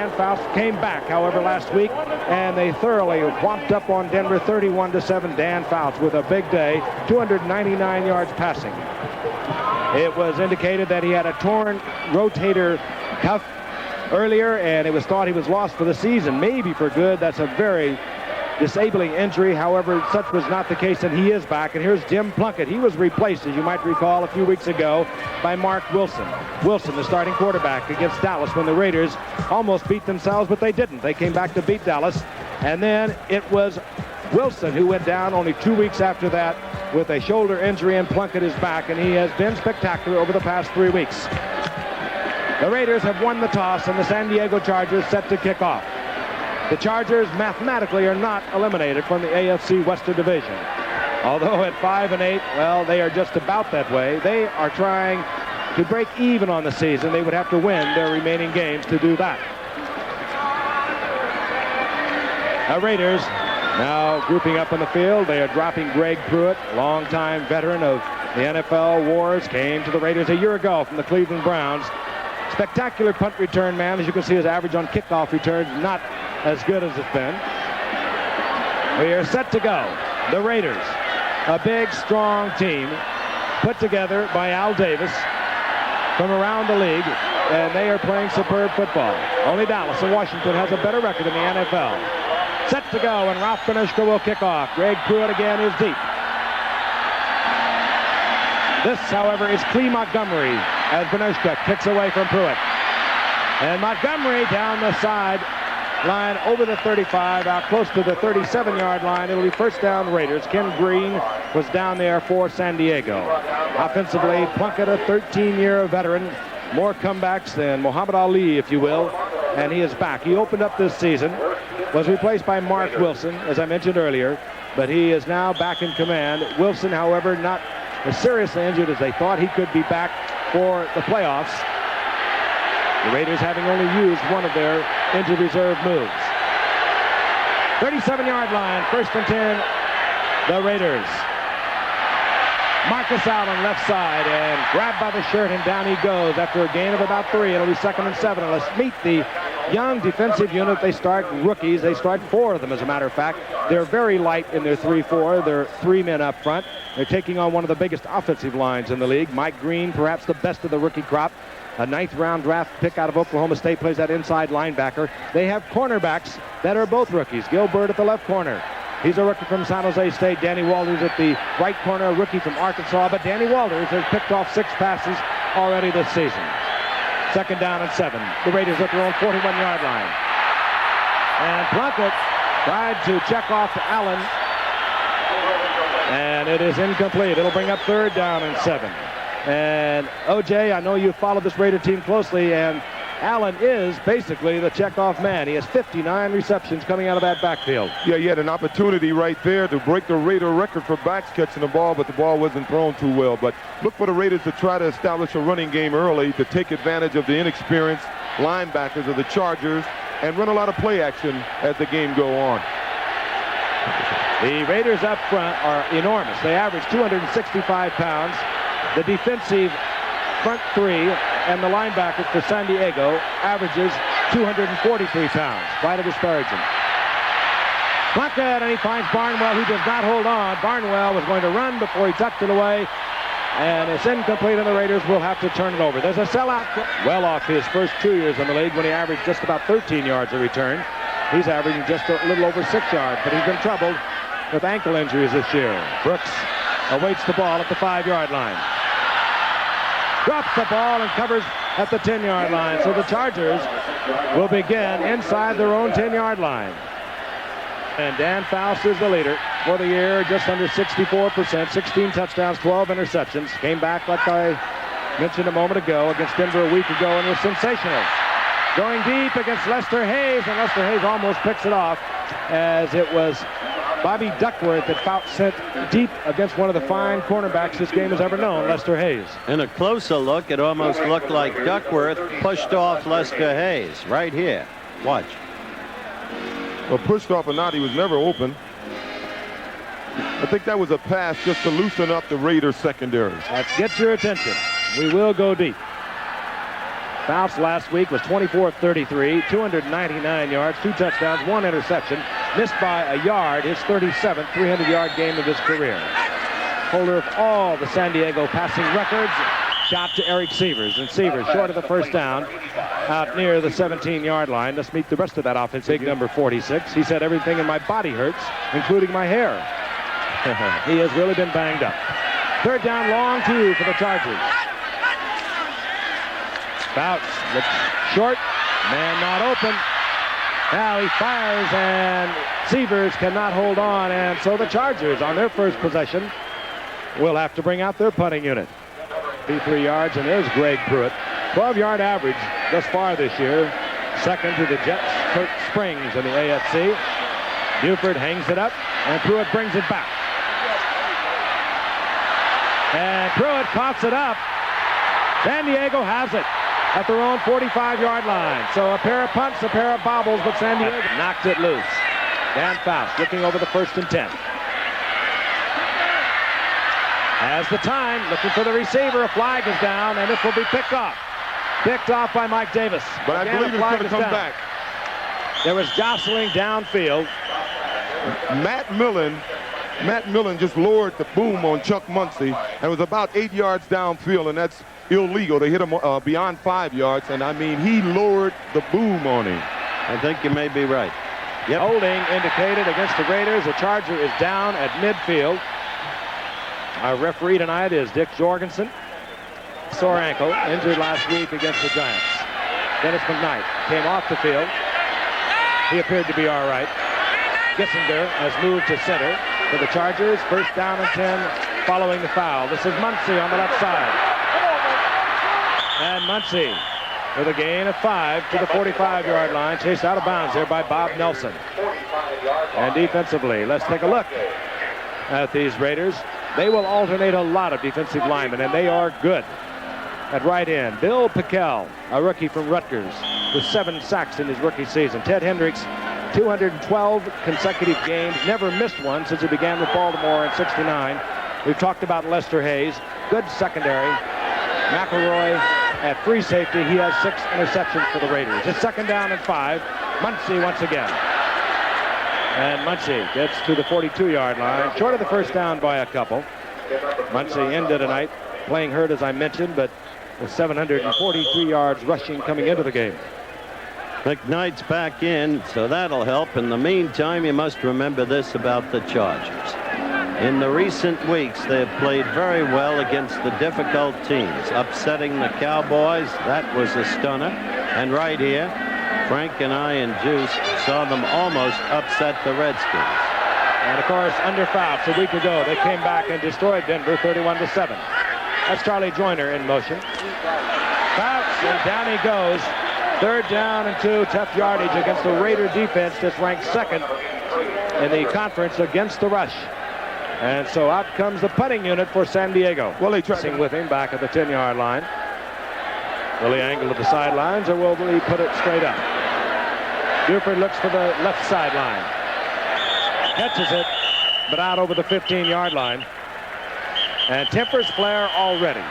Dan Fouts came back, however, last week, and they thoroughly whomped up on Denver 31-7. Dan Fouts with a big day, 299 yards passing. It was indicated that he had a torn rotator cuff earlier, and it was thought he was lost for the season, maybe for good. That's a very disabling injury. However, such was not the case, and he is back. And here's Jim Plunkett. He was replaced, as you might recall, a few weeks ago by Mark Wilson. Wilson, the starting quarterback against Dallas when the Raiders almost beat themselves, but they didn't. They came back to beat Dallas. And then it was Wilson who went down only 2 weeks after that with a shoulder injury, and Plunkett is back, and he has been spectacular over the past 3 weeks. The Raiders have won the toss, and the San Diego Chargers set to kick off. The Chargers mathematically are not eliminated from the AFC Western Division. Although at 5-8, well, they are just about that way. They are trying to break even on the season. They would have to win their remaining games to do that. The Raiders now grouping up on the field. They are dropping Greg Pruitt, longtime veteran of the NFL wars, came to the Raiders a year ago from the Cleveland Browns. Spectacular punt return man. As you can see, his average on kickoff returns not as good as it's been. We are set to go. The Raiders, a big, strong team put together by Al Davis from around the league, and they are playing superb football. Only Dallas and Washington has a better record in the NFL. Set to go, and Ralph Benushka will kick off. Greg Pruitt again is deep. This, however, is Clee Montgomery as Benushka kicks away from Pruitt. And Montgomery down the side line over the 35, out close to the 37-yard line. It'll be first down Raiders. Ken Green was down there for San Diego. Offensively, Plunkett, a 13-year veteran, more comebacks than Muhammad Ali, if you will, and he is back. He opened up this season, was replaced by Mark Wilson, as I mentioned earlier, but he is now back in command. Wilson, however, not as seriously injured as they thought. He could be back for the playoffs. The Raiders having only used one of their injured reserve moves. 37-yard line, first and 10, the Raiders. Marcus Allen left side and grabbed by the shirt, and down he goes after a gain of about 3. It'll be 2nd and 7. And let's meet the young defensive unit. They start rookies. They start 4 of them, as a matter of fact. They're very light in their 3-4. They're 3 men up front. They're taking on one of the biggest offensive lines in the league. Mike Green, perhaps the best of the rookie crop. A 9th-round draft pick out of Oklahoma State, plays that inside linebacker. They have cornerbacks that are both rookies. Gilbert at the left corner. He's a rookie from San Jose State. Danny Walters at the right corner, a rookie from Arkansas. But Danny Walters has picked off 6 passes already this season. 2nd down and 7. The Raiders at their own 41-yard line. And Plunkett tried to check off to Allen. And it is incomplete. It'll bring up 3rd down and 7. And O.J., I know you followed this Raider team closely, and Allen is basically the checkoff man. He has 59 receptions coming out of that backfield. Yeah, he had an opportunity right there to break the Raider record for backs catching the ball, but the ball wasn't thrown too well. But look for the Raiders to try to establish a running game early to take advantage of the inexperienced linebackers of the Chargers and run a lot of play action as the game go on. The Raiders up front are enormous. They average 265 pounds. The defensive front 3 and the linebacker for San Diego averages 243 pounds. Quite a disparagement. Plunkett, and he finds Barnwell, who does not hold on. Barnwell was going to run before he tucked it away, and it's incomplete, and the Raiders will have to turn it over. There's a sellout. Well off his first 2 years in the league when he averaged just about 13 yards a return. He's averaging just a little over 6 yards, but he's been troubled with ankle injuries this year. Brooks awaits the ball at the 5-yard line. Drops the ball and covers at the 10-yard line. So the Chargers will begin inside their own 10-yard line. And Dan Fouts is the leader for the year, just under 64%, 16 touchdowns, 12 interceptions. Came back, like I mentioned a moment ago, against Denver a week ago, and was sensational. Going deep against Lester Hayes, and Lester Hayes almost picks it off, as it was Bobby Duckworth that Fouts sent deep against one of the fine cornerbacks this game has ever known, Lester Hayes. In a closer look, it almost looked like Duckworth pushed off Lester Hayes right here. Watch. Well, pushed off or not, he was never open. I think that was a pass just to loosen up the Raiders secondary. Let's get your attention. We will go deep. Fouts last week was 24 of 33, 299 yards, 2 touchdowns, 1 interception, missed by a yard, his 37th 300-yard game of his career. Holder of all the San Diego passing records, shot to Eric Sievers, and Sievers short of the first down out near the 17-yard line. Let's meet the rest of that offense. Big number 46. He said everything in my body hurts, including my hair. He has really been banged up. Third down, long 2 for the Chargers. Fouts looks short, man not open. Now he fires, and Sievers cannot hold on, and so the Chargers on their first possession will have to bring out their punting unit. 53 yards, and there's Greg Pruitt. 12-yard average thus far this year. Second to the Jets, Kurt Springs in the AFC. Buford hangs it up, and Pruitt brings it back. And Pruitt coughs it up. San Diego has it at their own 45-yard line. So a pair of punts, a pair of bobbles, but San Diego knocks it loose. Dan Faust looking over the 1st and 10. Has the time, looking for the receiver. A flag is down, and this will be picked off. Picked off by Mike Davis. But I believe it's going to come back. There was jostling downfield. Matt Millen just lowered the boom on Chuck Muncie and was about 8 yards downfield, and that's illegal. They hit him beyond 5 yards, and I mean, he lowered the boom on him. I think you may be right. Yep. Holding indicated against the Raiders. The Charger is down at midfield. Our referee tonight is Dick Jorgensen. Sore ankle, injured last week against the Giants. Dennis McKnight came off the field. He appeared to be all right. Gissinger has moved to center for the Chargers. First down and 10 following the foul. This is Muncie on the left side. And Muncie with a gain of 5 to the 45-yard line. Chased out of bounds there by Bob Nelson. And defensively, let's take a look at these Raiders. They will alternate a lot of defensive linemen, and they are good. At right end, Bill Pickell, a rookie from Rutgers, with 7 sacks in his rookie season. Ted Hendricks, 212 consecutive games, never missed one since he began with Baltimore in '69. We've talked about Lester Hayes, good secondary. McElroy at free safety, he has 6 interceptions for the Raiders. It's 2nd down and 5. Muncie once again. And Muncie gets to the 42-yard line, short of the first down by a couple. Muncie ended tonight playing hurt, as I mentioned, but with 743 yards rushing coming into the game. McKnight's back in, so that'll help. In the meantime, you must remember this about the Chargers. In the recent weeks, they have played very well against the difficult teams, upsetting the Cowboys. That was a stunner. And right here, Frank and I and Juice saw them almost upset the Redskins. And of course, under Fouts a week ago, they came back and destroyed Denver 31-7. That's Charlie Joyner in motion. Fouts, and down he goes. 3rd down and 2, tough yardage against the Raider defense that's ranked 2nd in the conference against the rush. And so out comes the punting unit for San Diego. Well, they tried with him back at the 10-yard line. Will he angle to the sidelines, or will he put it straight up? Buford looks for the left sideline. Catches it, but out over the 15-yard line. And tempers flare already.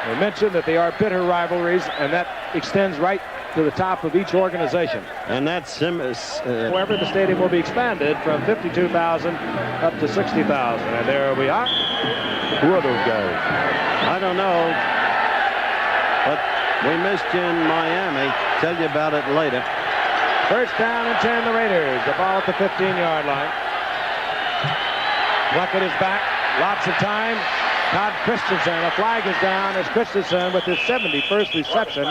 We mentioned that they are bitter rivalries, and that extends right to the top of each organization. And that's however, the stadium will be expanded from 52,000 up to 60,000. And there we are. Who are those guys? I don't know, but we missed you in Miami. Tell you about it later. First down and 10, the Raiders. The ball at the 15-yard line. Plunkett is back. Lots of time. Todd Christensen, a flag is down as Christensen, with his 71st reception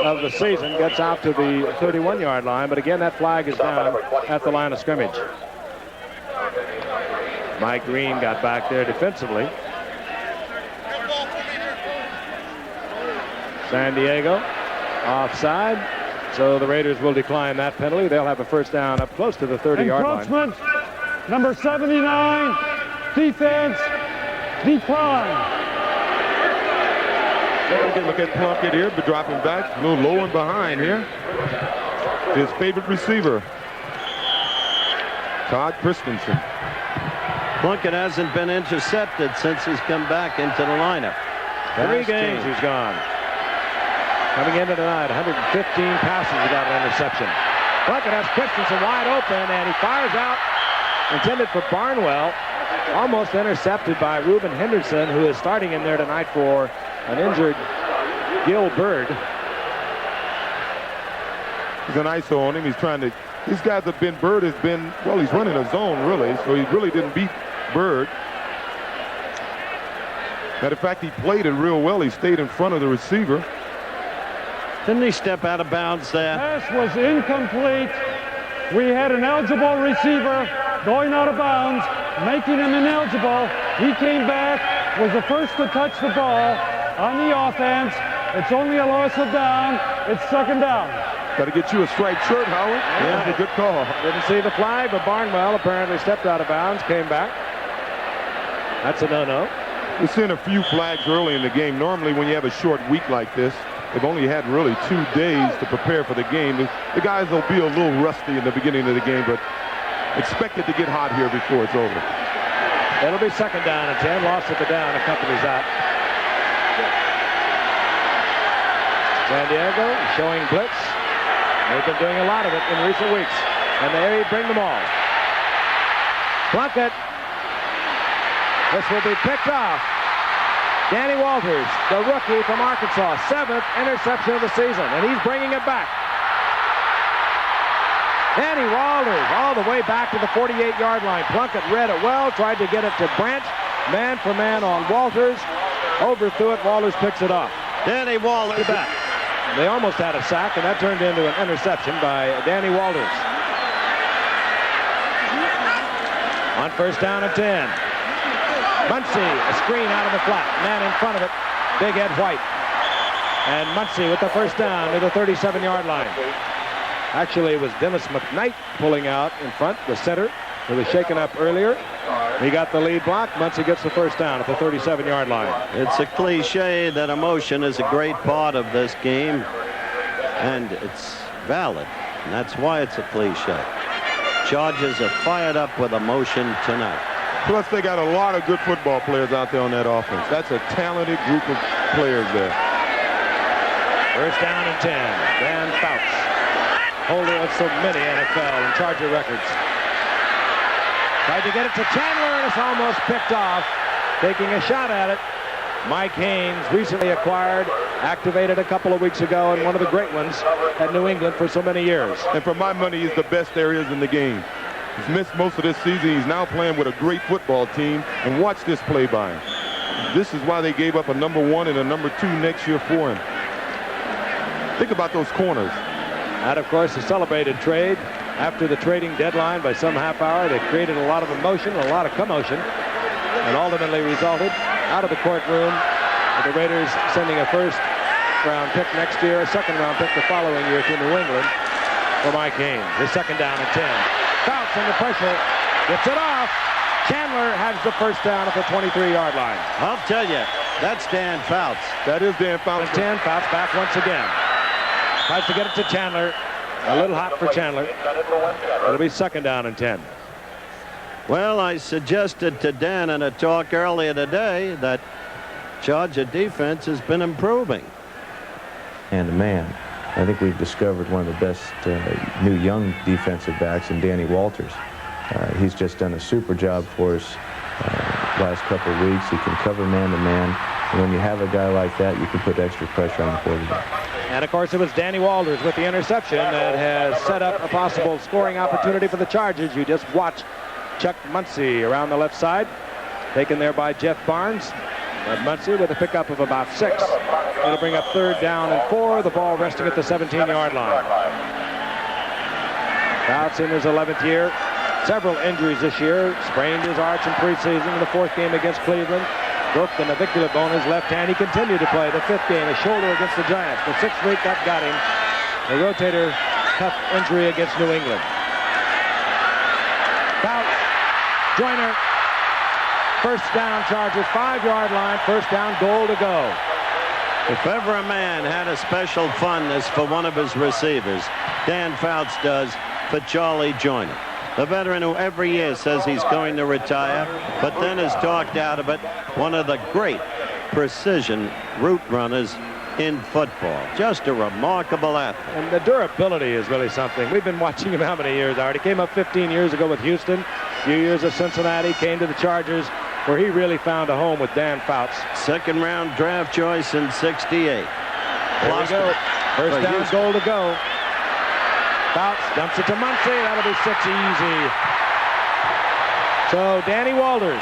of the season, gets out to the 31-yard line. But again, that flag is down at the line of scrimmage. Mike Green got back there defensively. San Diego offside. So the Raiders will decline that penalty. They'll have a first down up close to the 30-yard line. Number 79, defense, decline. Look at Plunkett here, but dropping back, a little low and behind here. His favorite receiver, Todd Christensen. Plunkett hasn't been intercepted since he's come back into the lineup. 3 games he's gone. coming into tonight. 115 passes without an interception. Plunkett has Christensen wide open, and he fires out, intended for Barnwell. Almost intercepted by Reuben Henderson, who is starting in there tonight for an injured Gil Bird. He's an ISO on him. He's trying to, these guys have been, Bird has been, well, he's running a zone really, so he really didn't beat Bird. Matter of fact, he played it real well. He stayed in front of the receiver. Didn't he step out of bounds there? Pass was incomplete. We had an eligible receiver going out of bounds, making him ineligible. He came back, was the first to touch the ball on the offense. It's only a loss of down. It's second down. Got to get you a striped shirt, Howard. Yeah, that's a good call. Didn't see the flag, but Barnwell apparently stepped out of bounds, came back. That's a no-no. We've seen a few flags early in the game. Normally, when you have a short week like this, they've only had really 2 days to prepare for the game. The guys will be a little rusty in the beginning of the game, but expect it to get hot here before it's over. It'll be second down and 10. Loss of the down accompanies that. San Diego showing blitz. They've been doing a lot of it in recent weeks. And they bring them all. Plunkett. This will be picked off. Danny Walters, the rookie from Arkansas, 7th interception of the season, and he's bringing it back. Danny Walters all the way back to the 48-yard line. Plunkett read it well, tried to get it to Branch. Man for man on Walters. Overthrew it. Walters picks it off. Danny Walters back. They almost had a sack, and that turned into an interception by Danny Walters. On first down and 10. Muncie, a screen out of the flat. Man in front of it, Big Ed White. And Muncie with the first down to the 37-yard line. Actually, it was Dennis McKnight pulling out in front, the center, who was shaken up earlier. He got the lead block. Muncie gets the first down at the 37-yard line. It's a cliche that emotion is a great part of this game, and it's valid, and that's why it's a cliche. Chargers are fired up with emotion tonight. Plus, they got a lot of good football players out there on that offense. That's a talented group of players there. First down and 10. Dan Fouts, holder of so many NFL and Charger records. Tried to get it to Chandler, and it's almost picked off. Taking a shot at it. Mike Haynes, recently acquired, activated a couple of weeks ago, and one of the great ones at New England for so many years. And for my money, he's the best areas in the game. He's missed most of this season. He's now playing with a great football team. And watch this play by him. This is why they gave up a number 1 and a number 2 next year for him. Think about those corners. That, of course, a celebrated trade. After the trading deadline by some half hour, they created a lot of emotion, a lot of commotion, and ultimately resulted out of the courtroom with the Raiders sending a first-round pick next year, a second-round pick the following year to New England for Mike Haynes. The second down and 10. Fouts under pressure, gets it off. Chandler has the first down at the 23-yard line. I'll tell you, that's Dan Fouts. That is Dan Fouts. 10, Fouts back once again. Tries to get it to Chandler. A little hot for Chandler. It'll be second down and 10. Well, I suggested to Dan in a talk earlier today that Charger defense has been improving. And man, I think we've discovered one of the best new young defensive backs in Danny Walters. He's just done a super job for us last couple of weeks. He can cover man-to-man. And when you have a guy like that, you can put extra pressure on the quarterback. And, of course, it was Danny Walters with the interception that has set up a possible scoring opportunity for the Chargers. You just watch Chuck Muncie around the left side, taken there by Jeff Barnes. Muncie with a pickup of about 6. It'll bring up third down and 4. The ball resting at the 17-yard line. Fouts in his 11th year. Several injuries this year. Sprained his arch in preseason in the 4th game against Cleveland. Broke the navicular bone in his left hand. He continued to play the 5th game, a shoulder against the Giants. The 6th week, that got him a rotator cuff injury against New England. Fouts, Joyner, first down Chargers, 5-yard line, first down, goal to go. If ever a man had a special fondness for one of his receivers, Dan Fouts does for Charlie Joyner. The veteran who every year says he's going to retire, but then is talked out of it. One of the great precision route runners in football. Just a remarkable athlete. And the durability is really something. We've been watching him how many years already. Came up 15 years ago with Houston. A few years at Cincinnati. Came to the Chargers, where he really found a home with Dan Fouts. Second round draft choice in '68. There we go. First down, goal to go. Fouts dumps it to Muncie. That'll be 6 easy. So Danny Walters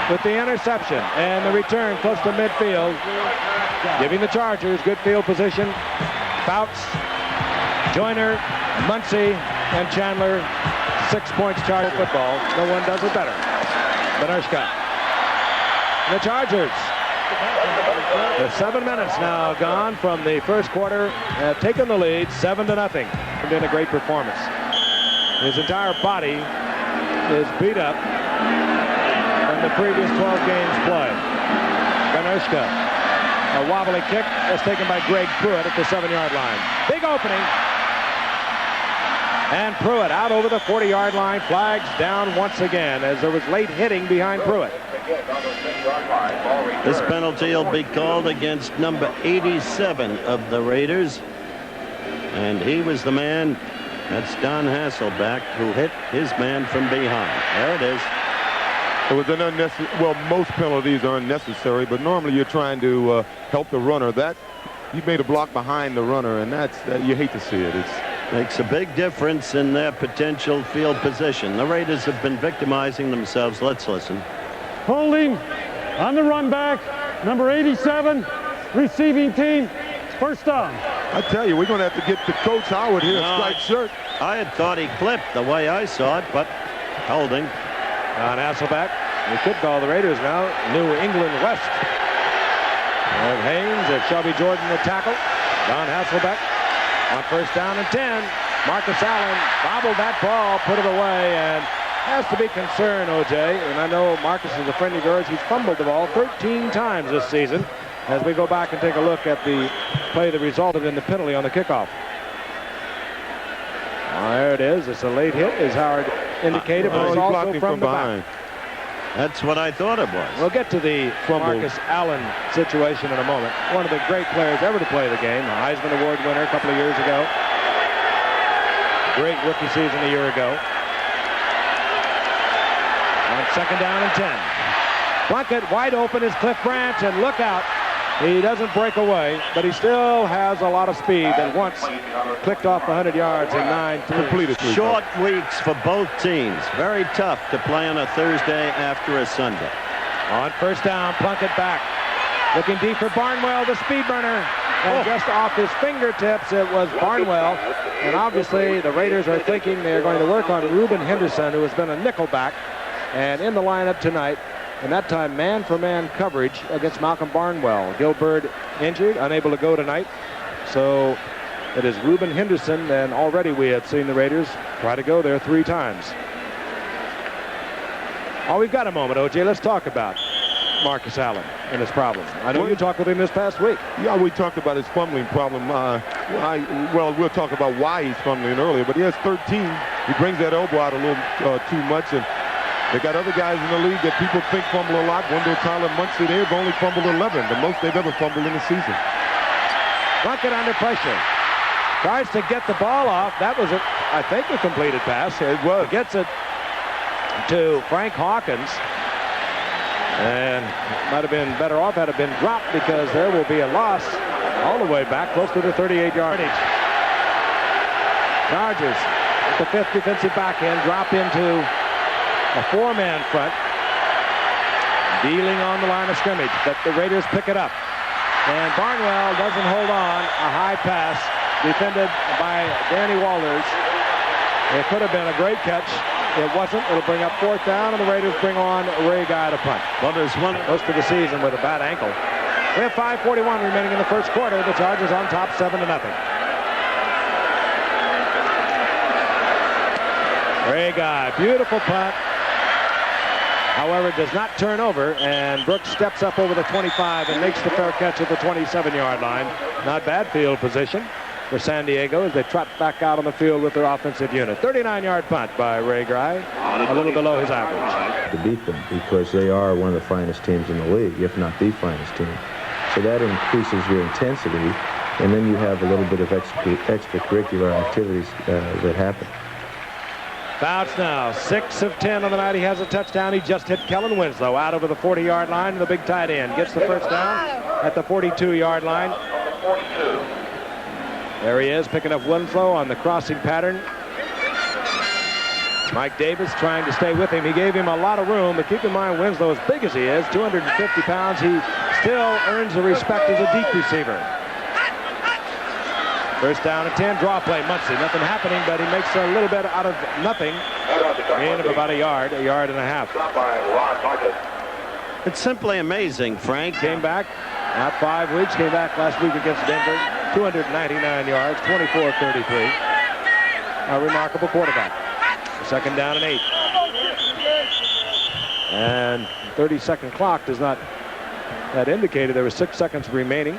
with the interception and the return close to midfield, giving the Chargers good field position. Fouts, Joyner, Muncie, and Chandler. 6 points Charger football. No one does it better than Erskine. The Chargers. The 7 minutes now gone from the first quarter, taken the lead 7-0. Been a great performance. His entire body is beat up from the previous 12 games played. Ganushka, a wobbly kick that's taken by Greg Pruitt at the 7-yard line. Big opening. And Pruitt out over the 40-yard line. Flags down once again as there was late hitting behind Pruitt. This penalty will be called against number 87 of the Raiders. And he was the man, that's Don Hasselbeck, who hit his man from behind. There it is. It was an unnecessary, well, most penalties are unnecessary, but normally you're trying to help the runner. That, he made a block behind the runner, and that's, you hate to see it. It makes a big difference in their potential field position. The Raiders have been victimizing themselves. Let's listen. Holding on the run back, number 87, receiving team, first down. I tell you, we're going to have to get to Coach Howard here, striped shirt. I had thought he clipped the way I saw it, but holding. On Hasselbeck, we could call the Raiders now New England West. And Haynes at Shelby Jordan the tackle. Don Hasselbeck on first down and 10. Marcus Allen bobbled that ball, put it away, and has to be concerned, O.J. And I know Marcus is a friend of yours. He's fumbled the ball 13 times this season. As we go back and take a look at the play that resulted in the penalty on the kickoff. There it is. It's a late hit, as Howard indicated, but it's also from behind. That's what I thought it was. We'll get to the Marcus Allen situation in a moment. One of the great players ever to play the game. A Heisman Award winner a couple of years ago. Great rookie season a year ago. On second down and 10. Plunkett wide open is Cliff Branch, and look out. He doesn't break away, but he still has a lot of speed, and once clicked off 100 yards in 9 completed. Short weeks for both teams. Very tough to play on a Thursday after a Sunday. On first down, Plunkett back. Looking deep for Barnwell, the speed burner. And just off his fingertips, it was Barnwell. And obviously, the Raiders are thinking they're going to work on Reuben Henderson, who has been a nickel back, and in the lineup tonight. And that time, man-for-man coverage against Malcolm Barnwell. Gilbert injured, unable to go tonight. So it is Reuben Henderson, and already we had seen the Raiders try to go there 3 times. Oh, we've got a moment, O.J. Let's talk about Marcus Allen and his problem. I know you talked with him this past week. Yeah, we talked about his fumbling problem. Well, we'll talk about why he's fumbling earlier, but he has 13. He brings that elbow out a little too much, and they got other guys in the league that people think fumble a lot. Wendell Tyler Muncie, they've only fumbled 11, the most they've ever fumbled in a season. Plunkett under pressure. Tries to get the ball off. That was, I think, a completed pass. It was. Gets it to Frank Hawkins. And might have been better off had it been dropped, because there will be a loss all the way back close to the 38-yard line. Chargers at the 5th defensive back end drop into a 4-man front, dealing on the line of scrimmage, but the Raiders pick it up. And Barnwell doesn't hold on. A high pass defended by Danny Walters. It could have been a great catch. It wasn't. It'll bring up 4th down, and the Raiders bring on Ray Guy to punt. Walters won most of the season with a bad ankle. We have 5:41 remaining in the first quarter. The Chargers on top 7-0. Ray Guy, beautiful punt. However, does not turn over, and Brooks steps up over the 25 and makes the fair catch at the 27-yard line. Not bad field position for San Diego as they trot back out on the field with their offensive unit. 39-yard punt by Ray Guy, a little below his average. To beat them, because they are one of the finest teams in the league, if not the finest team. So that increases your intensity, and then you have a little bit of extracurricular activities that happen. Fouts now 6 of 10 on the night. He has a touchdown. He just hit Kellen Winslow out over the 40-yard line. The big tight end gets the first down at the 42-yard line. There he is, picking up Winslow on the crossing pattern. Mike Davis trying to stay with him. He gave him a lot of room, but keep in mind, Winslow, as big as he is, 250 pounds, he still earns the respect as a deep receiver. First down and 10, draw play, Muncie. Nothing happening, but he makes a little bit out of nothing. Gain of about a yard and a half. It's simply amazing, Frank. Came back, not 5 weeks, came back last week against Denver. 299 yards, 24-33. A remarkable quarterback. Second down and 8. And 30-second clock does not, that indicated there were 6 seconds remaining.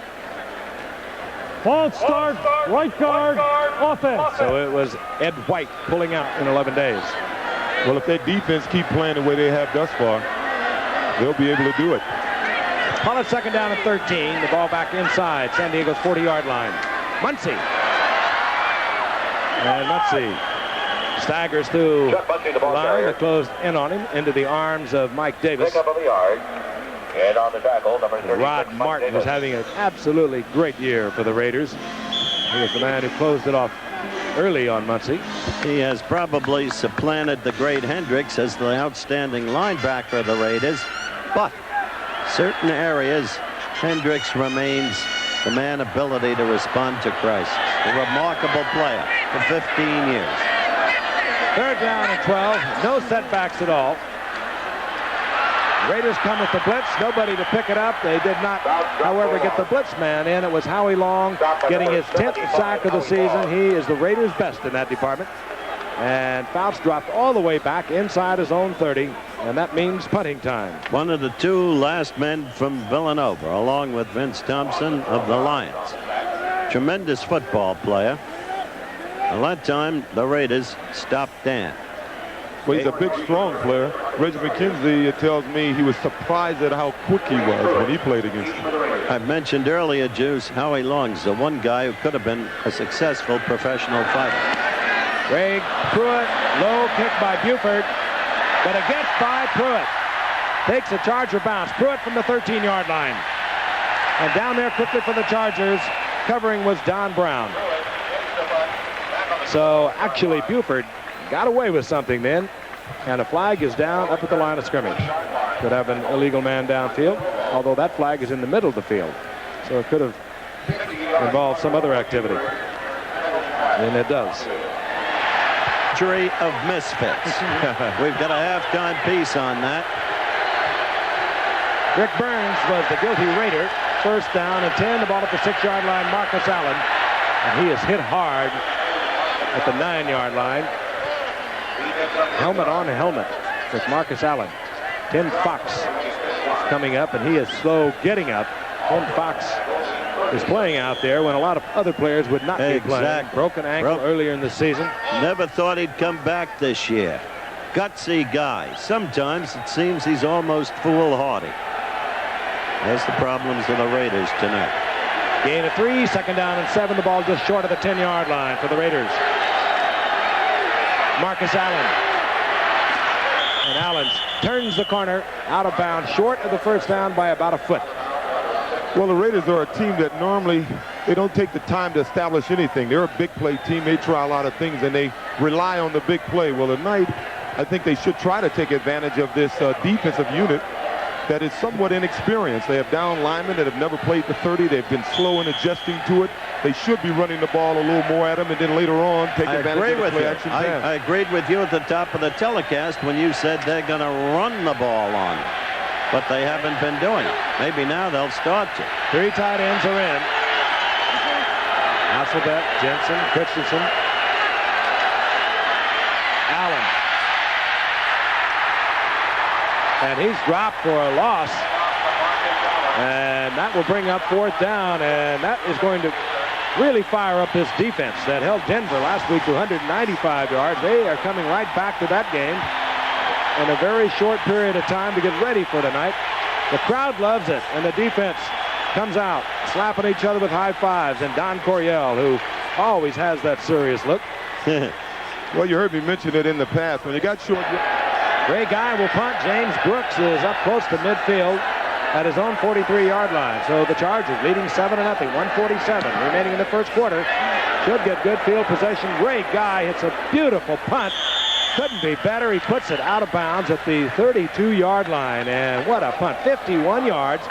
False start, right guard, offense. So it was Ed White pulling out in 11 days. Well, if that defense keep playing the way they have thus far, they'll be able to do it. Call it second down and 13. The ball back inside San Diego's 40-yard line. Muncie. And Muncie staggers through the line that closed in on him into the arms of Mike Davis. Pick up of the yard. And on the tackle, number 36, Rod Martin was having an absolutely great year for the Raiders. He was the man who closed it off early on Muncie. He has probably supplanted the great Hendricks as the outstanding linebacker of the Raiders. But certain areas, Hendricks remains the man ability to respond to crisis. A remarkable player for 15 years. Third down and 12. No setbacks at all. Raiders come with the blitz. Nobody to pick it up. They did not, however, get the blitz man in. It was Howie Long getting his 10th sack of the season. He is the Raiders' best in that department. And Fouts dropped all the way back inside his own 30, and that means punting time. One of the 2 last men from Villanova, along with Vince Thompson of the Lions. Tremendous football player. At that time, the Raiders stopped Dan. Well, he's a big, strong player. Reggie McKenzie tells me he was surprised at how quick he was when he played against him. I mentioned earlier, Juice, Howie Long's the one guy who could have been a successful professional fighter. Greg Pruitt, low kick by Buford, but a get by Pruitt. Takes a Charger bounce. Pruitt from the 13-yard line. And down there quickly for the Chargers, covering was Don Brown. So actually Buford got away with something then, and a flag is down up at the line of scrimmage. Could have an illegal man downfield, although that flag is in the middle of the field. So it could have involved some other activity. And it does. Jury of misfits. We've got a halftime piece on that. Rick Burns was the guilty Raider. First down and 10. The ball at the 6-yard line. Marcus Allen. And he is hit hard at the 9-yard line. Helmet on helmet with Marcus Allen. Tim Fox is coming up, and he is slow getting up. Tim Fox is playing out there when a lot of other players would not be playing. Broken ankle earlier in the season. Never thought he'd come back this year. Gutsy guy. Sometimes it seems he's almost foolhardy. That's the problems of the Raiders tonight. Gain of 3, second down and 7. The ball just short of the 10-yard line for the Raiders. Marcus Allen. And Allen turns the corner out of bounds, short of the first down by about a foot. Well, the Raiders are a team that normally they don't take the time to establish anything. They're a big play team. They try a lot of things, and they rely on the big play. Well, tonight, I think they should try to take advantage of this defensive unit that is somewhat inexperienced. They have down linemen that have never played the 30. They've been slow in adjusting to it. They should be running the ball a little more at them, and then later on take advantage of the play action pass. I agreed with you at the top of the telecast when you said they're going to run the ball on them, but they haven't been doing it. Maybe now they'll start to. 3 tight ends are in. Hasselbeck, Jensen, Christensen, Allen. And he's dropped for a loss. And that will bring up 4th down, and that is going to really fire up this defense that held Denver last week to 195 yards. They are coming right back to that game in a very short period of time to get ready for tonight. The crowd loves it, and the defense comes out, slapping each other with high fives, and Don Coryell, who always has that serious look. Well, you heard me mention it in the past. When you got short... Ray Guy will punt. James Brooks is up close to midfield at his own 43-yard line. So the Chargers leading 7-0, 1:47 remaining in the first quarter. Should get good field possession. Ray Guy hits a beautiful punt. Couldn't be better. He puts it out of bounds at the 32-yard line. And what a punt. 51 yards.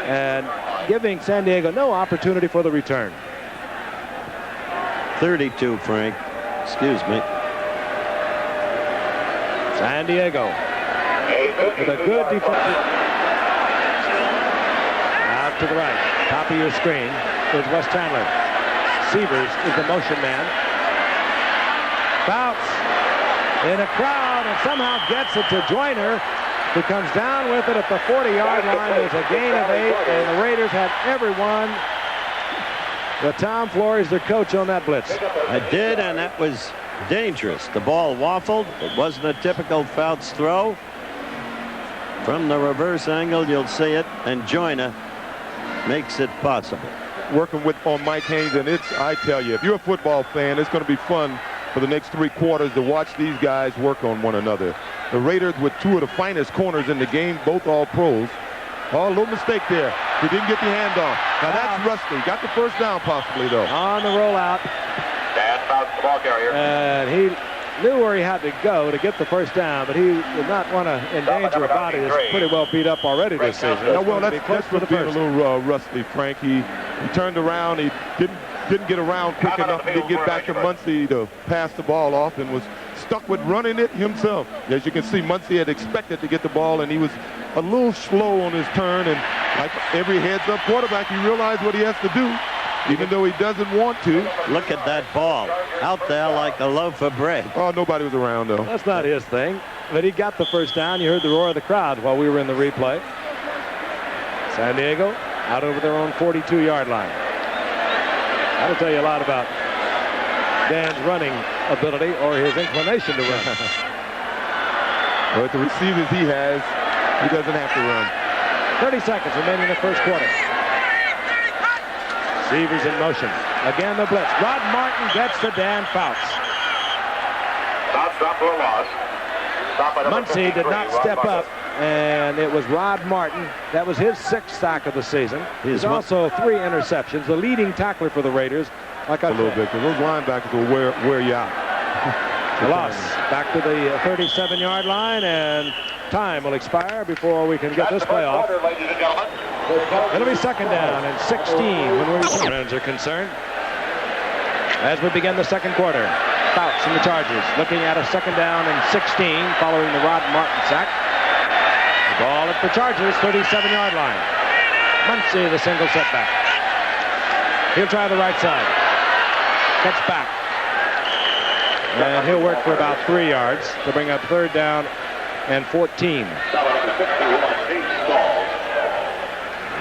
And giving San Diego no opportunity for the return. 32, Frank. Excuse me. San Diego with a good defense. Out to the right. Top of your screen is Wes Chandler. Severs is the motion man. Fouts in a crowd and somehow gets it to Joyner, who comes down with it at the 40-yard line. There's a gain of 8, and the Raiders had everyone. But Tom Flores, the coach, on that blitz. I did, and that was dangerous. The ball waffled. It wasn't a typical Fouts throw. From the reverse angle, you'll see it, and Joyner makes it possible. Working on Mike Haynes, and I tell you, if you're a football fan, it's going to be fun for the next 3 quarters to watch these guys work on one another. The Raiders with 2 of the finest corners in the game, both all pros. Oh, a little mistake there. He didn't get the handoff. Now that's rusty. Got the first down possibly, though. On the rollout. Dan Fouts, the ball carrier. And he knew where he had to go to get the first down, but he did not want to endanger a body that's pretty well beat up already this season. Yeah, well, that's what's being a little rusty, Frank. He turned around. He didn't get around quick enough to get back to Muncie to pass the ball off, and was stuck with running it himself. As you can see, Muncie had expected to get the ball, and he was a little slow on his turn, and like every heads-up quarterback, he realized what he has to do, even though he doesn't want to. Look at that ball. Out there like a loaf of bread. Oh, nobody was around, though. That's not his thing. But he got the first down. You heard the roar of the crowd while we were in the replay. San Diego out over their own 42-yard line. That'll tell you a lot about Dan's running ability or his inclination to run. With the receivers he has, he doesn't have to run. 30 seconds remaining in the first quarter. Severs in motion. Again the blitz. Rod Martin gets to Dan Fouts. Stop for a loss. Stop by number Muncie did not 53, step Rod up, and it was Rod Martin. That was his 6th sack of the season. He's He's also 3 interceptions. The leading tackler for the Raiders. Like I A little said, bit, because those linebackers will wear you out. the loss back to the 37-yard line, and time will expire before we can get this play off. Quarter, ladies and gentlemen. It'll be 2nd down and 16 when we friends are concerned. As we begin the second quarter, Fouts and the Chargers looking at a 2nd down and 16 following the Rod Martin sack. The ball at the Chargers 37-yard line. Muncie the single setback. He'll try the right side. Cuts back. And he'll work for about 3 yards to bring up 3rd down and 14.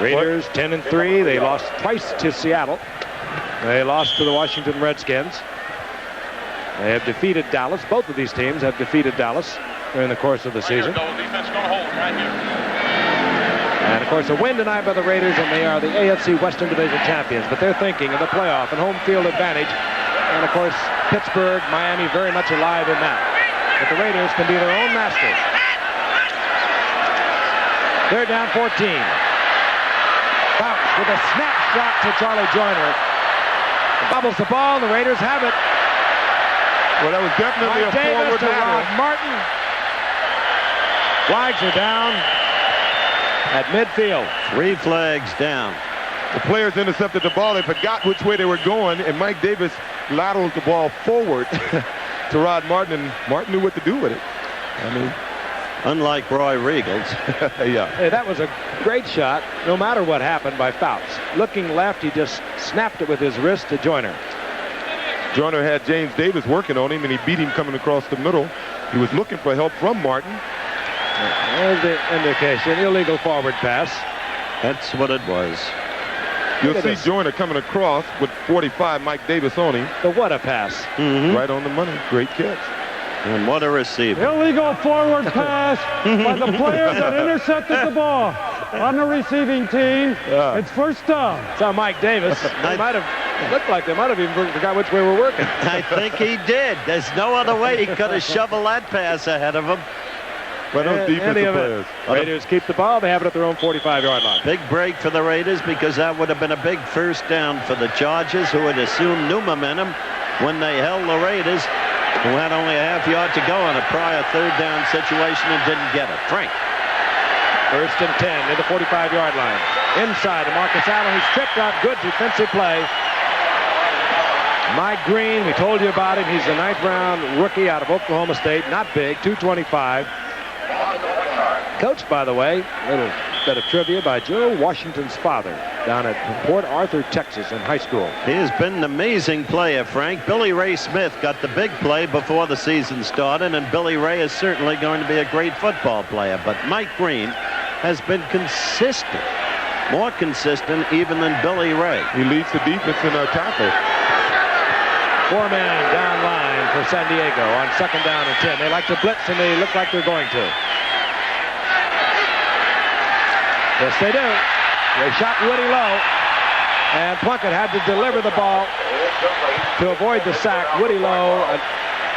Raiders 10-3. They lost twice to Seattle. They lost to the Washington Redskins. They have defeated Dallas. Both of these teams have defeated Dallas during the course of the season. And of course, a win tonight by the Raiders, and they are the AFC Western Division champions. But they're thinking of the playoff and home field advantage. And of course, Pittsburgh, Miami, very much alive in that. But the Raiders can be their own masters. 3rd down, 14. Fouts with a snap shot to Charlie Joyner. Bobbles the ball, and the Raiders have it. Well, that was definitely Mike a Davis forward to Rod matter. Martin. Flags are down at midfield. 3 flags down. The players intercepted the ball. They forgot which way they were going, and Mike Davis laterals the ball forward to Rod Martin, and Martin knew what to do with it. I mean, Unlike Roy Riegels. yeah. Hey, that was a great shot, no matter what happened by Fouts. Looking left, he just snapped it with his wrist to Joyner. Joyner had James Davis working on him, and he beat him coming across the middle. He was looking for help from Martin. There's the indication, illegal forward pass. That's what it was. You'll Look at see this. Joyner coming across with 45, Mike Davis on him. The what a pass. Right on the money. Great catch. And what a receiver. Illegal forward pass by the player that intercepted the ball on the receiving team. It's first down. Saw Mike Davis. They might have looked like they might have even forgot which way we're working. I think he did. There's no other way he could have shoveled that pass ahead of him. But those defensive players. Raiders keep the ball. They have it at their own 45-yard line. Big break for the Raiders because that would have been a big first down for the Chargers, who had assumed new momentum when they held the Raiders, who had only a half yard to go in a prior third down situation and didn't get it. Frank. First and 10 at the 45-yard line. Inside to Marcus Allen. He's tripped up. Good defensive play. Mike Green, we told you about him. He's a 9th-round rookie out of Oklahoma State. Not big, 225. Coached, by the way, a little bit of trivia, by Joe Washington's father down at Port Arthur, Texas in high school. He has been an amazing player, Frank. Billy Ray Smith got the big play before the season started, and Billy Ray is certainly going to be a great football player. But Mike Green has been consistent, more consistent even than Billy Ray. He leads the defense in our tackle. 4-man down line for San Diego on 2nd down and 10. They like to blitz, and they look like they're going to. Yes, they do. They shot Woody low, and Plunkett had to deliver the ball to avoid the sack. Woody Lowe,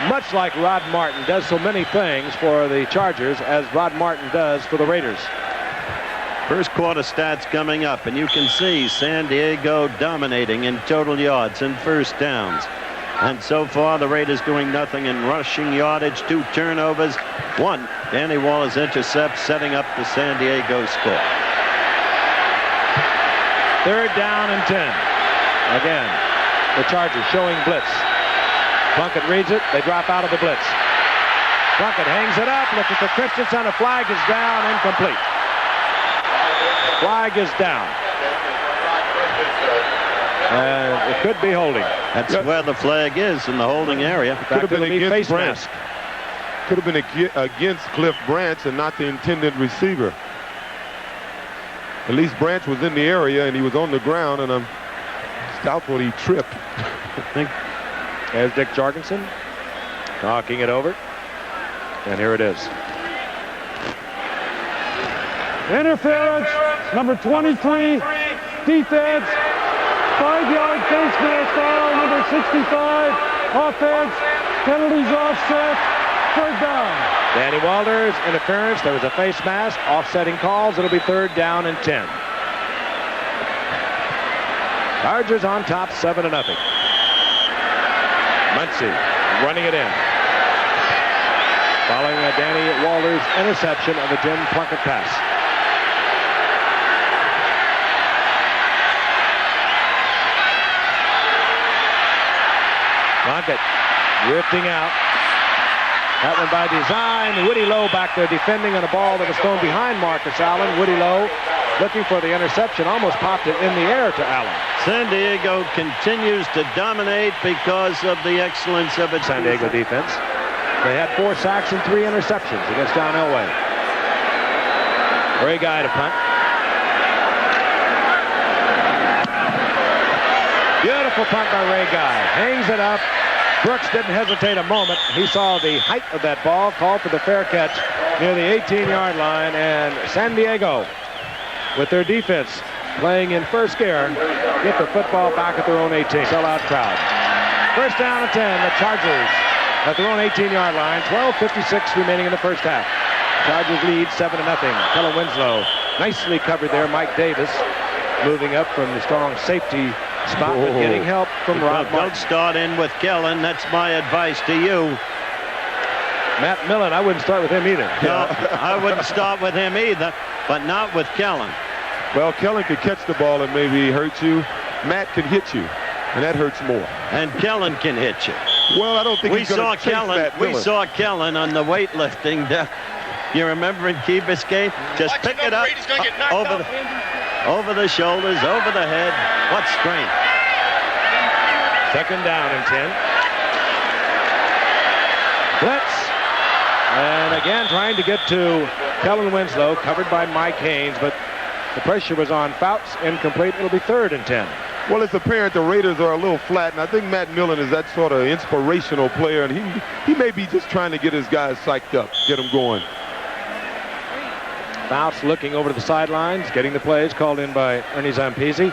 much like Rod Martin, does so many things for the Chargers as Rod Martin does for the Raiders. First quarter stats coming up, and you can see San Diego dominating in total yards and first downs. And so far, the Raiders doing nothing in rushing yardage, 2 turnovers, 1 Danny Waller's intercept, setting up the San Diego score. 3rd down and 10. Again, the Chargers showing blitz. Plunkett reads it. They drop out of the blitz. Plunkett hangs it up, looking for Christensen. A flag is down, incomplete. Flag is down. And it could be holding. That's where the flag is, in the holding area. Could have been against face Branch. mask. Could have been against Cliff Branch and not the intended receiver. At least Branch was in the area and he was on the ground, and I'm doubtful he tripped. There's Dick Jorgensen knocking it over. And here it is. Interference, number 23, defense, 5-yard face mask foul, number 65, offense, penalties offset, 3rd down. Danny Walters, interference. There was a face mask, offsetting calls. It'll be 3rd down and 10. Chargers on top, 7-0. Muncie running it in. Following a Danny Walters interception of a Jim Plunkett pass. Plunkett drifting out. That one by design. Woody Lowe back there defending on a ball that was thrown behind Marcus Allen. Woody Lowe looking for the interception, almost popped it in the air to Allen. San Diego continues to dominate because of the excellence of its San Diego defense. They had 4 sacks and 3 interceptions against John Elway. Ray Guy to punt. Beautiful punt by Ray Guy. Hangs it up. Brooks didn't hesitate a moment. He saw the height of that ball, called for the fair catch near the 18-yard line, and San Diego, with their defense playing in first gear, get the football back at their own 18. Sellout crowd. First down and 10, the Chargers at their own 18-yard line. 12:56 remaining in the first half. Chargers lead 7-0. Kellen Winslow nicely covered there. Mike Davis moving up from the strong safety spot, but getting help from Rod Martin. Don't start in with Kellen. That's my advice to you. Matt Millen, I wouldn't start with him either. No, I wouldn't start with him either, but not with Kellen. Well, Kellen could catch the ball and maybe hurt you. Matt can hit you, and that hurts more. And Kellen can hit you. Well, I don't think he's going to chase Matt Millen. We saw Kellen on the weightlifting. You remember in Key Biscayne? Just pick it up over the shoulders, over the head. What strength. 2nd down and 10. Blitz. And again, trying to get to Kellen Winslow, covered by Mike Haynes, but the pressure was on Fouts. Incomplete. It'll be 3rd and 10. Well, it's apparent the Raiders are a little flat, and I think Matt Millen is that sort of inspirational player, and he may be just trying to get his guys psyched up, get them going. Fouts looking over to the sidelines, getting the plays called in by Ernie Zampese.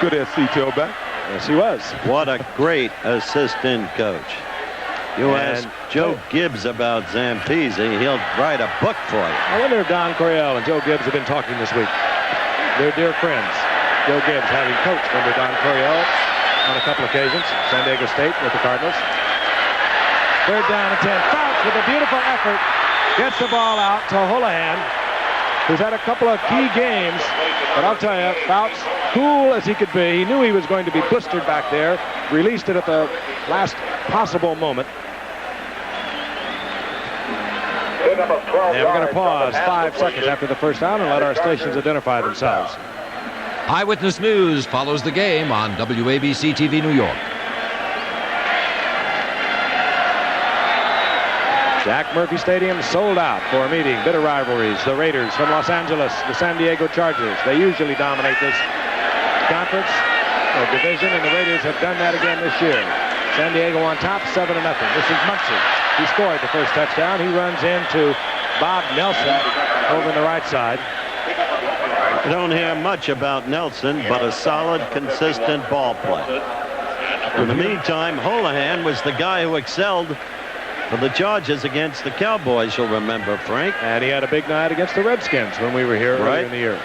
Good SC tailback. Yes, he was. What a great assistant coach. You ask Joe Gibbs about Zampese, he'll write a book for you. I wonder if Don Coryell and Joe Gibbs have been talking this week. They're dear friends. Joe Gibbs having coached under Don Coryell on a couple occasions, San Diego State with the Cardinals. 3rd down and 10. Fouts with a beautiful effort gets the ball out to Houlihan, who's had a couple of key games. But I'll tell you, Fouts, cool as he could be, he knew he was going to be blistered back there, released it at the last possible moment. And we're going to pause 5 seconds after the first down and let our stations identify themselves. Eyewitness News follows the game on WABC TV New York. Jack Murphy Stadium sold out for a meeting. Bitter rivalries. The Raiders from Los Angeles, the San Diego Chargers. They usually dominate this conference or division, and the Raiders have done that again this year. San Diego on top, 7-0. This is Muncie. He scored the first touchdown. He runs into Bob Nelson over on the right side. I don't hear much about Nelson, but a solid, consistent ball play. In the meantime, Houlihan was the guy who excelled for the Chargers against the Cowboys, you'll remember, Frank. And he had a big night against the Redskins when we were here earlier in the year.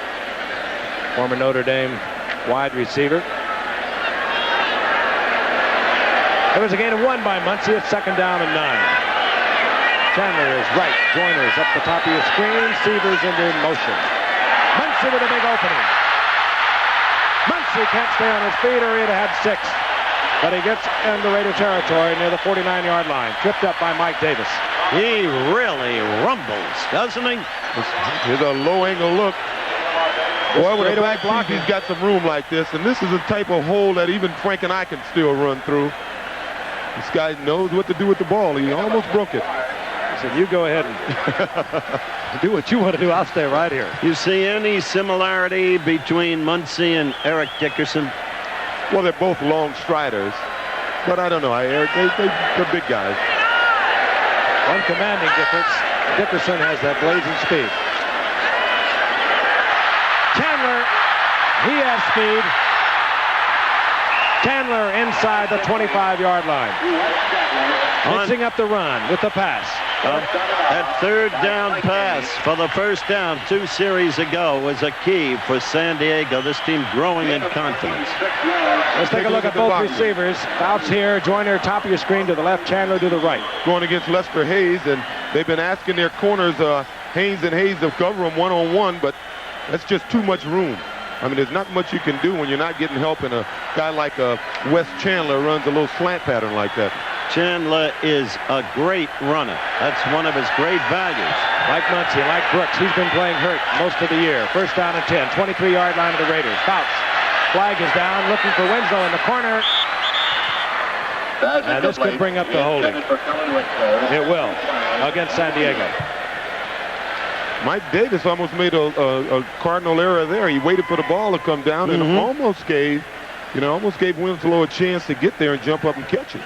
Former Notre Dame wide receiver. There was a gain of 1 by Muncie. It's 2nd down and 9. Chandler is right. Joyner's up the top of your screen. Severs into motion. Muncie with a big opening. Muncie can't stay on his feet, or he'd have had 6. But he gets into Raider territory near the 49-yard line. Tripped up by Mike Davis. He really rumbles, doesn't he? Here's a low-angle look. Boy, with a back block, he's got some room like this. And this is a type of hole that even Frank and I can still run through. This guy knows what to do with the ball. He almost broke it. He said, you go ahead and do what you want to do. I'll stay right here. You see any similarity between Muncie and Eric Dickerson? Well, they're both long striders. But I don't know. They're big guys. One commanding difference. Dickerson has that blazing speed. Chandler, he has speed. Chandler inside the 25-yard line. Mixing up the run with the pass. That 3rd down pass for the first down 2 series ago was a key for San Diego. This team growing in confidence. Let's take a look at both receivers. Fouts here, Joyner top of your screen to the left, Chandler to the right. Going against Lester Hayes, and they've been asking their corners, Haynes and Hayes, to cover them one-on-one, but that's just too much room. I mean, there's not much you can do when you're not getting help, and a guy like Wes Chandler runs a little slant pattern like that. Chandler is a great runner. That's one of his great values. Like Muncie, like Brooks, he's been playing hurt most of the year. 1st down and 10, 23-yard line of the Raiders. Fouts. Flag is down, looking for Winslow in the corner. And this could bring up the holding. It will, against San Diego. Mike Davis almost made a cardinal error there. He waited for the ball to come down and almost gave Winslow a chance to get there and jump up and catch it.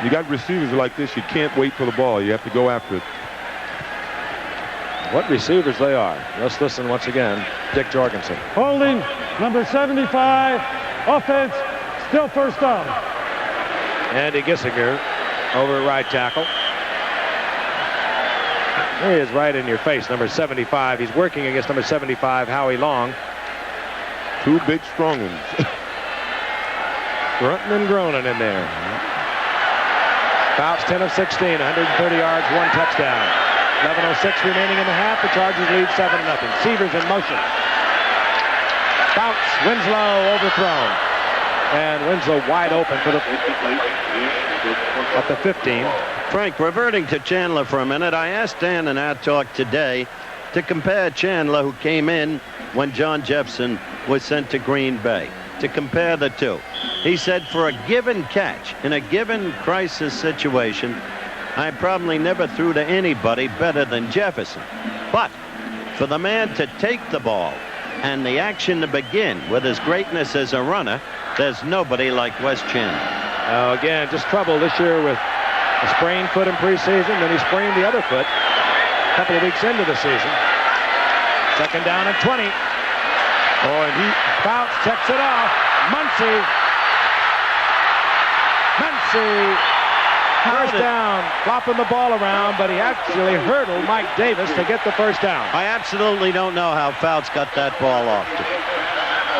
You got receivers like this, you can't wait for the ball. You have to go after it. What receivers they are. Let's listen once again. Dick Jorgensen. Holding, number 75, offense, still 1st down. Andy Gissinger over at right tackle. There he is right in your face, number 75. He's working against number 75, Howie Long. 2 big strong ones. Grunting and groaning in there. Fouts 10 of 16, 130 yards, 1 touchdown. 11:06 remaining in the half. The Chargers lead 7-0. Severs in motion. Fouts, Winslow overthrown. And Winslow wide open for the at the 15. Frank, reverting to Chandler for a minute, I asked Dan in our talk today to compare Chandler, who came in when John Jefferson was sent to Green Bay, to compare the two. He said for a given catch, in a given crisis situation, I probably never threw to anybody better than Jefferson. But for the man to take the ball and the action to begin. With his greatness as a runner, there's nobody like Wes Chandler. Again, just trouble this year with a sprained foot in preseason. Then he sprained the other foot a couple of weeks into the season. Second down and 20. Oh, and Fouts checks it off. Muncie. First down, flopping the ball around, but he actually hurdled Mike Davis to get the first down. I absolutely don't know how Fouts got that ball off.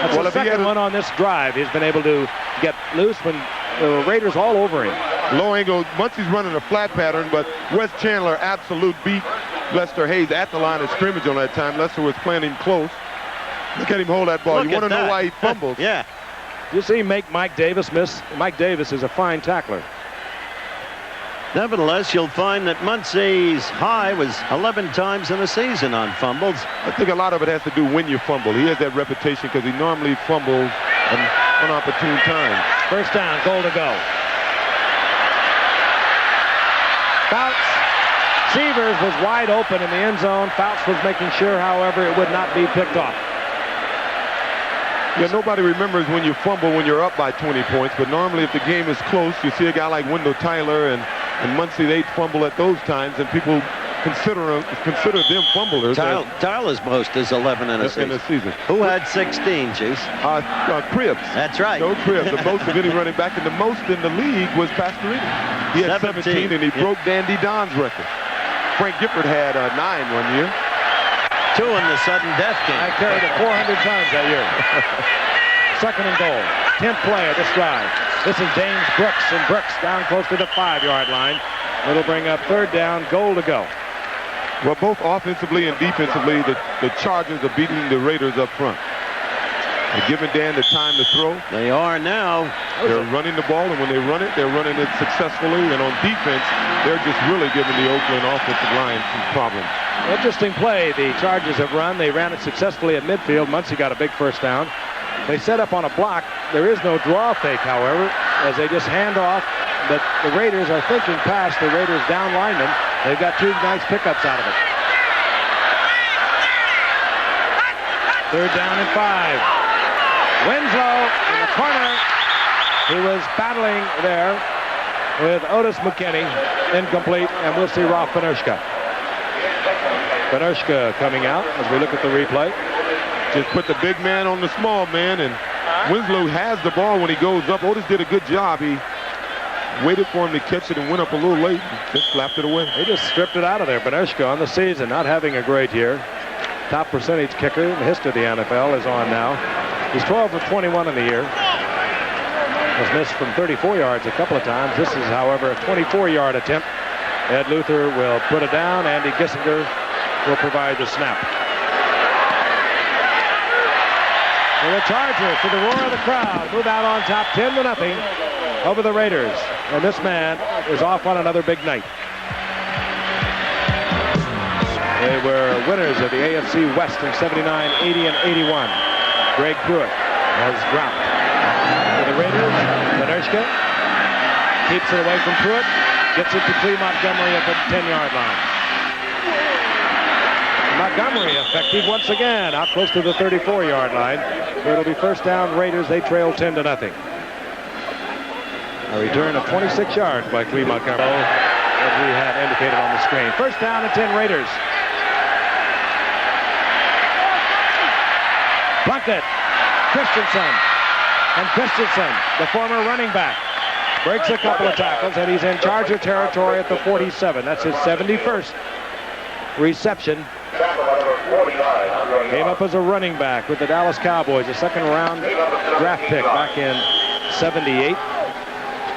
That's the second one on this drive. He's been able to get loose when the Raiders all over him. low angle. Muncie's running a flat pattern, but Wes Chandler absolute beat Lester Hayes at the line of scrimmage on that time. Lester was playing him close. Look at him hold that ball. Look, you want to know why he fumbles? Yeah. You see him make Mike Davis miss. Mike Davis is a fine tackler. Nevertheless, you'll find that Muncie's high was 11 times in a season on fumbles. I think a lot of it has to do when you fumble. He has that reputation because he normally fumbles at inopportune times. First down, goal to go. Fouts. Severs was wide open in the end zone. Fouts was making sure, however, it would not be picked off. Yeah, nobody remembers when you fumble when you're up by 20 points, but normally if the game is close, you see a guy like Wendell Tyler and Muncie, they fumble at those times, and people consider them fumblers. Tyler's most is 11 in a season. Who had 16, Juice? Cribbs. That's right. No, Cribbs. The most of any running back, and the most in the league was Pastorini. He had 17, and he broke Dandy Don's record. Frank Gifford had 9 one year. 2 in the sudden death game. I carried it 400 times that year. Second and goal. 10th play of this drive. This is James Brooks, and Brooks down close to the 5-yard line. It'll bring up third down, goal to go. Well, both offensively and defensively, the Chargers are beating the Raiders up front. They're giving Dan the time to throw. They are now. They're running the ball, and when they run it, they're running it successfully. And on defense, they're just really giving the Oakland offensive line some problems. Interesting play the Chargers have run. They ran it successfully at midfield. Muncie got a big first down. They set up on a block. There is no draw fake, however, as they just hand off. But the Raiders are thinking past the Raiders down linemen. They've got 2 nice pickups out of it. Third down and 5. Winslow in the corner. He was battling there with Otis McKinney. Incomplete, and we'll see Ralph Benershka. Benershka coming out as we look at the replay. Just put the big man on the small man, and Winslow has the ball when he goes up. Otis did a good job. He waited for him to catch it and went up a little late and just slapped it away. He just stripped it out of there. Benershka on the season, not having a great year. Top percentage kicker in the history of the NFL is on now. He's 12 of 21 in the year. Was missed from 34 yards a couple of times. This is, however, a 24-yard attempt. Ed Luther will put it down. Andy Gissinger will provide the snap. So the Chargers, to the roar of the crowd, move out on top 10-0 over the Raiders. And this man is off on another big night. They were winners of the AFC West in 79, 80, and 81. Greg Pruitt has dropped. For the Raiders, Benershka keeps it away from Pruitt, gets it to Clee Montgomery at the 10-yard line. Montgomery effective once again, out close to the 34-yard line. It'll be first down Raiders. They trail 10-0. A return of 26 yards by Clee Montgomery, as we had indicated on the screen. First down and 10 Raiders. Plunkett, Christensen, and Christensen, the former running back, breaks a couple of tackles, and he's in Charger territory at the 47. That's his 71st reception. Came up as a running back with the Dallas Cowboys, a second-round draft pick back in 78.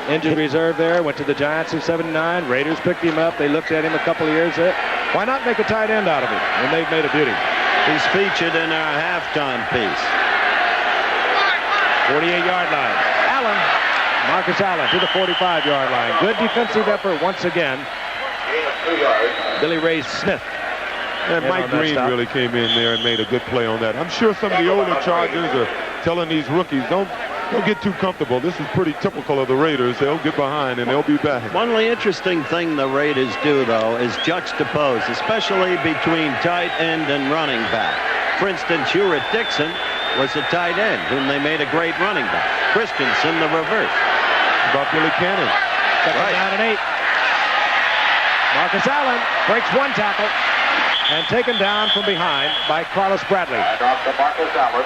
Injured reserve there, went to the Giants in 79. Raiders picked him up. They looked at him a couple of years there. Why not make a tight end out of him? And they've made a beauty. He's featured in our halftime piece. 48-yard line. Allen, Marcus Allen to the 45-yard line. Good defensive effort once again. Billy Ray Smith. And Mike Green really came in there and made a good play on that. I'm sure some of the older Chargers are telling these rookies, don't get too comfortable. This is pretty typical of the Raiders. They'll get behind and they'll be back. One of the interesting thing the Raiders do, though, is juxtapose, especially between tight end and running back. For instance, Hewitt Dixon was a tight end whom they made a great running back. Christensen the reverse. About Billy Cannon. Second down and 8. Marcus Allen breaks one tackle and taken down from behind by Carlos Bradley. Off to Marcus Allen.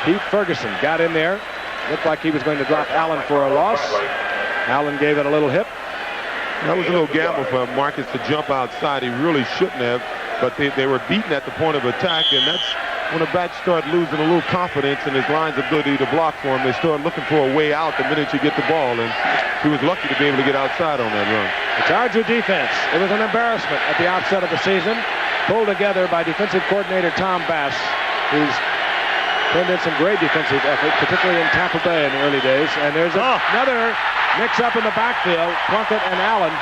Pete Ferguson got in there. Looked like he was going to drop Allen for a loss. Allen gave it a little hip. That was a little gamble for Marcus to jump outside. He really shouldn't have, but they were beaten at the point of attack, and that's when the backs start losing a little confidence in his line's ability to block for him. They start looking for a way out the minute you get the ball, and he was lucky to be able to get outside on that run. The Charger defense, it was an embarrassment at the outset of the season, pulled together by defensive coordinator Tom Bass, who's turned in some great defensive effort, particularly in Tampa Bay in the early days. And there's another mix-up in the backfield, Plunkett and Allen.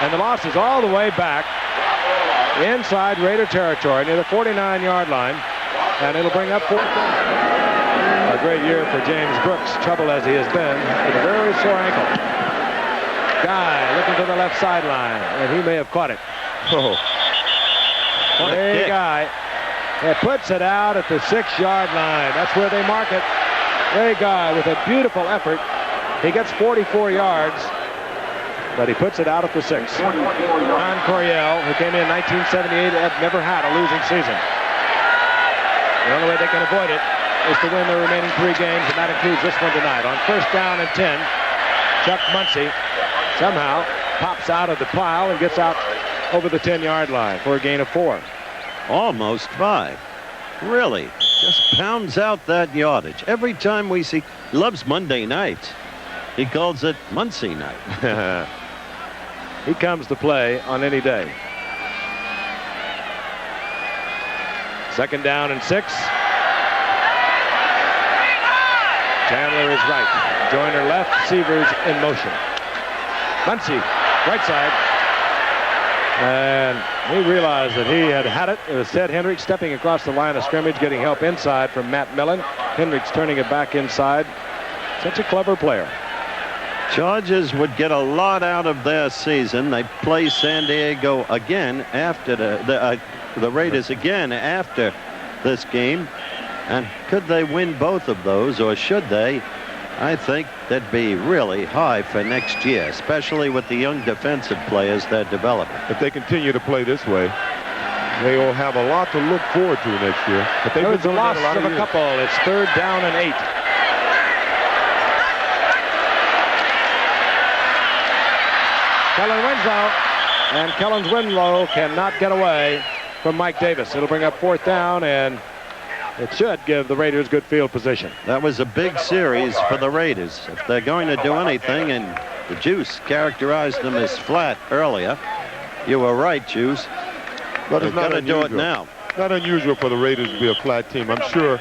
And the loss is all the way back inside Raider territory near the 49-yard line. And it'll bring up 4th down. A great year for James Brooks, trouble as he has been, with a very sore ankle. Guy looking to the left sideline, and he may have caught it. Oh. What a kick. Guy. It puts it out at the 6-yard line. That's where they mark it. Ray Guy with a beautiful effort. He gets 44 yards, but he puts it out at the 6. John Coryell, who came in 1978, had never had a losing season. The only way they can avoid it is to win the remaining 3 games, and that includes this one tonight. On 1st down and 10, Chuck Muncie somehow pops out of the pile and gets out over the 10-yard line for a gain of 4. Almost 5. Really, just pounds out that yardage. Every time we see, he loves Monday nights. He calls it Muncie night. He comes to play on any day. 2nd down and 6. Chandler is right. Joyner left. Severs in motion. Muncie, right side. And he realized that he had it. It was Ted Hendricks stepping across the line of scrimmage, getting help inside from Matt Millen. Hendricks turning it back inside. Such a clever player. Chargers would get a lot out of their season. They play San Diego again after the Raiders again after this game. And could they win both of those, or should they? I think that'd be really high for next year, especially with the young defensive players they're developing. If they continue to play this way, they will have a lot to look forward to next year. But they've been There's a doing loss that a lot of a years. couple. It's 3rd down and 8. Kellen Winslow, and Kellen's Winslow cannot get away from Mike Davis. It'll bring up 4th down, and it should give the Raiders good field position. That was a big series for the Raiders. If they're going to do anything, and the Juice characterized them as flat earlier, you were right, Juice. But They're it's not going to do it unusual. now. Not unusual for the Raiders to be a flat team. I'm sure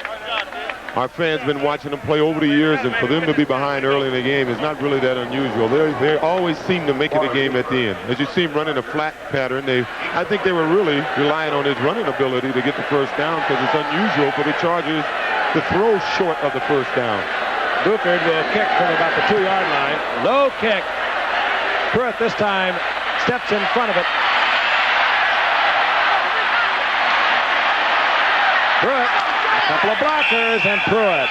our fans have been watching them play over the years, and for them to be behind early in the game is not really that unusual. They always seem to make it a game at the end. As you see him running a flat pattern, I think they were really relying on his running ability to get the 1st down, because it's unusual for the Chargers to throw short of the 1st down. Buford will kick from about the 2-yard line. Low kick. Pruitt this time steps in front of it. Pruitt, a couple of blockers, and Pruitt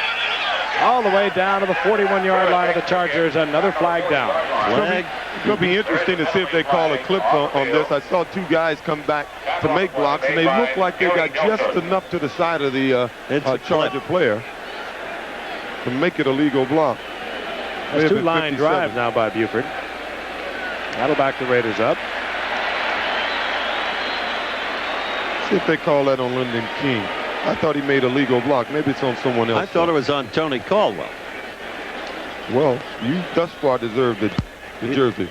all the way down to the 41-yard line of the Chargers. Another flag down. Flag. It's going to be interesting to see if they call a clip on this. I saw 2 guys come back to make blocks, and they look like they got just enough to the side of the Charger player to make it a legal block. That's 2 line drives now by Buford. That'll back the Raiders up. See if they call that on Lyndon King. I thought he made a legal block. Maybe it's on someone else. I thought it was on Tony Caldwell. Well, you thus far deserve the jersey.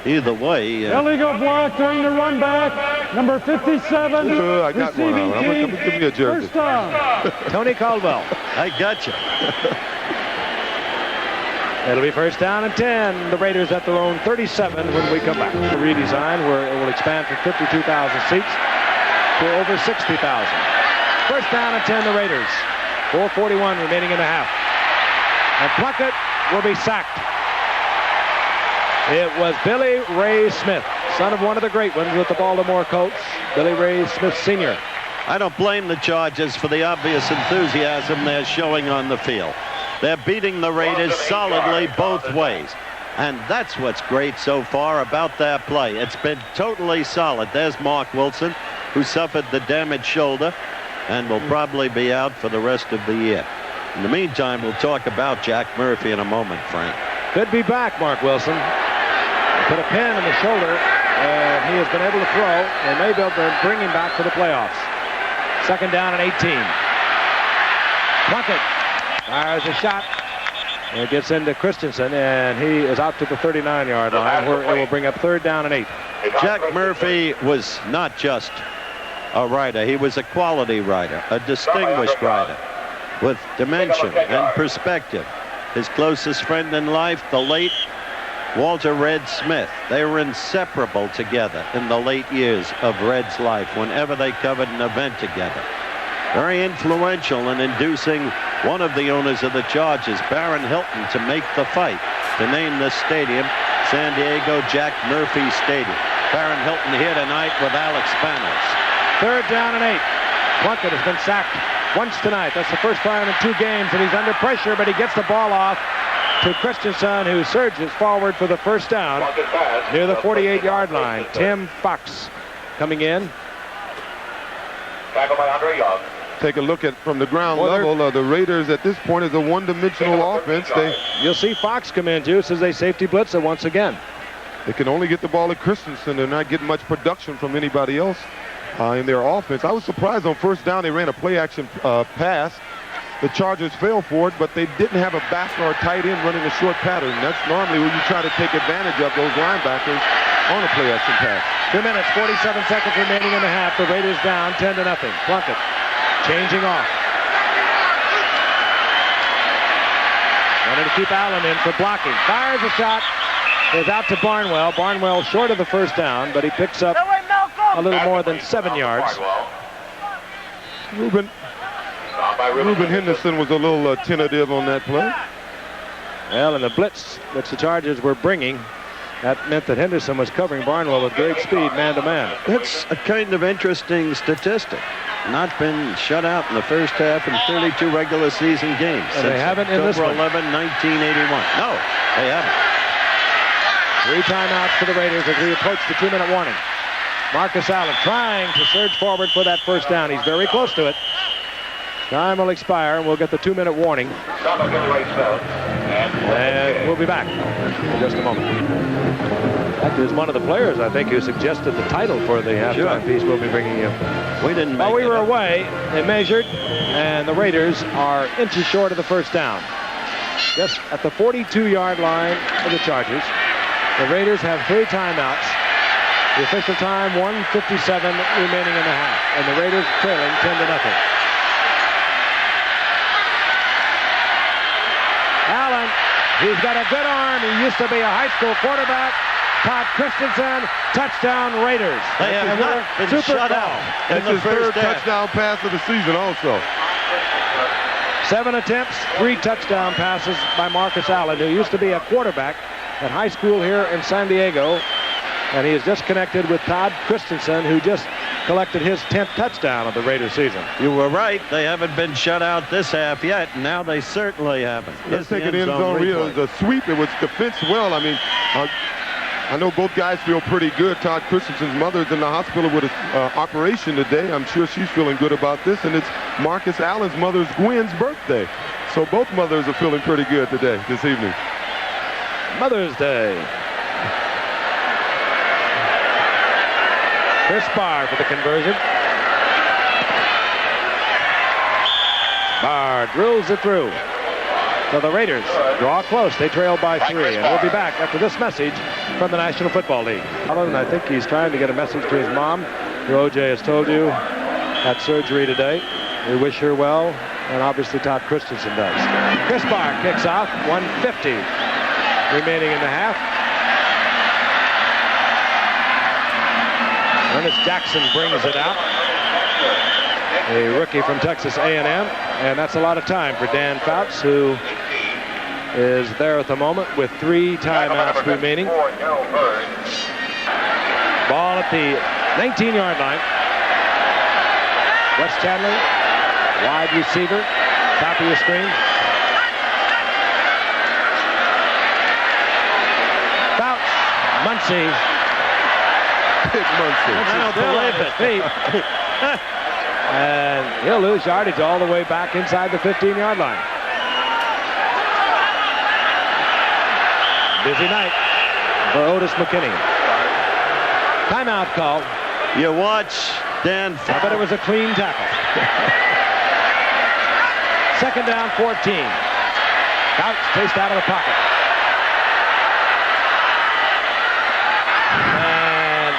Either way. Illegal block during the run back. Number 57. I got one. Receiving team. Give me a jersey. 1st down. Tony Caldwell. I got you. It'll be 1st down and 10. The Raiders at their own 37 when we come back. The redesign where it will expand from 52,000 seats to over 60,000. 1st down and 10, the Raiders. 4:41 remaining in the half. And Plunkett will be sacked. It was Billy Ray Smith, son of one of the great ones with the Baltimore Colts, Billy Ray Smith Sr., I don't blame the Chargers for the obvious enthusiasm they're showing on the field. They're beating the Raiders solidly both ways. And that's what's great so far about their play. It's been totally solid. There's Mark Wilson, who suffered the damaged shoulder and will probably be out for the rest of the year. In the meantime, we'll talk about Jack Murphy in a moment, Frank. Could be back, Mark Wilson. Put a pin in the shoulder, and he has been able to throw. They may be able to bring him back for the playoffs. 2nd down and 18. Plunkett fires a shot. It gets into Christensen, and he is out to the 39-yard line, where it will bring up 3rd down and 8. Jack Murphy was not just a rider. He was a quality rider, a distinguished rider with dimension and perspective. His closest friend in life, the late Walter Red Smith. They were inseparable together in the late years of Red's life whenever they covered an event together. Very influential in inducing one of the owners of the Chargers, Baron Hilton, to make the fight to name this stadium San Diego Jack Murphy Stadium. Baron Hilton here tonight with Alex Spanos. 3rd down and 8. Plunkett has been sacked once tonight. That's the first time in 2 games, and he's under pressure, but he gets the ball off to Christensen, who surges forward for the 1st down near the 48-yard line. Tim Fox coming in. Tackled by Andre Young. Take a look at from the ground level. The Raiders at this point is a one-dimensional offense. You'll see Fox come in, Juice, as they safety blitz it once again. They can only get the ball at Christensen. They're not getting much production from anybody else in their offense. I was surprised on 1st down they ran a play-action pass. The Chargers fell for it, but they didn't have a back or a tight end running a short pattern. That's normally when you try to take advantage of those linebackers on a play-action pass. 2 minutes, 47 seconds remaining in the half. The Raiders down 10-0. Plunkett changing off. Wanted to keep Allen in for blocking. Fires a shot. Goes out to Barnwell. Barnwell short of the 1st down, but he picks up a little more than 7 yards. Ruben Henderson was a little tentative on that play. Well, and the blitz which the Chargers were bringing, that meant that Henderson was covering Barnwell with great speed, man-to-man. That's a kind of interesting statistic. Not been shut out in the first half in 32 regular season games. And they haven't in this one. October 11, 1981. No, they haven't. 3 timeouts for the Raiders as we approach the 2-minute warning. Marcus Allen trying to surge forward for that 1st down. He's very close to it. Time will expire, and we'll get the 2-minute warning. And we'll be back in just a moment. That is one of the players, I think, who suggested the title for the halftime piece we'll be bringing you. While we were away, they measured, and the Raiders are inches short of the 1st down. Just at the 42-yard line of the Chargers. The Raiders have 3 timeouts. The official time, 1:57 remaining in the half, and the Raiders trailing 10-0. Allen, he's got a good arm. He used to be a high school quarterback. Todd Christensen, touchdown Raiders. They have not been shut out in the first 1st half. touchdown pass of the season also. 7 attempts, 3 touchdown passes by Marcus Allen, who used to be a quarterback at high school here in San Diego. And he has just connected with Todd Christensen, who just collected his 10th touchdown of the Raiders season. You were right. They haven't been shut out this half yet. And now they certainly haven't. Let's take an end zone real. The sweep, it was defense well. I mean, I know both guys feel pretty good. Todd Christensen's mother's in the hospital with an operation today. I'm sure she's feeling good about this. And it's Marcus Allen's mother's, Gwen's, birthday. So both mothers are feeling pretty good today, this evening. Mother's Day. Chris Barr for the conversion. Barr drills it through. So the Raiders draw close. They trail by 3. And we'll be back after this message from the National Football League. Allen, I think he's trying to get a message to his mom, who O.J. has told you had surgery today. We wish her well, and obviously Todd Christensen does. Chris Barr kicks off. 1:50 remaining in the half. Ernest Jackson brings it out. A rookie from Texas A&M. And that's a lot of time for Dan Fouts, who is there at the moment with 3 timeouts remaining. Ball at the 19-yard line. West Chandler, wide receiver, top of your screen. Fouts, Muncie. Big Muncie. I don't believe it. Feet. And he'll lose yardage all the way back inside the 15-yard line. Busy night for Otis McKinney. Timeout call. You watch Dan. But it was a clean tackle. Second down, 14. Fouts chased out of the pocket. And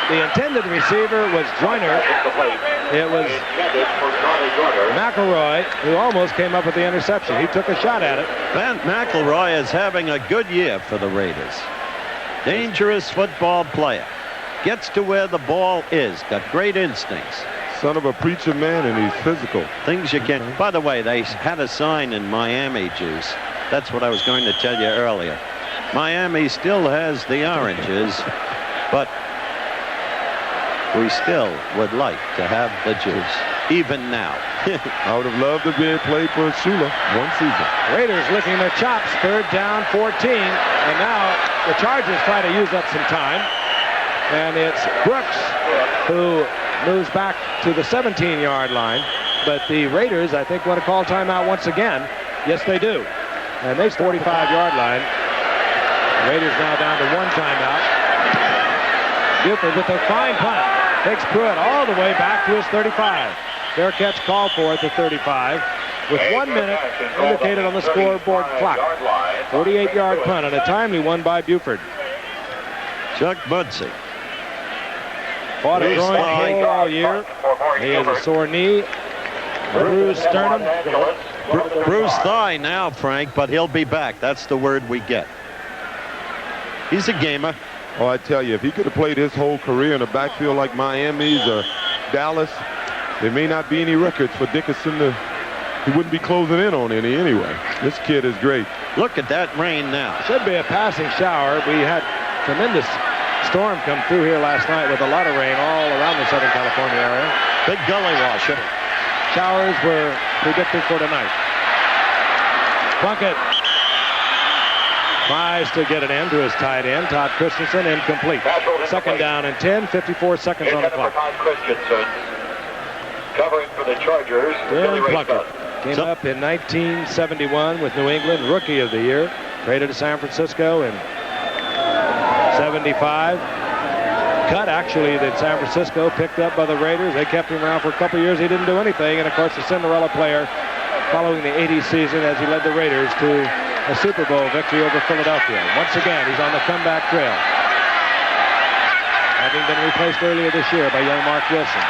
the intended receiver was Joyner. It was McElroy who almost came up with the interception. He took a shot at it. Ben McElroy is having a good year for the Raiders. Dangerous football player. Gets to where the ball is. Got great instincts. Son of a preacher man, and he's physical. Things you can. By the way, they had a sign in Miami, Juice. That's what I was going to tell you earlier. Miami still has the oranges, but we still would like to have the juice, even now. I would have loved to be played for Shula one season. Raiders licking their chops. Third down, 14. And now the Chargers try to use up some time. And it's Brooks who moves back to the 17-yard line. But the Raiders, I think, want to call timeout once again. Yes, they do. And they 45-yard line. Raiders now down to one timeout. Gifford with a fine punt. Takes Pruitt all the way back to his 35. Fair catch called for at the 35 with 1 minute indicated on the scoreboard clock. 48-yard punt and a timely one by Buford. Chuck Muncie. Fought a groin pull all year. He has a sore knee, a bruised sternum. Bruised thigh now, Frank, but he'll be back. That's the word we get. He's a gamer. Oh, I tell you, if he could have played his whole career in a backfield like Miami's or Dallas, there may not be any records for Dickerson to. He wouldn't be closing in on any anyway. This kid is great. Look at that rain now. Should be a passing shower. We had tremendous storm come through here last night with a lot of rain all around the Southern California area. Big gully washer. Showers were predicted for tonight. Plunkett tries to get it in to his tight end, Todd Christensen, incomplete. Second down and 10, 54 seconds on the clock. Christensen covering for the Chargers. Jim Plunkett came up in 1971 with New England, Rookie of the Year. Traded to San Francisco in 75. Cut, actually, that San Francisco picked up by the Raiders. They kept him around for a couple years. He didn't do anything. And, of course, the Cinderella player following the 80s season as he led the Raiders to a Super Bowl victory over Philadelphia. Once again, he's on the comeback trail, having been replaced earlier this year by young Mark Wilson.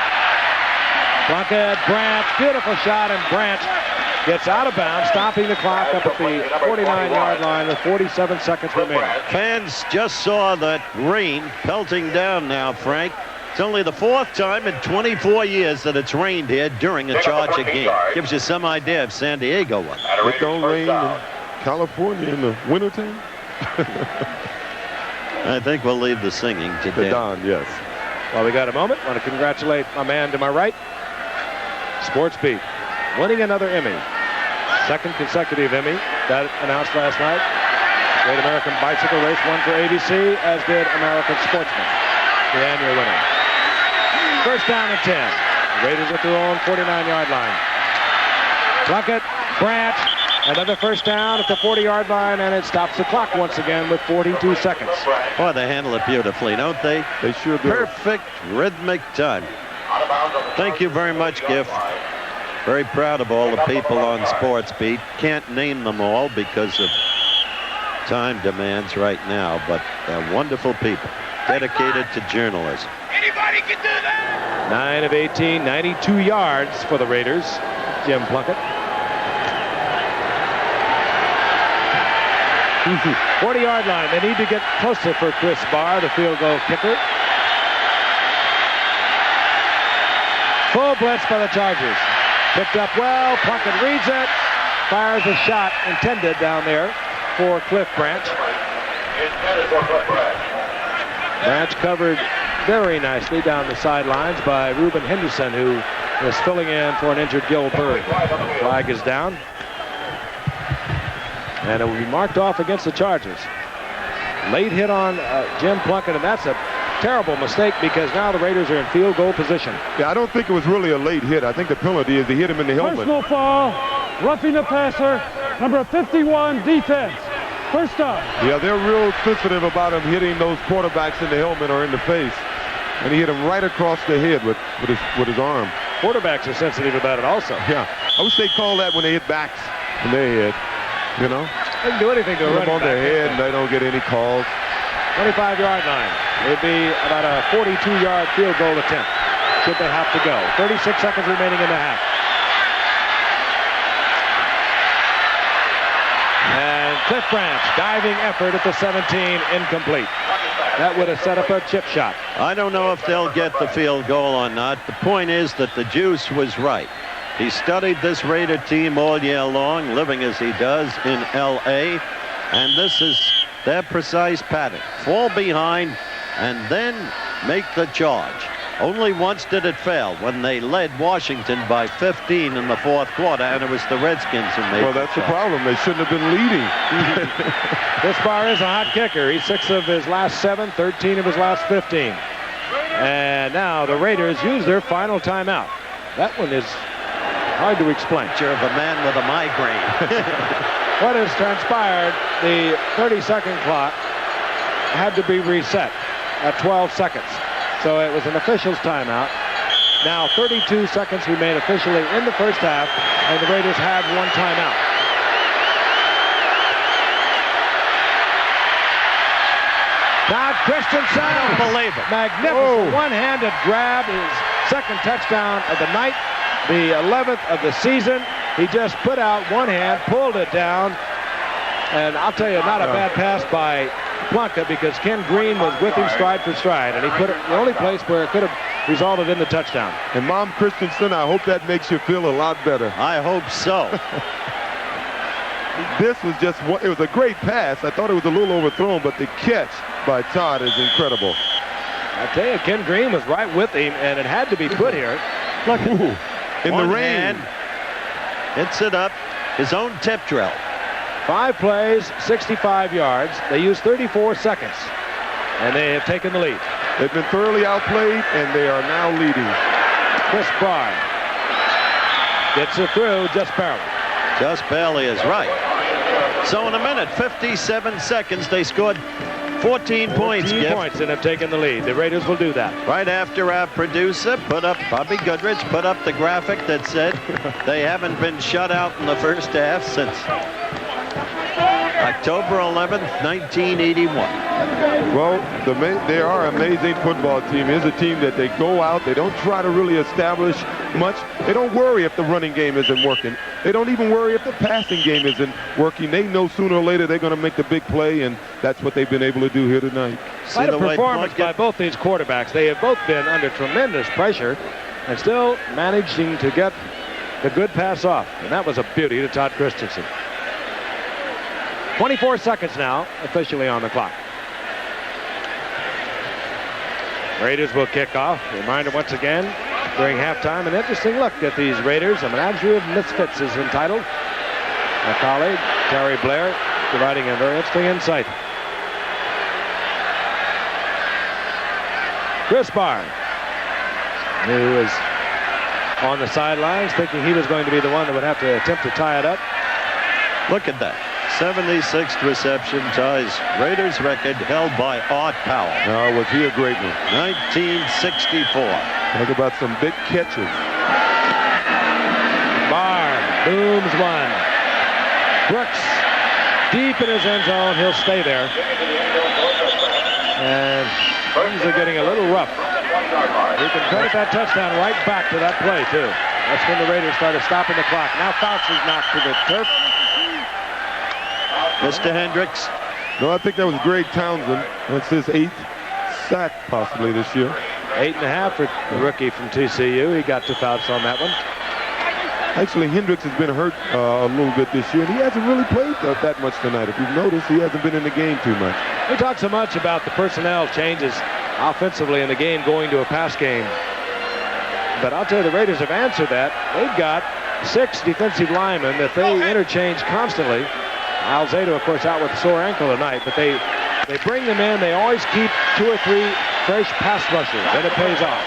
Plunkett, Branch, beautiful shot, and Branch gets out of bounds, stopping the clock up at the 49-yard line with 47 seconds remaining. Fans just saw that rain pelting down now, Frank. It's only the fourth time in 24 years that it's rained here during a Charger game. Gives you some idea of San Diego one. It don't rain in California in the wintertime? I think we'll leave the singing to The Dan. Don, yes. Well, we got a moment. Want to congratulate my man to my right, Sports Beat, winning another Emmy. Second consecutive Emmy. That announced last night. Great American Bicycle Race won for ABC, as did American Sportsman, the annual winner. First down and 10. Raiders at their own 49-yard line. Plunkett, Branch, another first down at the 40-yard line, and it stops the clock once again with 42 seconds. Boy, they handle it beautifully, don't they? They sure do. Perfect rhythmic time. Thank you very much, Giff. Very proud of all the people on Sports Beat. Can't name them all because of time demands right now, but they're wonderful people, dedicated to journalism. Anybody can do that! 9 of 18, 92 yards for the Raiders. Jim Plunkett. 40-yard line. They need to get closer for Chris Barr, the field goal kicker. Full blitz by the Chargers. Picked up well. Plunkett reads it. Fires a shot intended down there for Cliff Branch. Branch covered very nicely down the sidelines by Reuben Henderson, who is filling in for an injured Gilbert. Flag is down. And it will be marked off against the Chargers. Late hit on Jim Plunkett, and that's a terrible mistake because now the Raiders are in field goal position. Yeah, I don't think it was really a late hit. I think the penalty is they hit him in the helmet. Personal foul, roughing the passer, number 51, defense. First down. Yeah, they're real sensitive about him hitting those quarterbacks in the helmet or in the face. And he hit him right across the head with his arm. Quarterbacks are sensitive about it also. Yeah, I wish they called that when they hit backs in their head. You know? They can do anything to a running on their back. head and they don't get any calls. 25-yard line. It'd be about a 42-yard field goal attempt should they have to go. 36 seconds remaining in the half. And Cliff Branch, diving effort at the 17, incomplete. That would have set up a chip shot. I don't know if they'll get the field goal or not. The point is that the juice was right. He studied this Raider team all year long, living as he does in L.A., and this is their precise pattern. Fall behind and then make the charge. Only once did it fail, when they led Washington by 15 in the fourth quarter, and it was the Redskins who made Well, that's the problem. They shouldn't have been leading. This bar is a hot kicker. He's 6 of his last 7, 13 of his last 15. And now the Raiders use their final timeout. That one is hard to explain. Picture of a man with a migraine. What has transpired, the 30-second clock had to be reset at 12 seconds. So it was an official's timeout. Now 32 seconds remain officially in the first half, and the Raiders have one timeout. Todd Christensen. I don't believe it. Magnificent one-handed grab, his second touchdown of the night, the 11th of the season. He just put out one hand, pulled it down, and I'll tell you, not a bad pass by Plunkett because Ken Green was with him stride for stride, and he put it the only place where it could have resulted in the touchdown. And Mom Christensen, I hope that makes you feel a lot better. I hope so. This was just, it was a great pass. I thought it was a little overthrown, but the catch by Todd is incredible. I tell you, Ken Green was right with him, and it had to be put here. Look, in One the rain. hand, hits it up, his own tip drill. 5 plays, 65 yards. They used 34 seconds, and they have taken the lead. They've been thoroughly outplayed, and they are now leading. Chris Barr gets it through just barely. Just barely is right. So in a minute, 57 seconds, they scored 14 points. 14 points and have taken the lead. The Raiders will do that. Right after our producer put up, Bobby Goodrich put up the graphic that said they haven't been shut out in the first half since October 11th, 1981. Well, they are an amazing football team. Here's a team that they go out. They don't try to really establish much. They don't worry if the running game isn't working. They don't even worry if the passing game isn't working. They know sooner or later they're going to make the big play, and that's what they've been able to do here tonight. Quite a performance by both these quarterbacks. They have both been under tremendous pressure and still managing to get the good pass off. And that was a beauty to Todd Christensen. 24 seconds now, officially on the clock. Raiders will kick off. Reminder once again, during halftime, an interesting look at these Raiders. A menagerie of misfits is entitled. My colleague, Terry Blair, providing a very interesting insight. Chris Barr, who was on the sidelines, thinking he was going to be the one that would have to attempt to tie it up. Look at that. 76th reception, ties Raiders record held by Art Powell. Was he a great one? 1964. Talk about some big catches. Barr booms one. Brooks deep in his end zone. He'll stay there. And things are getting a little rough. You can credit that touchdown right back to that play, too. That's when the Raiders started stopping the clock. Now Fouts is knocked to the turf. Mr. Hendricks. No, I think that was Greg Townsend. That's his 8th sack possibly this year. 8.5 for the rookie from TCU. He got 2 Fouts on that one. Actually, Hendricks has been hurt a little bit this year, and he hasn't really played that much tonight. If you've noticed, he hasn't been in the game too much. We talk so much about the personnel changes offensively in the game going to a pass game. But I'll tell you, the Raiders have answered that. They've got 6 defensive linemen that they interchange constantly. Alzado, of course, out with a sore ankle tonight, but they bring them in. They always keep 2 or 3 fresh pass rushers, and it pays off.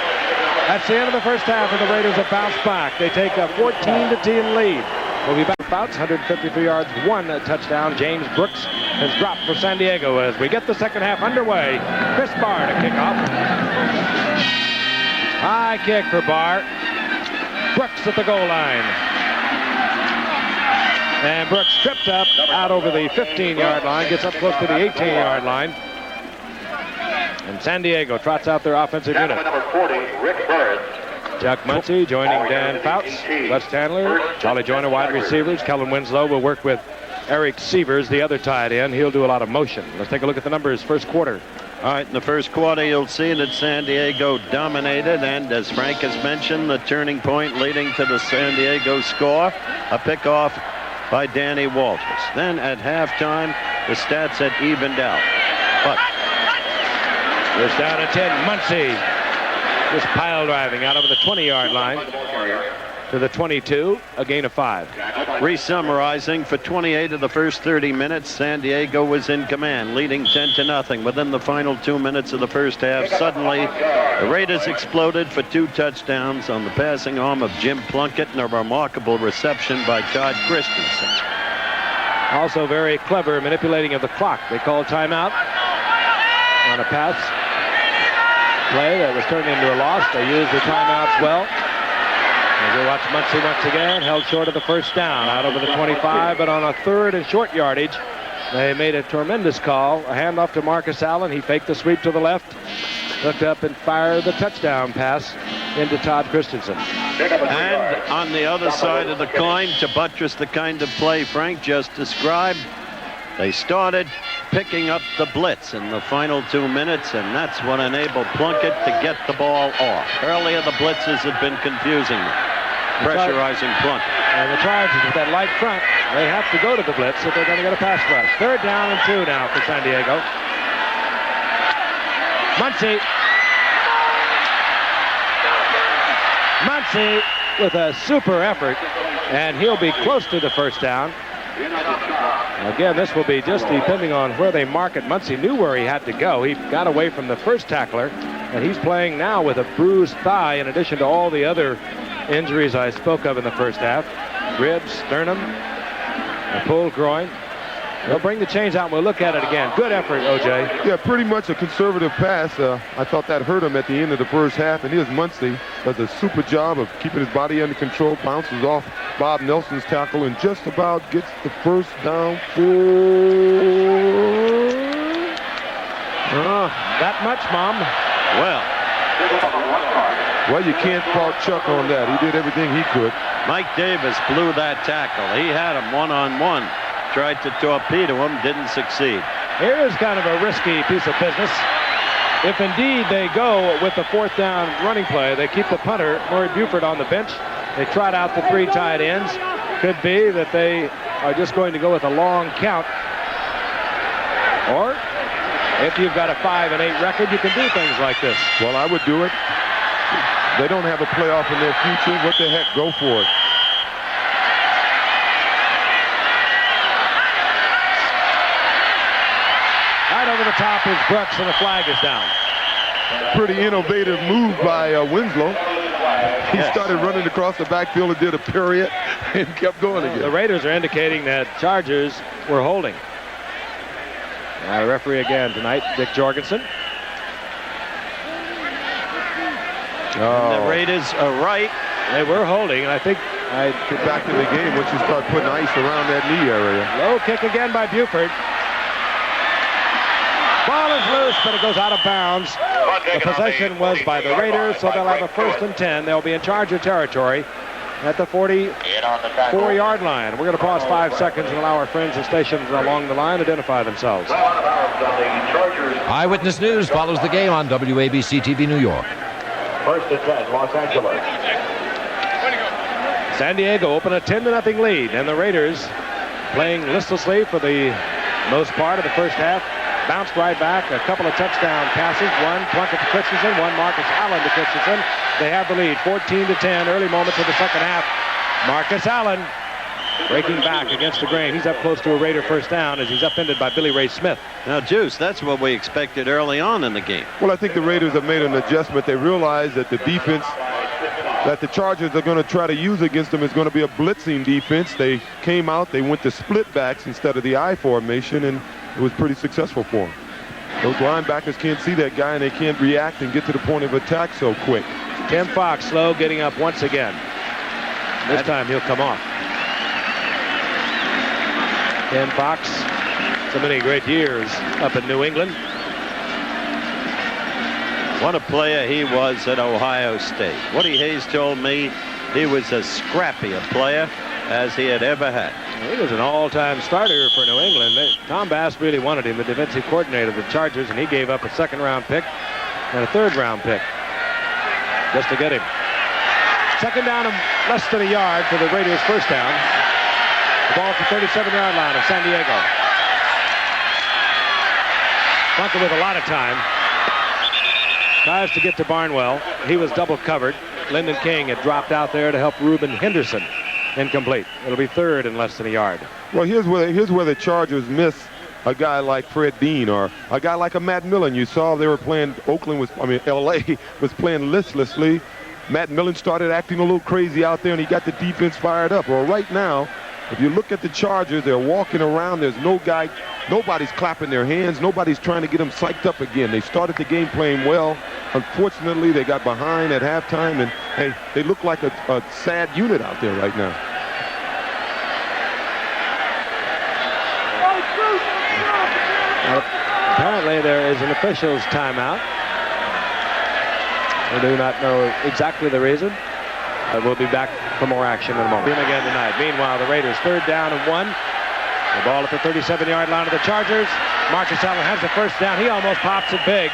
That's the end of the first half, and the Raiders have bounced back. They take a 14-10 lead. We'll be back. Fouts, 153 yards, 1 touchdown. James Brooks has dropped for San Diego as we get the second half underway. Chris Barr to kick off. High kick for Barr. Brooks at the goal line. And Brooks tripped up out over the 15-yard line, gets up close to the 18-yard line. And San Diego trots out their offensive unit. Number 40, Rick Bird. Chuck Muncie joining Dan Fouts, Les Chandler, Charlie Joyner, wide receivers. Kellen Winslow will work with Eric Sievers, the other tight end. He'll do a lot of motion. Let's take a look at the numbers first quarter. All right, in the first quarter, you'll see that San Diego dominated, and as Frank has mentioned, the turning point leading to the San Diego score, a pickoff by Danny Walters. Then at halftime, the stats had evened out. But it's down to 10. Muncie just pile driving out over the 20-yard line to the 22, a gain of 5. Re-summarizing, for 28 of the first 30 minutes, San Diego was in command, leading 10-0. Within the final 2 minutes of the first half, suddenly the Raiders exploded for 2 touchdowns on the passing arm of Jim Plunkett and a remarkable reception by Todd Christensen. Also very clever manipulating of the clock. They called timeout on a pass play that was turned into a loss. They used the timeouts well. As we watch Muncie once again, held short of the first down, out over the 25, but on a 3rd and short yardage, they made a tremendous call. A handoff to Marcus Allen. He faked the sweep to the left, looked up and fired the touchdown pass into Todd Christensen. And on the other side of the coin, to buttress the kind of play Frank just described, they started picking up the blitz in the final 2 minutes, and that's what enabled Plunkett to get the ball off. Earlier, the blitzes had been confusing them, pressurizing Plunkett. And the Chargers with that light front, they have to go to the blitz if they're going to get a pass rush. 3rd down and 2 now for San Diego. Muncie with a super effort, and he'll be close to the first down. Again, this will be just depending on where they mark it. Muncie knew where he had to go. He got away from the first tackler, and he's playing now with a bruised thigh in addition to all the other injuries I spoke of in the first half. Ribs, sternum, a pulled groin. They'll bring the chains out and we'll look at it again. Good effort, O.J. Yeah, pretty much a conservative pass. I thought that hurt him at the end of the first half, and here's Muncie. Does a super job of keeping his body under control, bounces off Bob Nelson's tackle, and just about gets the first down for... that much, Mom. Well, you can't fault Chuck on that. He did everything he could. Mike Davis blew that tackle. He had him one-on-one. Tried to torpedo him, didn't succeed. Here's kind of a risky piece of business. If indeed they go with the 4th down running play, they keep the punter, Murray Buford, on the bench. They trot out the 3 tight ends. Could be that they are just going to go with a long count. Or if you've got a 5-8 record, you can do things like this. Well, I would do it. They don't have a playoff in their future. What the heck? Go for it. Right over the top is Brooks, and the flag is down. Pretty innovative move by Winslow. He started running across the backfield and did a period and kept going again. The Raiders are indicating that Chargers were holding. Now, the referee again tonight, Dick Jorgensen. The Raiders are right. They were holding, and I think I get back to the game once you start putting ice around that knee area. Low kick again by Buford. Ball is loose, but it goes out of bounds. The possession was by the Raiders, so they'll have a 1st and 10. They'll be in Charger territory at the 44-yard line. We're going to pause 5 seconds and allow our friends and stations along the line identify themselves. Eyewitness News follows the game on WABC TV New York. 1st and 10, Los Angeles. San Diego open a 10-0 lead, and the Raiders playing listlessly for the most part of the first half. bounced right back. A couple of touchdown passes. One Plunkett to Christensen, one Marcus Allen to Christensen. They have the lead, 14-10, early moments of the second half. Marcus Allen breaking back against the grain. He's up close to a Raider first down as he's upended by Billy Ray Smith. Now, Juice, that's what we expected early on in the game. Well, I think the Raiders have made an adjustment. They realize that the defense that the Chargers are going to try to use against them is going to be a blitzing defense. They came out, they went to split backs instead of the I formation, and it was pretty successful for them. Those linebackers can't see that guy, and they can't react and get to the point of attack so quick. Tim Fox slow, getting up once again. This time he'll come off. Tim Fox, so many great years up in New England. What a player he was at Ohio State. Woody Hayes told me he was as scrappy a player as he had ever had. He was an all-time starter for New England. Tom Bass really wanted him, the defensive coordinator of the Chargers, and he gave up a second-round pick and a third-round pick just to get him. Second down and less than a yard for the Raiders' first down. The ball at the 37-yard line of San Diego. Plunkett with a lot of time. Tries to get to Barnwell. He was double covered. Lyndon King had dropped out there to help Reuben Henderson. Incomplete. It'll be third and less than a yard. Well, here's where the Chargers miss a guy like Fred Dean or a guy like a Matt Millen. You saw they were playing, L.A. was playing listlessly. Matt Millen started acting a little crazy out there, and he got the defense fired up. Well, right now, if you look at the Chargers, they're walking around. There's no guy, nobody's clapping their hands. Nobody's trying to get them psyched up again. They started the game playing well. Unfortunately, they got behind at halftime, and hey, they look like a sad unit out there right now. Apparently, there is an official's timeout. We do not know exactly the reason. We'll be back for more action in a moment. Again tonight. Meanwhile, the Raiders third down and one. The ball at the 37-yard line of the Chargers. Marcus Allen has the first down. He almost pops it big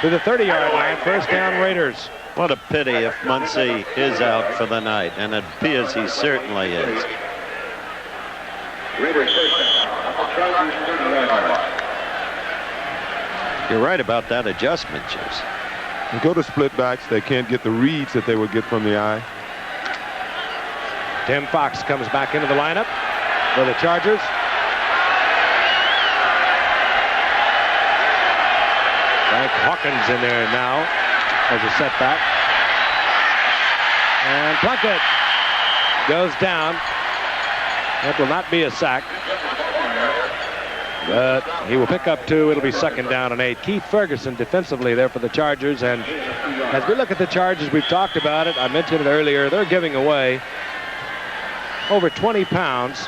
to the 30-yard line. First down, Raiders. What a pity if Muncie is out for the night, and it appears he certainly is. Raiders first down. Chargers 30-yard line. You're right about that adjustment, Juice. You go to split backs, they can't get the reads that they would get from the eye. Tim Fox comes back into the lineup for the Chargers. Frank Hawkins in there now as a setback. And Plunkett goes down. That will not be a sack. But he will pick up two. It'll be second down and 8. Keith Ferguson defensively there for the Chargers. And as we look at the Chargers, we've talked about it. I mentioned it earlier. They're giving away over 20 pounds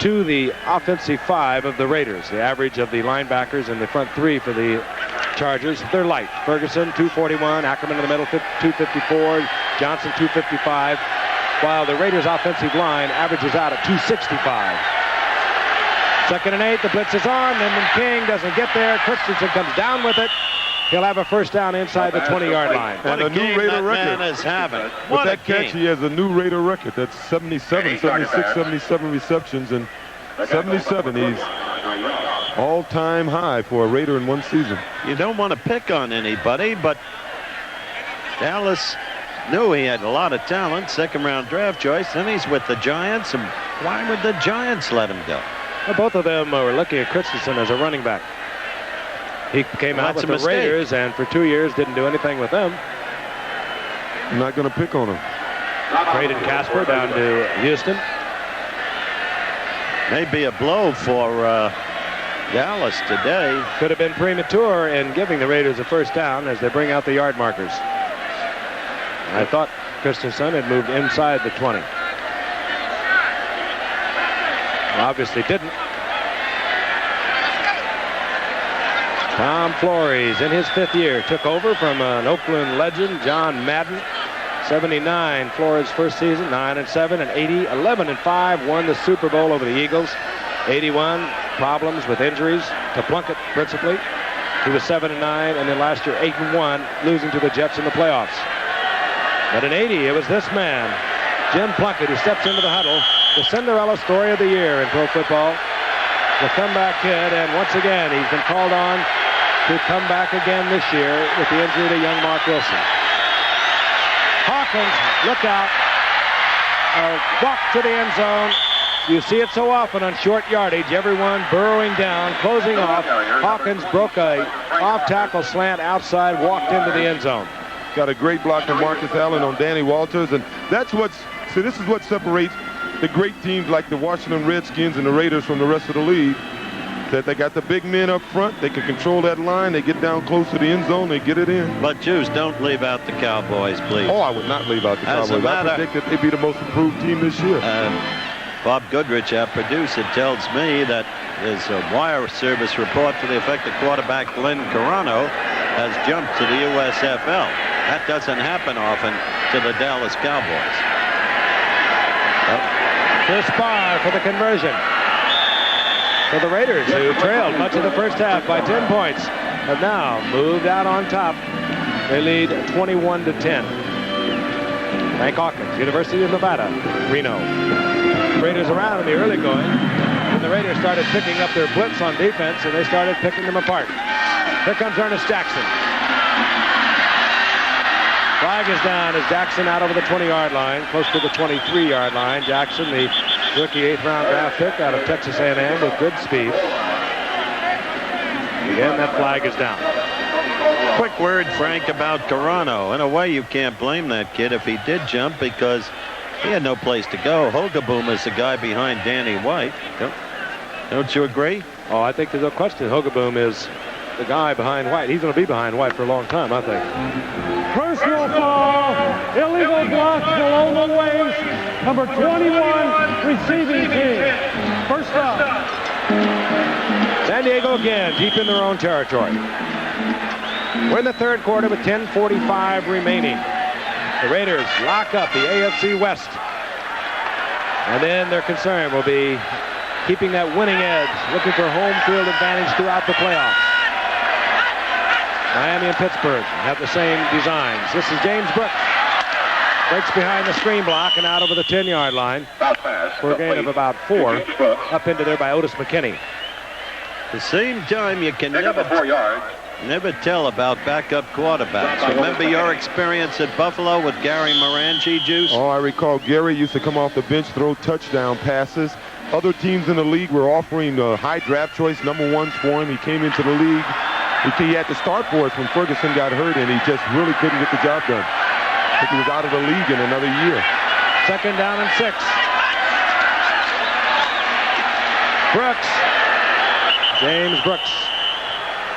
to the offensive 5 of the Raiders. The average of the linebackers in the front 3 for the Chargers, they're light. Ferguson, 241. Ackerman in the middle, 254. Johnson, 255. While the Raiders' offensive line averages out at 265. Second and 8, the blitz is on. Lyndon King doesn't get there. Christensen comes down with it. He'll have a first down inside the 20-yard line. What a new Raider record is having. With that catch, he has a new Raider record. That's 77, 76, 77 receptions, and 77. He's all-time high for a Raider in one season. You don't want to pick on anybody, but Dallas knew he had a lot of talent. Second-round draft choice. Then he's with the Giants, and why would the Giants let him go? Well, both of them were looking at Christensen as a running back. He came out with the Raiders, and for 2 years didn't do anything with them. I'm not going to pick on him. Traded Casper down to Houston. Maybe a blow for Dallas today. Could have been premature in giving the Raiders a first down as they bring out the yard markers. I thought Christensen had moved inside the 20. Obviously didn't. Tom Flores in his 5th year took over from an Oakland legend, John Madden. 79, Flores' first season, 9-7, and 80, 11-5, won the Super Bowl over the Eagles. 81, problems with injuries to Plunkett principally. He was 7-9, and then last year 8-1, losing to the Jets in the playoffs. But in 80, it was this man, Jim Plunkett, who steps into the huddle. The Cinderella story of the year in pro football. the comeback kid, and once again, he's been called on to come back again this year with the injury to young Mark Wilson. Hawkins, look out. Walk to the end zone. You see it so often on short yardage. Everyone burrowing down, closing off. Hawkins broke a off-tackle slant outside, walked into the end zone. Got a great block from Marcus Allen on Danny Walters, and this is what separates the great teams like the Washington Redskins and the Raiders from the rest of the league. That they got the big men up front, they can control that line, they get down close to the end zone, they get it in. But Juice, don't leave out the Cowboys, please. Oh, I would not leave out the As a Cowboys. I predicted they'd be the most improved team this year. Bob Goodrich, our producer, tells me that there's a wire service report to the effect that quarterback Glenn Carano has jumped to the USFL. That doesn't happen often to the Dallas Cowboys. Chris Barr for the conversion. For the Raiders, who trailed much of the first half by 10 points, have now moved out on top. They lead 21-10. Frank Hawkins, University of Nevada, Reno. Raiders around in the early going, and the Raiders started picking up their blitz on defense, and they started picking them apart. Here comes Ernest Jackson. Flag is down as Jackson out over the 20-yard line, close to the 23-yard line. Jackson, the rookie 8th-round draft pick out of Texas A&M with good speed. Again, that flag is down. Quick word, Frank, about Carano. In a way, you can't blame that kid if he did jump because he had no place to go. Hogaboom is the guy behind Danny White. Don't you agree? Oh, I think there's no question. Hogaboom is the guy behind White. He's going to be behind White for a long time, I think. Personal foul, illegal block below the waist, number 21, receiving team. First down. San Diego again, deep in their own territory. We're in the third quarter with 10:45 remaining. The Raiders lock up the AFC West. And then their concern will be keeping that winning edge, looking for home field advantage throughout the playoffs. Miami and Pittsburgh have the same designs. This is James Brooks. Breaks behind the screen block and out over the 10-yard line for a gain of about 4. Up into there by Otis McKinney. At the same time, you can never tell about backup quarterbacks. Remember your experience at Buffalo with Gary Morangi, Juice? Oh, I recall Gary used to come off the bench, throw touchdown passes. Other teams in the league were offering high draft choice #1s for him. He came into the league. He had to start for us when Ferguson got hurt, and he just really couldn't get the job done. I think he was out of the league in another year. 2nd down and 6. Brooks. James Brooks.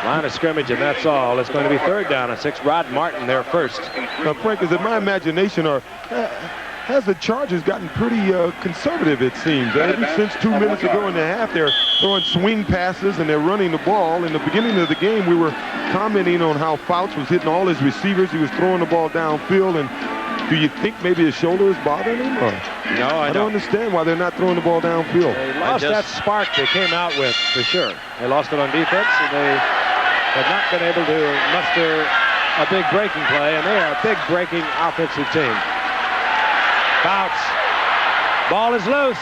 Line of scrimmage, and that's all. It's going to be 3rd down and 6. Rod Martin there first. Now, Frank, is it my imagination, or has the Chargers gotten pretty conservative, it seems? Ever since 2 minutes ago in the half, they're throwing swing passes and they're running the ball. In the beginning of the game, we were commenting on how Fouts was hitting all his receivers. He was throwing the ball downfield. And do you think maybe his shoulder is bothering him? Or? No, I don't understand why they're not throwing the ball downfield. They lost that spark they came out with, for sure. They lost it on defense, and they have not been able to muster a big breaking play, and they are a big breaking offensive team. Fouts. Ball is loose,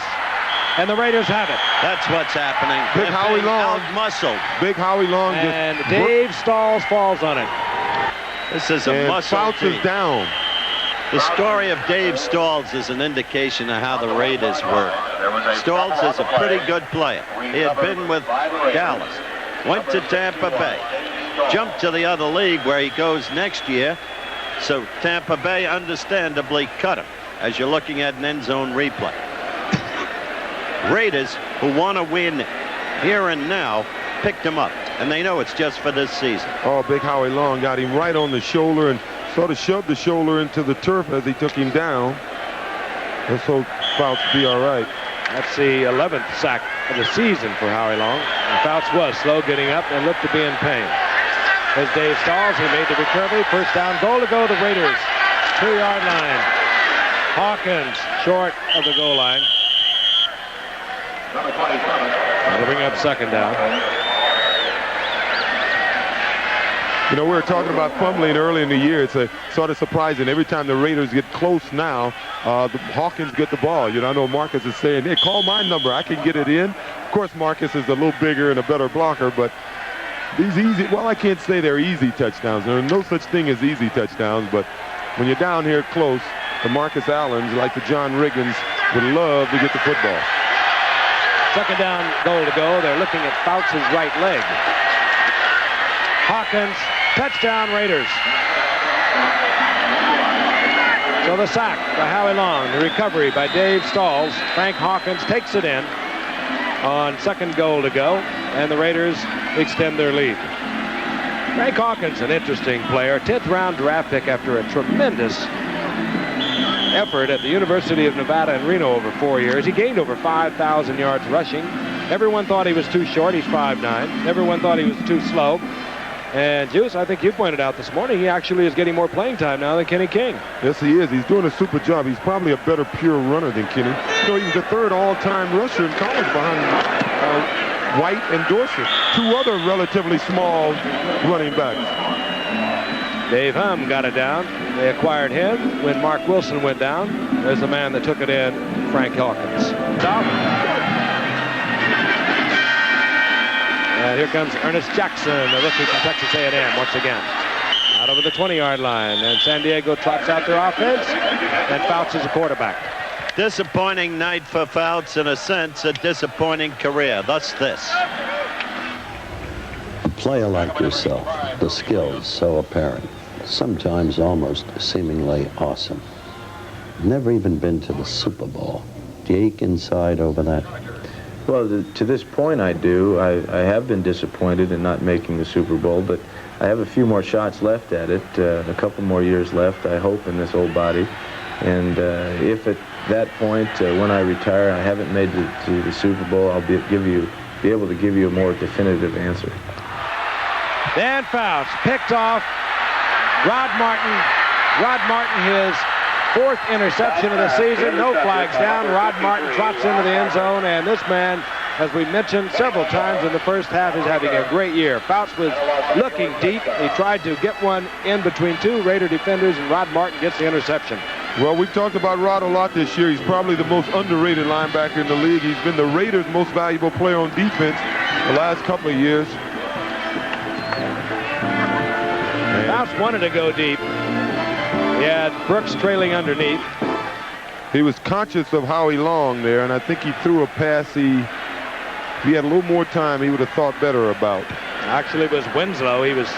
and the Raiders have it. That's what's happening. Big Howie Long. Out-muscled. Big Howie Long. And Dave Stalls falls on it. This is a muscle Fouts is down. The story of Dave Stalls is an indication of how the Raiders work. Stalls is a pretty good player. He had been with Dallas, went to Tampa Bay, jumped to the other league where he goes next year, so Tampa Bay understandably cut him as you're looking at an end zone replay. Raiders, who want to win here and now, picked him up, and they know it's just for this season. Oh, Big Howie Long got him right on the shoulder and sort of shoved the shoulder into the turf as he took him down. Let's hope Fouts be all right. That's the 11th sack of the season for Howie Long. And Fouts was slow getting up and looked to be in pain. As Dave Stalls, he made the recovery. First down, goal to go, the Raiders. 2-yard line. Hawkins short of the goal line. That'll bring up 2nd down. You know, we were talking about fumbling early in the year. It's sort of surprising. Every time the Raiders get close now, the Hawkins get the ball. You know, I know Marcus is saying, hey, call my number. I can get it in. Of course, Marcus is a little bigger and a better blocker, but these easy, well, I can't say they're easy touchdowns. There are no such thing as easy touchdowns, but when you're down here close, the Marcus Allens, like the John Riggins, would love to get the football. Second down, goal to go. They're looking at Fouts' right leg. Hawkins, touchdown Raiders. So the sack by Howie Long, the recovery by Dave Stalls. Frank Hawkins takes it in on second goal to go, and the Raiders extend their lead. Frank Hawkins, an interesting player, 10th round draft pick after a tremendous effort at the University of Nevada in Reno over 4 years. He gained over 5,000 yards rushing. Everyone thought he was too short. He's 5'9". Everyone thought he was too slow. And Juice, I think you pointed out this morning, he actually is getting more playing time now than Kenny King. Yes, he is. He's doing a super job. He's probably a better pure runner than Kenny. You know, he was the third all-time rusher in college behind White and Dorsett, two other relatively small running backs. Dave Hum got it down. They acquired him when Mark Wilson went down. There's the man that took it in, Frank Hawkins. Stop. And here comes Ernest Jackson, the rookie from Texas A&M, once again. Out over the 20-yard line, and San Diego trots out their offense, and Fouts is a quarterback. Disappointing night for Fouts, in a sense, a disappointing career. Thus this. A player like yourself, the skills so apparent, sometimes almost seemingly awesome. Never even been to the Super Bowl. Do you ache inside over that? Well, to this point I do. I have been disappointed in not making the Super Bowl, but I have a few more shots left at it, a couple more years left, I hope, in this old body. And if at that point, when I retire, I haven't made it to the Super Bowl, I'll be able to give you a more definitive answer. Dan Fouts picked off Rod Martin. Rod Martin, his fourth interception of the season. No flags down. Rod Martin trots into the end zone, and this man, as we mentioned several times in the first half, is having a great year. Fouts was looking deep. He tried to get one in between two Raider defenders, and Rod Martin gets the interception. Well, we've talked about Rod a lot this year. He's probably the most underrated linebacker in the league. He's been the Raiders' most valuable player on defense the last couple of years. Fouts wanted to go deep. He had Brooks trailing underneath. He was conscious of Howie Long there, and I think he threw a pass if he had a little more time, he would have thought better about. Actually, it was Winslow. He was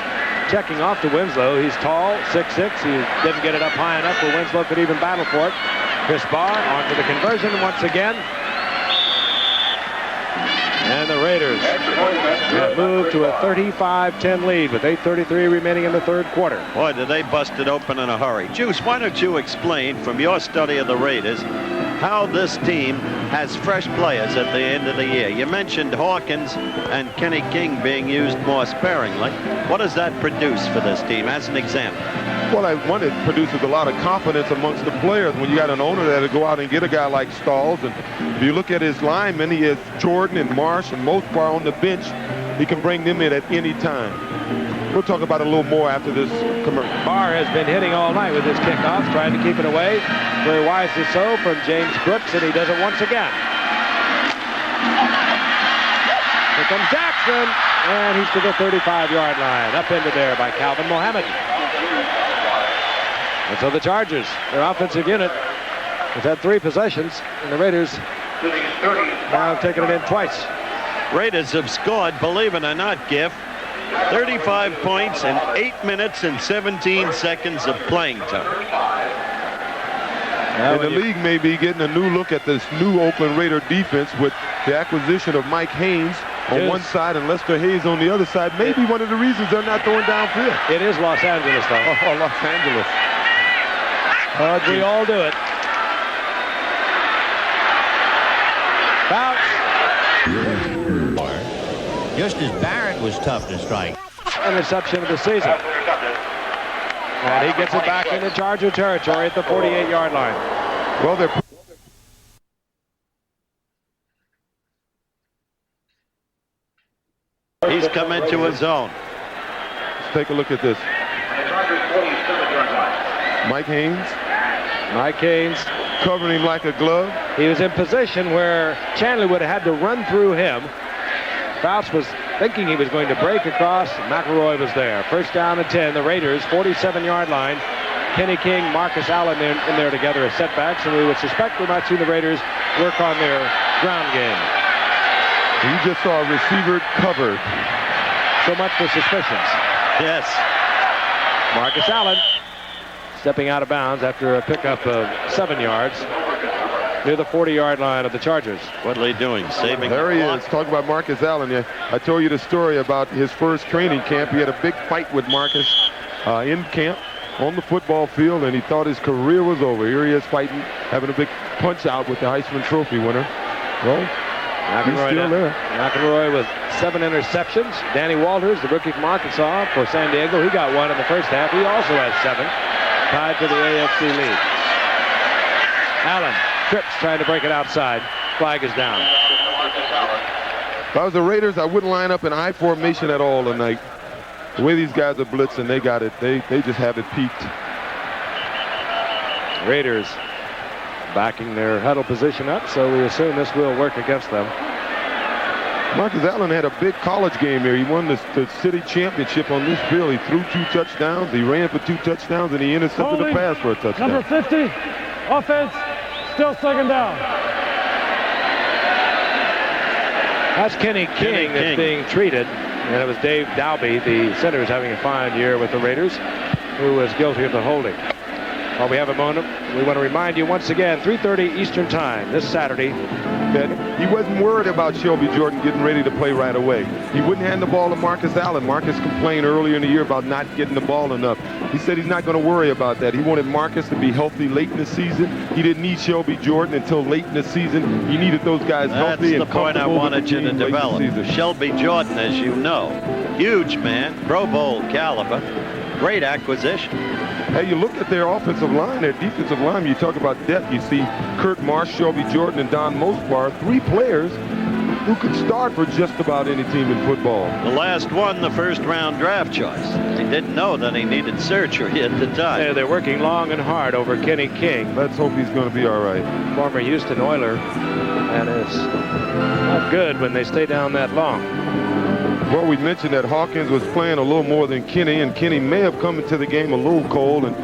checking off to Winslow. He's tall, 6'6". He didn't get it up high enough where Winslow could even battle for it. Chris Barr onto the conversion once again. And the Raiders have moved to a 35-10 lead with 8:33 remaining in the third quarter. Boy, did they bust it open in a hurry. Juice, why don't you explain from your study of the Raiders how this team has fresh players at the end of the year? You mentioned Hawkins and Kenny King being used more sparingly. What does that produce for this team as an example? Well, it produces a lot of confidence amongst the players when you got an owner that'll go out and get a guy like Stalls. And if you look at his linemen, he has Jordan and Marsh and most part on the bench. He can bring them in at any time. We'll talk about it a little more after this commercial. Barr has been hitting all night with his kickoffs, trying to keep it away. Very wisely so from James Brooks, and he does it once again. Here comes Jackson, and he's to the 35-yard line. Up into there by Calvin Mohammed. And so the Chargers, their offensive unit, has had 3 possessions, and the Raiders now have taken it in twice. Raiders have scored, believe it or not, Giff, 35 points in 8 minutes and 17 seconds of playing time. And the league may be getting a new look at this new Oakland Raider defense with the acquisition of Mike Haynes on one side and Lester Hayes on the other side. Maybe one of the reasons they're not throwing downfield. It is Los Angeles, though. Oh, Los Angeles. We all do it. Fouts. Just as Barrett was tough to strike. Interception of the season. And he gets it back into Charger territory at the 48-yard line. Well, they're... He's come into his own. take a look at this. Mike Haynes. Mike Haynes covering him like a glove. He was in position where Chandler would have had to run through him. Fouts was thinking he was going to break across. McElroy was there. First down and 10. The Raiders, 47-yard line. Kenny King, Marcus Allen in there together as setbacks, and we would suspect we might see the Raiders work on their ground game. You just saw a receiver covered. So much for suspicions. Yes. Marcus Allen stepping out of bounds after a pickup of 7 yards near the 40-yard line of the Chargers. What are they doing? Saving There he clock? is. Talk about Marcus Allen. Yeah, I told you the story about his first training camp. He had a big fight with Marcus in camp on the football field, and he thought his career was over. Here he is fighting, having a big punch out with the Heisman Trophy winner. Well, he's still there. McElroy with 7 interceptions. Danny Walters, the rookie from Arkansas for San Diego, he got 1 in the first half. He also has 7, tied to the AFC lead. Allen trips, trying to break it outside. Flag is down. If I was the Raiders, I wouldn't line up in I formation at all tonight. The way these guys are blitzing, they got it. They just have it peaked. Raiders backing their huddle position up, so we assume this will work against them. Marcus Allen had a big college game here. He won the city championship on this field. He threw 2 touchdowns. He ran for 2 touchdowns, and he intercepted a pass for a touchdown. Number 50, offense, still second down. That's Kenny King that's being treated. And it was Dave Dalby, the center, who's having a fine year with the Raiders, who was guilty of the holding. While we have a moment, we want to remind you once again, 3:30 Eastern Time this Saturday, that he wasn't worried about Shelby Jordan getting ready to play right away. He wouldn't hand the ball to Marcus Allen. Marcus complained earlier in the year about not getting the ball enough. He said he's not going to worry about that. He wanted Marcus to be healthy late in the season. He didn't need Shelby Jordan until late in the season. He needed those guys healthy and comfortable. That's the point I wanted you to develop. Shelby Jordan, as you know, huge man, Pro Bowl caliber, great acquisition. Hey, you look at their offensive line, their defensive line, you talk about depth. You see Kurt Marsh, Shelby Jordan, and Don Mospar, 3 players who could start for just about any team in football. The last one, the first-round draft choice. He didn't know that he needed surgery at the time. Yeah, they're working long and hard over Kenny King. Let's hope he's going to be all right. Former Houston Oiler, and it's not good when they stay down that long. Well, we mentioned that Hawkins was playing a little more than Kenny, and Kenny may have come into the game a little cold and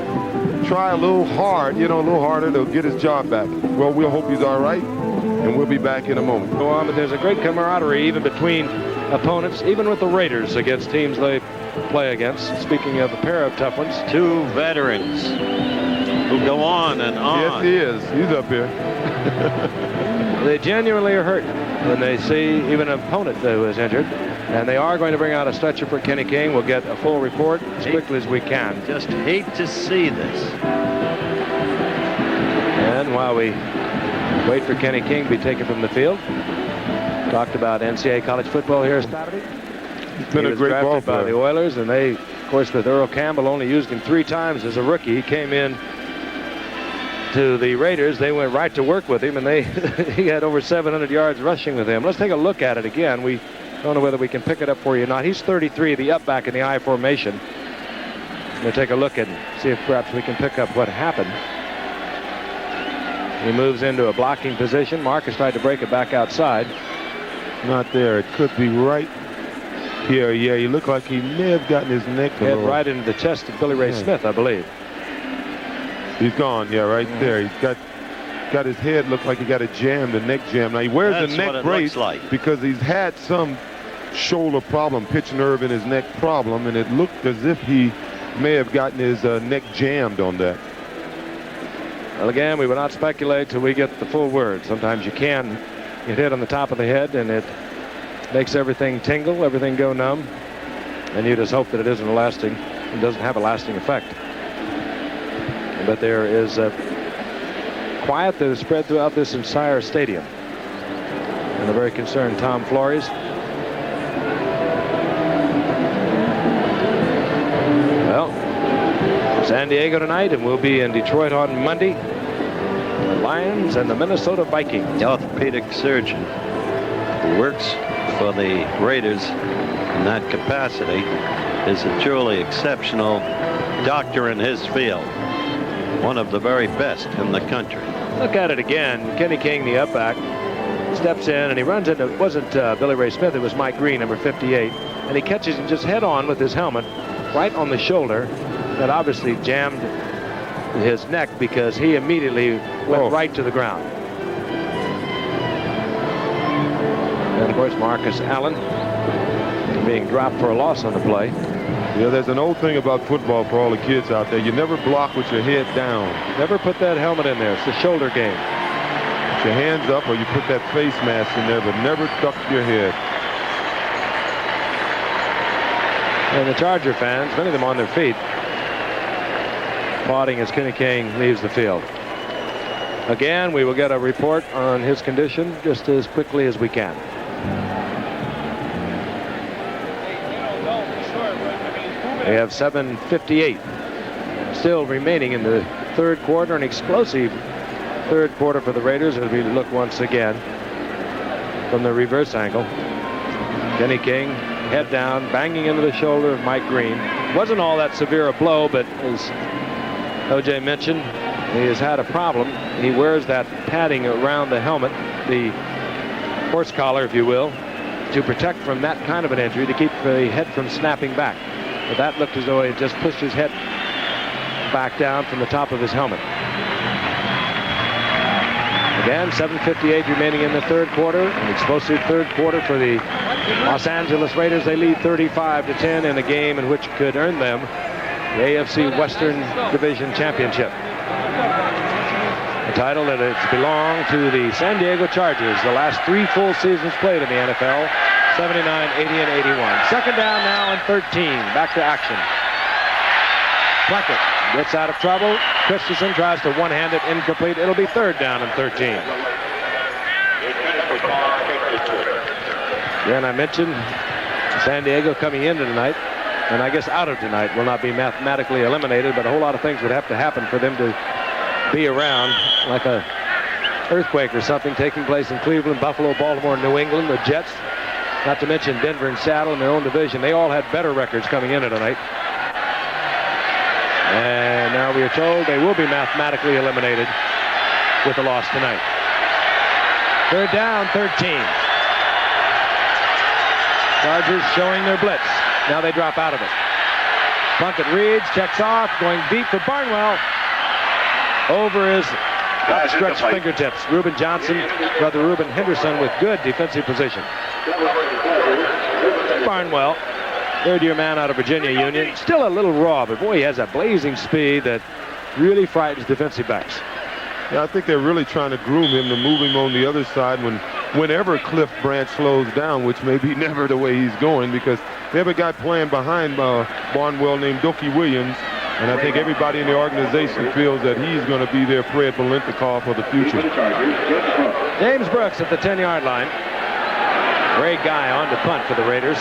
try a little hard, a little harder to get his job back. Well, we'll hope he's all right, and we'll be back in a moment. Go on, but there's a great camaraderie even between opponents, even with the Raiders against teams they play against. Speaking of a pair of tough ones. 2 veterans who go on and on. Yes, he is. He's up here. They genuinely are hurt when they see even an opponent who is injured. And they are going to bring out a stretcher for Kenny King. We'll get a full report as quickly as we can. Just hate to see this. And while we wait for Kenny King to be taken from the field, talked about NCAA college football here Saturday. He's been a great ball player. By the Oilers, and they, of course, with Earl Campbell only used him 3 times as a rookie. He came in to the Raiders. They went right to work with him, and he had over 700 yards rushing with him. Let's take a look at it again. We don't know whether we can pick it up for you or not. He's 33, the up back in the I formation. We'll take a look and see if perhaps we can pick up what happened. He moves into a blocking position. Marcus tried to break it back outside. Not there. It could be right here. Yeah, he looked like he may have gotten his neck. Head right into the chest of Billy Ray Smith, I believe. He's gone. Yeah, right there. He's got his head looked like he got a jam, the neck jam. Now he wears the neck brace because he's had some shoulder problem, pitch nerve in his neck problem, and it looked as if he may have gotten his neck jammed on that. Well, again, we will not speculate till we get the full word. Sometimes you can get hit on the top of the head, and it makes everything tingle, everything go numb, and you just hope that it doesn't have a lasting effect. But there is a quiet that is spread throughout this entire stadium. And a very concerned Tom Flores. Well, San Diego tonight, and we'll be in Detroit on Monday. The Lions and the Minnesota Vikings. The orthopedic surgeon who works for the Raiders in that capacity is a truly exceptional doctor in his field. One of the very best in the country. Look at it again. Kenny King, the up back, steps in and he runs into, it wasn't Billy Ray Smith, it was Mike Green, number 58. And he catches him just head on with his helmet right on the shoulder. That obviously jammed his neck because he immediately went right to the ground. And of course, Marcus Allen being dropped for a loss on the play. Yeah, there's an old thing about football for all the kids out there. You never block with your head down. Never put that helmet in there. It's the shoulder game. Put your hands up or you put that face mask in there, but never duck your head. And the Charger fans, many of them on their feet, applauding as Kenny King leaves the field. Again, we will get a report on his condition just as quickly as we can. We have 7:58 still remaining in the third quarter, an explosive third quarter for the Raiders as we look once again from the reverse angle. Kenny King, head down, banging into the shoulder of Mike Green. Wasn't all that severe a blow, but as O.J. mentioned, he has had a problem. He wears that padding around the helmet, the horse collar, if you will, to protect from that kind of an injury, to keep the head from snapping back. But that looked as though he had just pushed his head back down from the top of his helmet. Again, 7:58 remaining in the third quarter. An explosive third quarter for the Los Angeles Raiders. They lead 35-10 in a game in which could earn them the AFC Western Division Championship. A title that has belonged to the San Diego Chargers the last 3 full seasons played in the NFL, 79, 80, and 81. Second down now and 13. Back to action. Plunkett gets out of trouble. Christensen tries to one-hand it, incomplete. It'll be third down and 13. Again, I mentioned San Diego coming into tonight, and I guess out of tonight, will not be mathematically eliminated, but a whole lot of things would have to happen for them to be around, like a earthquake or something taking place in Cleveland, Buffalo, Baltimore, New England, the Jets, not to mention Denver and Seattle in their own division. They all had better records coming into tonight. And now we are told they will be mathematically eliminated with a loss tonight. Third down, 13. Chargers showing their blitz. Now they drop out of it. Plunkett reads, checks off, going deep for Barnwell. Over his outstretched fingertips. Reuben Johnson, brother Reuben Henderson with good defensive position. Barnwell, third-year man out of Virginia Union. Still a little raw, but boy, he has a blazing speed that really frightens defensive backs. Yeah, I think they're really trying to groom him to move him on the other side whenever Cliff Branch slows down, which may be never the way he's going, because they have a guy playing behind Barnwell named Dookie Williams, and I think everybody in the organization feels that he's going to be their Fred Bilentikov for the future. James Brooks at the 10-yard line. Great guy on to punt for the Raiders.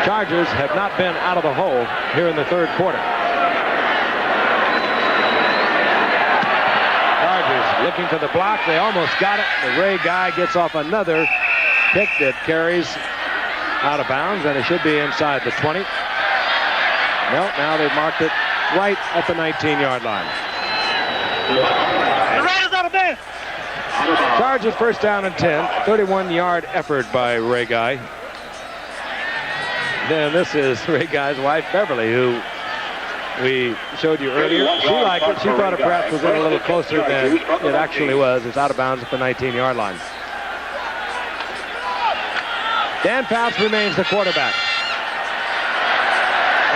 Chargers have not been out of the hole here in the third quarter. Chargers looking for the block. They almost got it. The Ray guy gets off another kick that carries out of bounds, and it should be inside the 20. Well, now they've marked it right at the 19-yard line. The Raiders out of there. Chargers first down and 10. 31-yard effort by Ray Guy. Then this is Ray Guy's wife, Beverly, who we showed you earlier. She liked it. She thought it perhaps was in a little closer than it actually was. It's out of bounds at the 19-yard line. Dan Fouts remains the quarterback.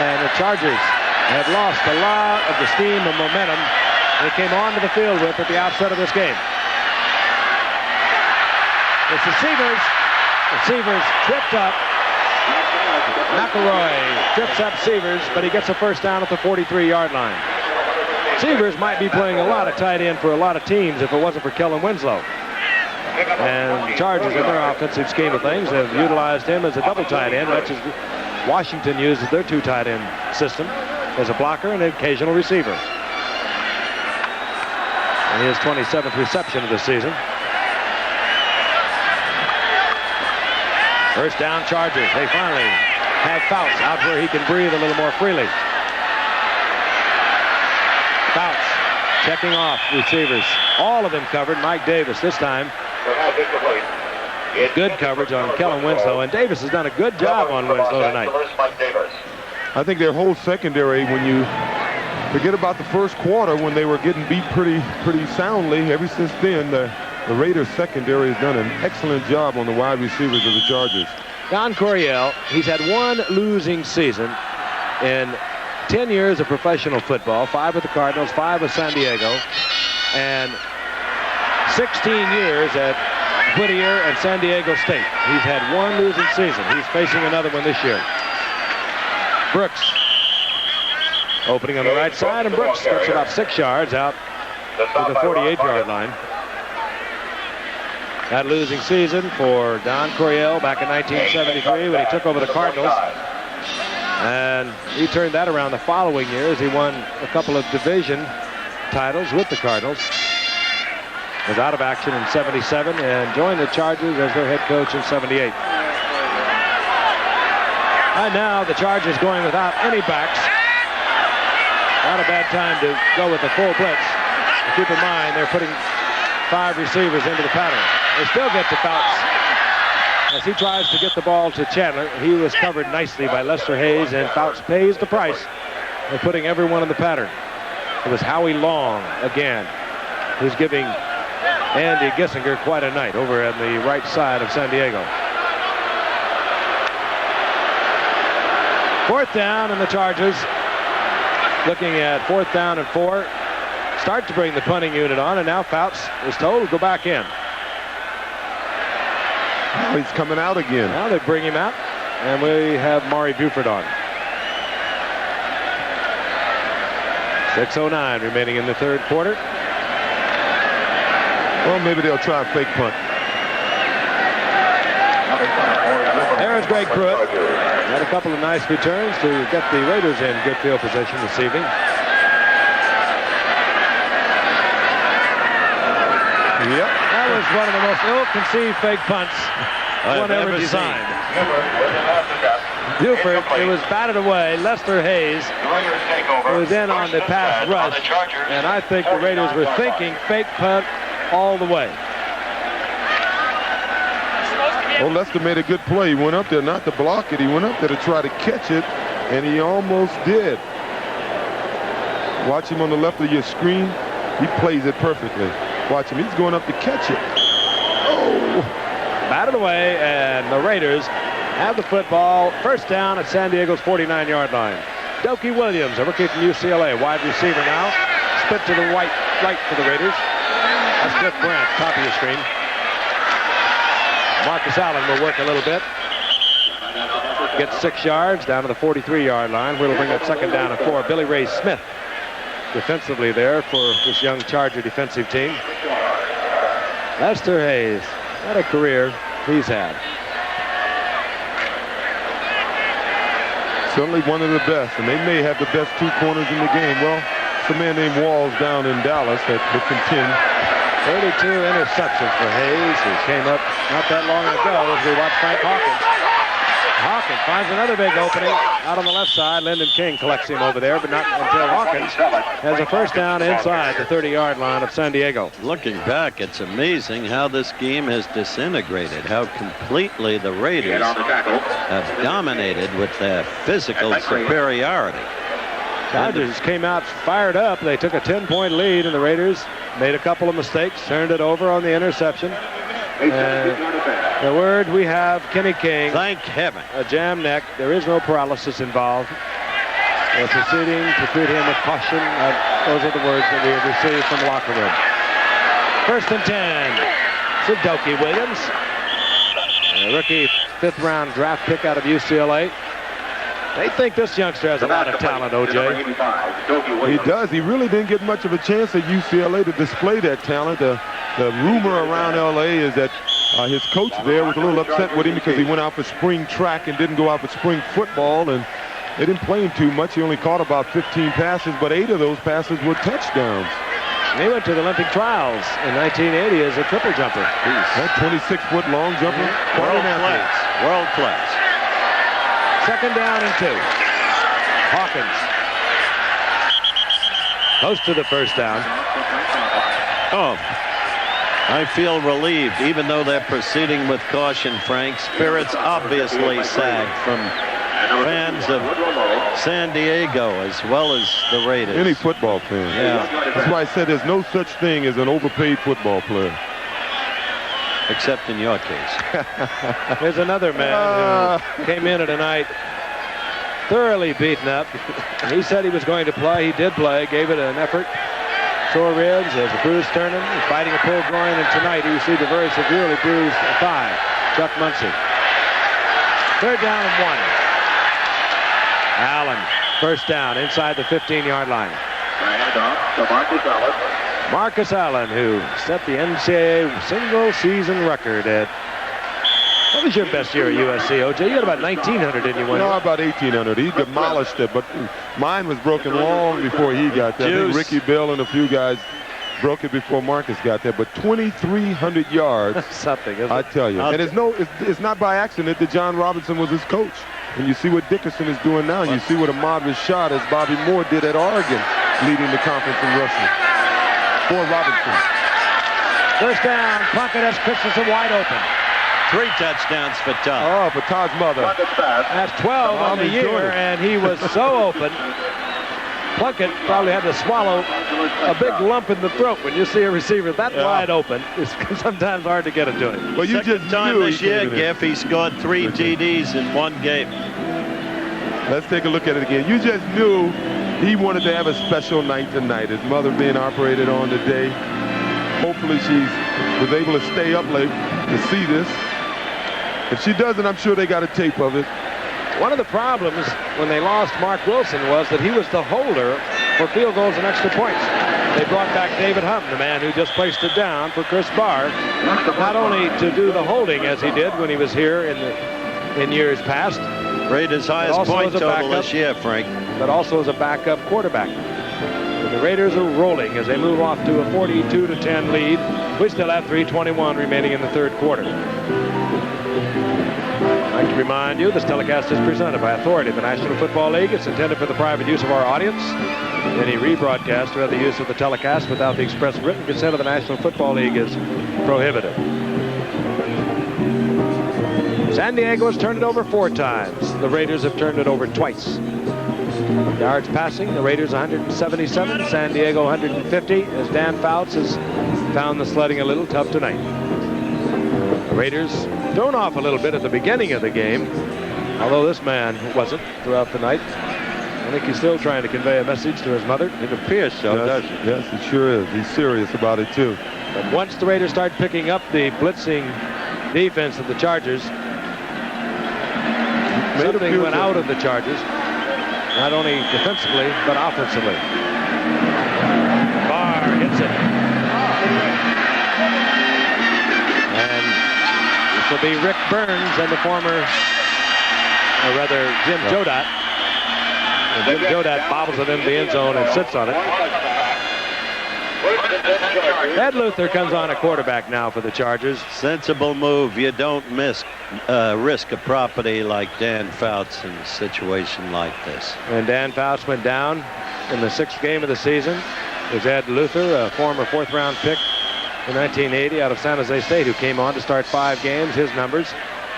And the Chargers had lost a lot of the steam and momentum they came onto the field with at the outset of this game. It's the Seavers. The Seavers tripped up. McElroy trips up Seavers, but he gets a first down at the 43-yard line. Seavers might be playing a lot of tight end for a lot of teams if it wasn't for Kellen Winslow. And the Chargers, in their offensive scheme of things, have utilized him as a double tight end, much as Washington uses their 2 tight end system as a blocker and an occasional receiver. And his 27th reception of the season. First down, Chargers. They finally have Fouts out where he can breathe a little more freely. Fouts checking off receivers. All of them covered. Mike Davis this time. Good coverage on Kellen Winslow, and Davis has done a good job on Winslow tonight. I think their whole secondary, when you forget about the first quarter when they were getting beat pretty soundly, ever since then, the Raiders secondary has done an excellent job on the wide receivers of the Chargers. Don Coryell, he's had one losing season in 10 years of professional football, 5 with the Cardinals, 5 with San Diego, and 16 years at Whittier and San Diego State. He's had one losing season. He's facing another one this year. Brooks opening on the right side, and Brooks gets about 6 yards out to the 48-yard line. That losing season for Don Coryell back in 1973 when he took over the Cardinals. And he turned that around the following year as he won a couple of division titles with the Cardinals. Was out of action in 77 and joined the Chargers as their head coach in 78. And now the Chargers going without any backs. Not a bad time to go with the full blitz. But keep in mind, they're putting 5 receivers into the pattern. They still get to Fouts as he tries to get the ball to Chandler. He was covered nicely by Lester Hayes, and Fouts pays the price of putting everyone in the pattern. It was Howie Long again, who's giving Andy Gissinger quite a night over on the right side of San Diego. 4th down, and the Chargers looking at 4th down and 4. Start to bring the punting unit on, and now Fouts is told to go back in. Oh, he's coming out again. Now they bring him out, and we have Maury Buford on. 6:09 remaining in the 3rd quarter. Well, maybe they'll try a fake punt. There's Greg Pruitt. Had a couple of nice returns to get the Raiders in good field position this evening. Yep. That was one of the most ill-conceived fake punts one ever designed. Buford, it was batted away. Lester Hayes was in on the pass rush, and I think the Raiders were thinking fake punt all the way. Oh, Lester made a good play. He went up there not to block it. He went up there to try to catch it, and he almost did. Watch him on the left of your screen. He plays it perfectly. Watch him. He's going up to catch it. Oh! Batted away, and the Raiders have the football. 1st down at San Diego's 49-yard line. Dokie Williams, a rookie from UCLA, wide receiver now. Split to the right for the Raiders. That's Cliff Brandt, top of your screen. Marcus Allen will work a little bit. Gets 6 yards down to the 43-yard line. We'll bring up 2nd down and 4. Billy Ray Smith defensively there for this young Charger defensive team. Lester Hayes, what a career he's had. Certainly one of the best, and they may have the best 2 corners in the game. Well, it's a man named Walls down in Dallas that would contend. 32 interceptions for Hayes, who came up not that long ago as we watched Frank Hawkins. Hawkins finds another big opening out on the left side. Lyndon King collects him over there, but not until Hawkins has a 1st down inside the 30-yard line of San Diego. Looking back, it's amazing how this game has disintegrated, how completely the Raiders have dominated with their physical superiority. Chargers came out fired up. They took a 10-point lead, and the Raiders made a couple of mistakes, turned it over on the interception. The word we have, Kenny King. Thank heaven. A jam neck. There is no paralysis involved. They're proceeding to treat him with caution. Those are the words that we have received from the locker room. 1st and 10. Dokie Williams, a rookie 5th-round draft pick out of UCLA. They think this youngster has a lot of talent, O.J. He does. He really didn't get much of a chance at UCLA to display that talent. The rumor around L.A. is that his coach there was a little upset with him because he went out for spring track and didn't go out for spring football, and they didn't play him too much. He only caught about 15 passes, but 8 of those passes were touchdowns. He went to the Olympic trials in 1980 as a triple jumper. That 26-foot long jumper. World class. World class. Second down and 2. Hawkins. Close to the first down. Oh, I feel relieved, even though they're proceeding with caution, Frank. Spirits obviously sagged from fans of San Diego as well as the Raiders. Any football fan. Yeah. That's why I said there's no such thing as an overpaid football player. Except in your case. Here's another man who came in tonight thoroughly beaten up. He said he was going to play. He did play, gave it an effort. Sore ribs, has a bruised sternum, he's fighting a pulled groin, and tonight he received a very severely bruised thigh. Chuck Muncie. Third down and 1. Allen, first down inside the 15-yard line. Marcus Allen, who set the NCAA single-season record at... What was your best year at USC, O.J.? You had about 1,900, didn't you? No, about 1,800. He demolished it, but mine was broken long before he got there. I think Ricky Bell and a few guys broke it before Marcus got there, but 2,300 yards. Something, isn't it? I tell you. And it's not by accident that John Robinson was his coach. And you see what Dickerson is doing now, and you see what Ahmad Rashad, as Bobby Moore did at Oregon, leading the conference in rushing. For Robinson. First down, Plunkett has Christensen wide open. 3 touchdowns for Todd. Oh, for Todd's mother. That's 12 on the year, and he was so open. Plunkett probably had to swallow a big lump in the throat when you see a receiver that wide open. It's sometimes hard to get it to him. Well, you Second just time knew this year, Giff, he scored 3 TDs in one game. Let's take a look at it again. You just knew he wanted to have a special night tonight. His mother being operated on today. Hopefully she was able to stay up late to see this. If she doesn't, I'm sure they got a tape of it. One of the problems when they lost Mark Wilson was that he was the holder for field goals and extra points. They brought back David Hunt, the man who just placed it down for Chris Barr, not only to do the holding as he did when he was here in years past. Raiders' highest point total this year, Frank. But also as a backup quarterback. But the Raiders are rolling as they move off to a 42-10 lead. We still have 3:21 remaining in the third quarter. I'd like to remind you, this telecast is presented by authority of the National Football League. It's intended for the private use of our audience. Any rebroadcast or other use of the telecast without the express written consent of the National Football League is prohibited. San Diego has turned it over 4 times. The Raiders have turned it over twice. Yards passing, the Raiders 177, San Diego 150, as Dan Fouts has found the sledding a little tough tonight. The Raiders thrown off a little bit at the beginning of the game, although this man wasn't throughout the night. I think he's still trying to convey a message to his mother. It appears so, doesn't it? Yes, it sure is. He's serious about it, too. But once the Raiders start picking up the blitzing defense of the Chargers, something went out of the Chargers, not only defensively, but offensively. Barr hits it. And this will be Rick Burns and the former, or rather, Jim Jodat. And Jim Jodat bobbles it into the end zone and sits on it. Ed Luther comes on a quarterback now for the Chargers. Sensible move. You don't risk a property like Dan Fouts in a situation like this. And Dan Fouts went down in the 6th game of the season. There's Ed Luther, a former 4th-round pick in 1980 out of San Jose State, who came on to start 5 games. His numbers,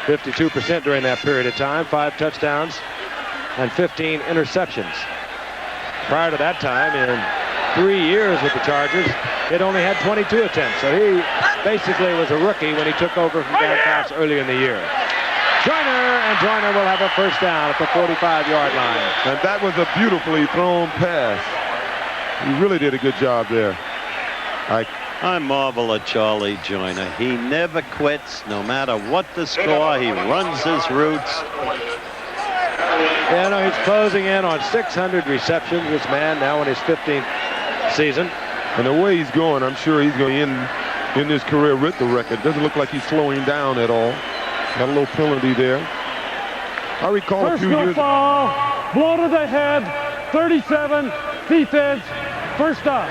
52% during that period of time, 5 touchdowns and 15 interceptions. Prior to that time, in 3 years with the Chargers, it only had 22 attempts. So he basically was a rookie when he took over from Dan Fouts earlier in the year. Joyner will have a first down at the 45-yard line. And that was a beautifully thrown pass. He really did a good job there. I marvel at Charlie Joyner. He never quits, no matter what the score. He runs his routes. Yeah, no, he's closing in on 600 receptions, this man, now in his 15th season. And the way he's going, I'm sure he's going to end his career with the record. Doesn't look like he's slowing down at all. Got a little penalty there. I recall a few years ball, blow to the head, 37, defense, first down.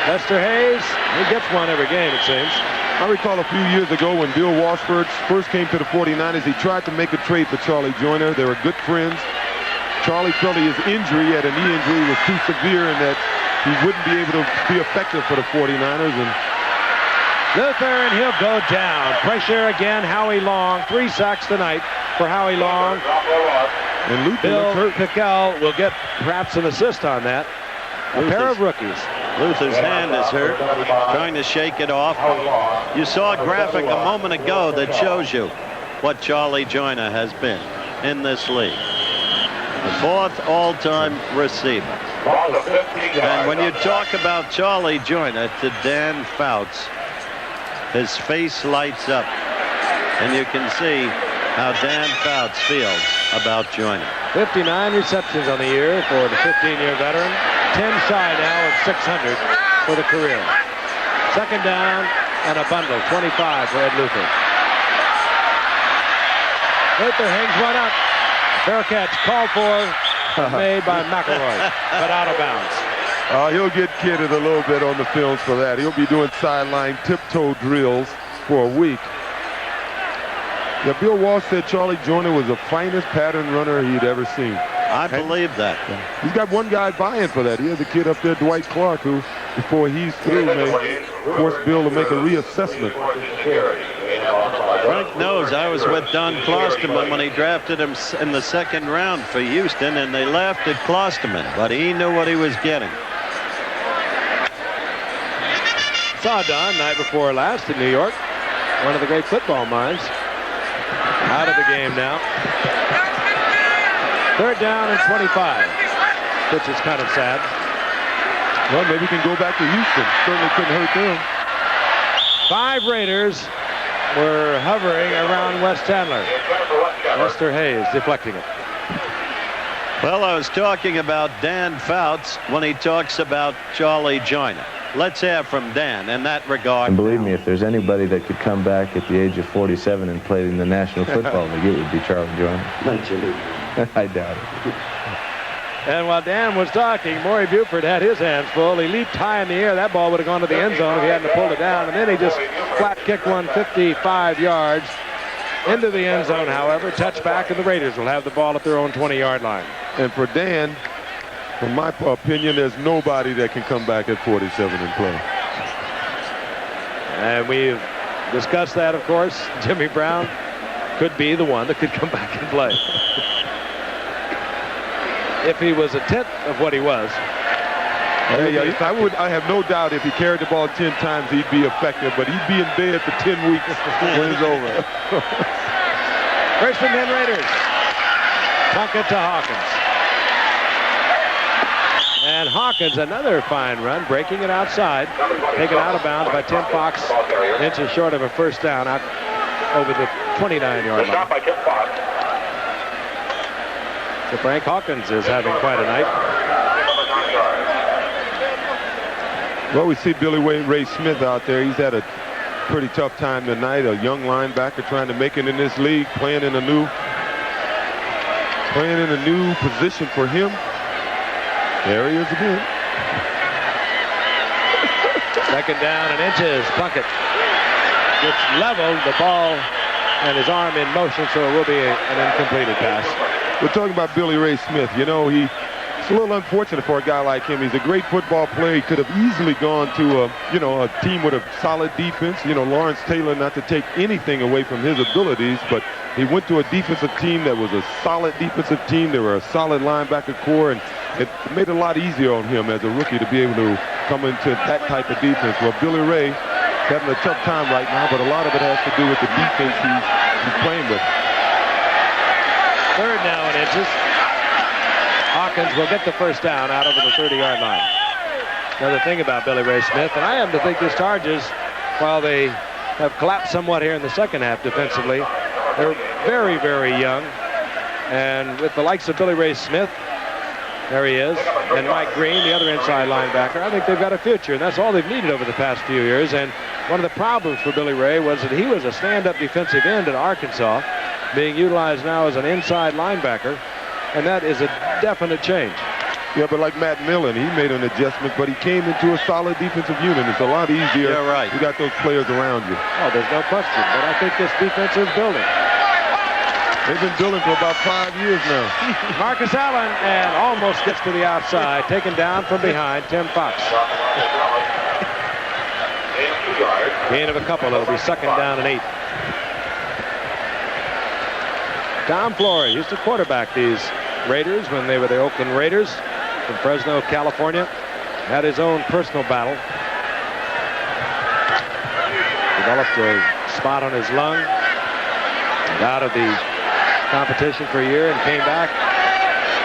Lester Hayes, he gets one every game, it seems. I recall a few years ago when Bill Washburn first came to the 49ers, he tried to make a trade for Charlie Joyner. They were good friends. Charlie felt his injury, had a knee injury, was too severe and that he wouldn't be able to be effective for the 49ers. And Luther, and he'll go down. Pressure again, Howie Long. 3 sacks tonight for Howie Long. And Luther Bill looks hurt. Pickell will get perhaps an assist on that. A pair of rookies. Luther's hand is hurt, trying to shake it off. You saw a graphic a moment ago that shows you what Charlie Joyner has been in this league. The 4th all-time receiver. And when you talk about Charlie Joyner to Dan Fouts, his face lights up. And you can see how Dan Fouts feels about Joyner. 59 receptions on the year for the 15-year veteran. 10 shy now of 600 for the career. Second down and a bundle. 25 for Ed Luther. Luther hangs one up. Fair catch called for, made by McElroy, but out of bounds. He'll get kidded a little bit on the films for that. He'll be doing sideline tiptoe drills for a week. Yeah, Bill Walsh said Charlie Joyner was the finest pattern runner he'd ever seen. I believe that. He's got one guy buying for that. He has a kid up there, Dwight Clark, who, before he's through, may force Bill to make a reassessment. Frank knows I was with Don Klosterman when he drafted him in the 2nd round for Houston, and they laughed at Klosterman, but he knew what he was getting. Saw Don night before last in New York. One of the great football minds. Out of the game now. 3rd down and 25, which is kind of sad. Well, maybe we can go back to Houston. Certainly couldn't hurt them. 5 Raiders were hovering around Wes Chandler. Lester Hayes deflecting it. Well, I was talking about Dan Fouts when he talks about Charlie Joyner. Let's hear from Dan in that regard. And believe me, if there's anybody that could come back at the age of 47 and play in the National Football League, it would be Charlie Joyner. I doubt it. And while Dan was talking, Maury Buford had his hands full. He leaped high in the air. That ball would have gone to the end zone if he hadn't pulled it down. And then he just flat kicked one 55 yards into the end zone, however. Touchback, and the Raiders will have the ball at their own 20-yard line. And for Dan, from my opinion, there's nobody that can come back at 47 and play. And we've discussed that, of course. Jimmy Brown could be the one that could come back and play. If he was a tenth of what he was. I have no doubt if he carried the ball 10 times, he'd be effective, but he'd be in bed for 10 weeks when it's over. 1st and 10 Raiders. Puckett to Hawkins. And Hawkins, another fine run, breaking it outside. Taken out of bounds by Tim Fox. Inches short of a first down out over the 29-yard line. So Frank Hawkins is having quite a night. Well, we see Billy Ray Smith out there. He's had a pretty tough time tonight. A young linebacker trying to make it in this league, playing in a new position for him. There he is again. 2nd down and inches. Puckett gets leveled, the ball, and his arm in motion, so it will be an incompleted pass. We're talking about Billy Ray Smith. You know, it's a little unfortunate for a guy like him. He's a great football player. He could have easily gone to a team with a solid defense. You know, Lawrence Taylor, not to take anything away from his abilities, but he went to a defensive team that was a solid defensive team. They were a solid linebacker core, and it made it a lot easier on him as a rookie to be able to come into that type of defense. Well, Billy Ray is having a tough time right now, but a lot of it has to do with the defense he's playing with. 3rd down and inches. Hawkins will get the first down out over the 30-yard line. Another thing about Billy Ray Smith, and I happen to think the Chargers, while they have collapsed somewhat here in the second half defensively, they're very, very young. And with the likes of Billy Ray Smith, there he is, and Mike Green, the other inside linebacker, I think they've got a future, and that's all they've needed over the past few years. And one of the problems for Billy Ray was that he was a stand-up defensive end at Arkansas, being utilized now as an inside linebacker, and that is a definite change. Yeah, but like Matt Millen, he made an adjustment, but he came into a solid defensive unit. It's a lot easier. You're right. You got those players around you. Oh, there's no question. But I think this defense is building. They've been building for about 5 years now. Marcus Allen and almost gets to the outside, taken down from behind. Tim Fox. Gain of a couple. It'll be second down and 8. Tom Flory used to quarterback these Raiders when they were the Oakland Raiders from Fresno, California. Had his own personal battle. Developed a spot on his lung. Out of the competition for a year and came back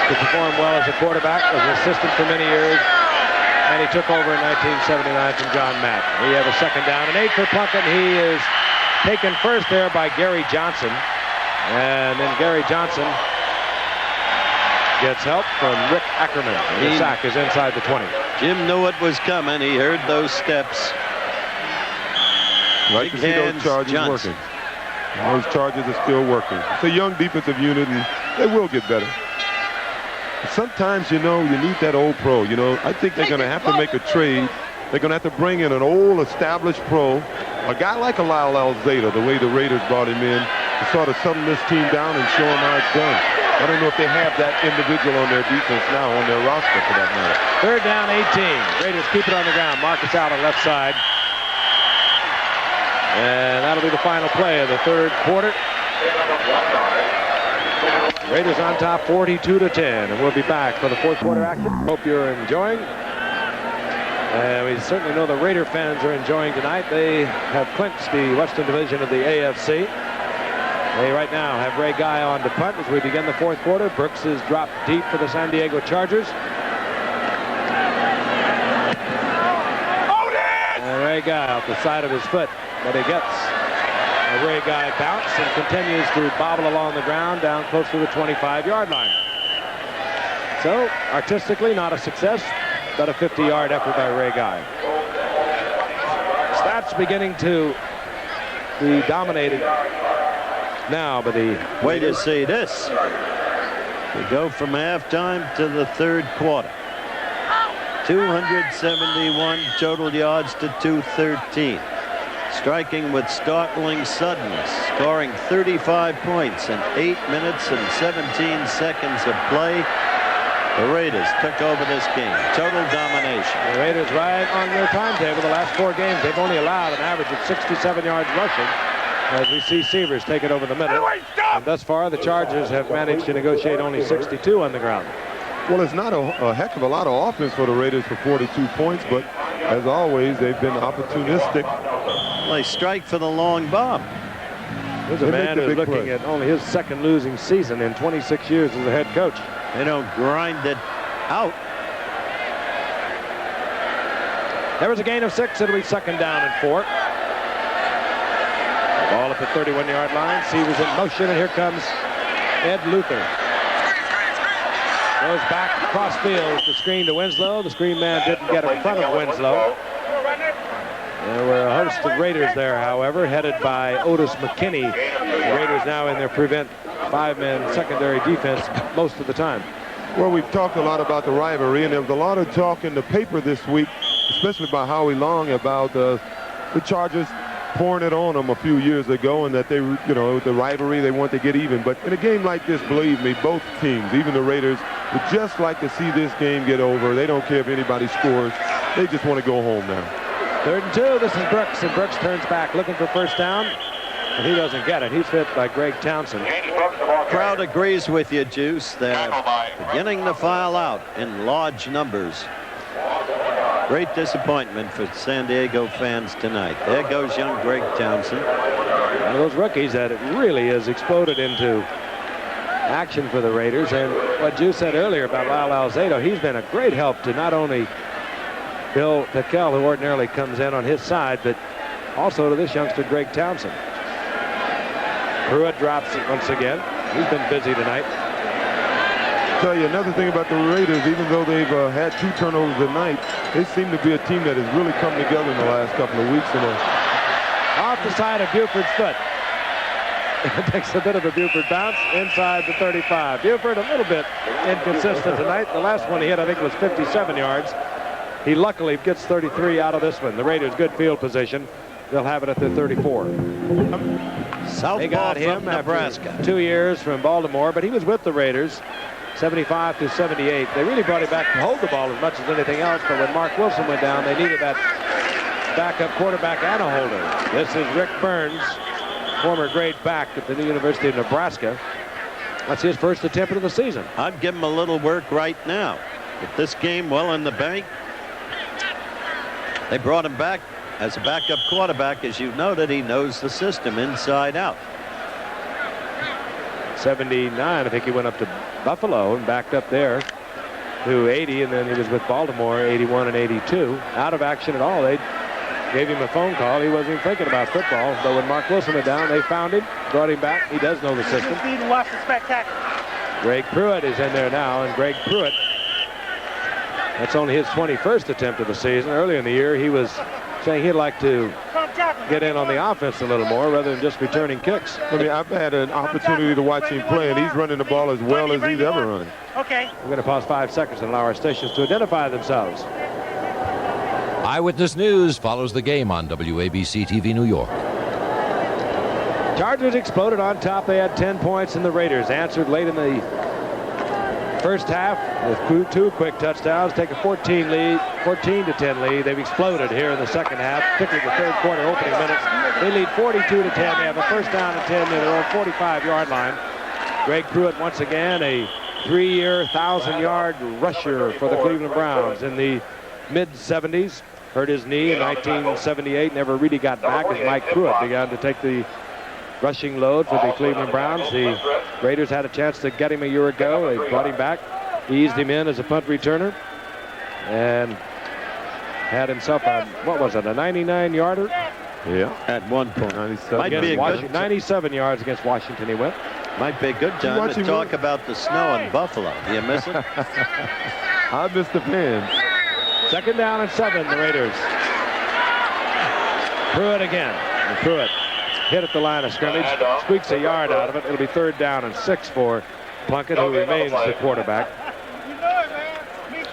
to perform well as a quarterback. Was an assistant for many years. And he took over in 1979 from John Matt. We have a second down and 8 for Plunkett. He is taken first there by Gary Johnson. And then Gary Johnson gets help from Rick Ackerman. The sack is inside the 20. Jim knew it was coming. He heard those steps. Like to see those charges working. Those charges are still working. It's a young defensive unit, and they will get better. Sometimes, you know, you need that old pro. You know, I think they're going to have to make a trade. They're going to have to bring in an old, established pro, a guy like a Lyle Alzado, the way the Raiders brought him in, to sort of settle this team down and show them how it's done. I don't know if they have that individual on their defense now, on their roster for that matter. Third down, 18. Raiders keep it on the ground. Marcus Allen left side. And that'll be the final play of the third quarter. Raiders on top 42-10, and we'll be back for the fourth quarter action. Hope you're enjoying. And we certainly know the Raider fans are enjoying tonight. They have clinched the Western Division of the AFC. They right now have Ray Guy on to punt as we begin the fourth quarter. Brooks is dropped deep for the San Diego Chargers. And Ray Guy off the side of his foot, but he gets a Ray Guy bounce and continues to bobble along the ground down close to the 25-yard line. So, artistically, not a success, but a 50-yard effort by Ray Guy. Stats beginning to be dominated now by the... Way to see this. We go from halftime to the third quarter. 271 total yards to 213. Striking with startling suddenness, scoring 35 points in 8 minutes and 17 seconds of play. The Raiders took over this game. Total domination. The Raiders right on their timetable. The last 4 games, they've only allowed an average of 67 yards rushing. As we see Severs take it over the middle. And thus far, the Chargers have managed to negotiate only 62 on the ground. Well, it's not a heck of a lot of offense for the Raiders for 42 points, but as always, they've been opportunistic. They strike for the long bomb. There's a man who's looking at only his second losing season in 26 years as a head coach. They don't grind it out. There was a gain of 6. It'll be second down and 4. Ball at the 31-yard line. Severs in motion, and here comes Ed Luther. Goes back across field to screen to Winslow. The screen man didn't get in front of Winslow. There were a host of Raiders there, however, headed by Otis McKinney. The Raiders now in their prevent 5-man secondary defense most of the time. Well, we've talked a lot about the rivalry, and there was a lot of talk in the paper this week, especially by Howie Long, about the Chargers pouring it on them a few years ago, and that they, you know, the rivalry, they want to get even. But in a game like this, believe me, both teams, even the Raiders, would just like to see this game get over. They don't care if anybody scores. They just want to go home now. 3rd and 2. This is Brooks, and Brooks turns back looking for first down, and he doesn't get it. He's hit by Greg Townsend. Crowd agrees with you, Juice. They're beginning to file out in large numbers. Great disappointment for San Diego fans tonight. There goes young Greg Townsend. One of those rookies that really has exploded into action for the Raiders. And what Juice said earlier about Lyle Alzado, he's been a great help to not only Bill Pickell, who ordinarily comes in on his side, but also to this youngster, Greg Townsend. Pruitt drops it once again. He's been busy tonight. I'll tell you another thing about the Raiders, even though they've had 2 turnovers tonight, they seem to be a team that has really come together in the last couple of weeks. Off the side of Buford's foot. Takes a bit of a Buford bounce inside the 35. Buford a little bit inconsistent tonight. The last one he hit, I think, was 57 yards. He luckily gets 33 out of this one. The Raiders good field position. They'll have it at their 34. They got him Nebraska 2 years from Baltimore, but he was with the Raiders 75 to 78. They really brought him back to hold the ball as much as anything else, but when Mark Wilson went down, they needed that backup quarterback and a holder. This is Rick Burns, former grade back at the University of Nebraska. That's his first attempt of the season. I'd give him a little work right now. With this game well in the bank, they brought him back as a backup quarterback. As you noted, he knows the system inside out. 79, I think he went up to Buffalo and backed up there to 80, and then he was with Baltimore 81 and 82. Out of action at all. They gave him a phone call. He wasn't even thinking about football. But when Mark Wilson went down, they found him, brought him back. He does know the system. Greg Pruitt is in there now, and Greg Pruitt, that's only his 21st attempt of the season. Earlier in the year, he was saying he'd like to get in on the offense a little more rather than just returning kicks. I mean, I've had an opportunity to watch him play, and he's running the ball as well as he's ever run. Okay. We're going to pause 5 seconds and allow our stations to identify themselves. Eyewitness News follows the game on WABC TV New York. Chargers exploded on top. They had 10 points, and the Raiders answered late in the first half with 2 quick touchdowns, take a 14 to 10 lead. They've exploded here in the second half, particularly the third quarter opening minutes. They lead 42 to 10. They have a first down and 10 near their own 45-yard line. Greg Pruitt once again a 3-year, 1,000-yard rusher for the Cleveland Browns in the mid-70s. Hurt his knee in 1978, never really got back as Mike Pruitt began to take the rushing load for the Cleveland Browns. The Raiders had a chance to get him a year ago. They brought him back, eased him in as a punt returner, and had himself a, what was it, a 99-yarder? Yeah. At one point. 97. Might be a good 97 yards against Washington he went. Might be a good time to talk about the snow in Buffalo. Do you miss it? I miss the fans. Second down and 7, the Raiders. Pruitt again. And Pruitt hit at the line of scrimmage, squeaks a yard out of it. It'll be 3rd down and 6 for Plunkett, who remains the quarterback.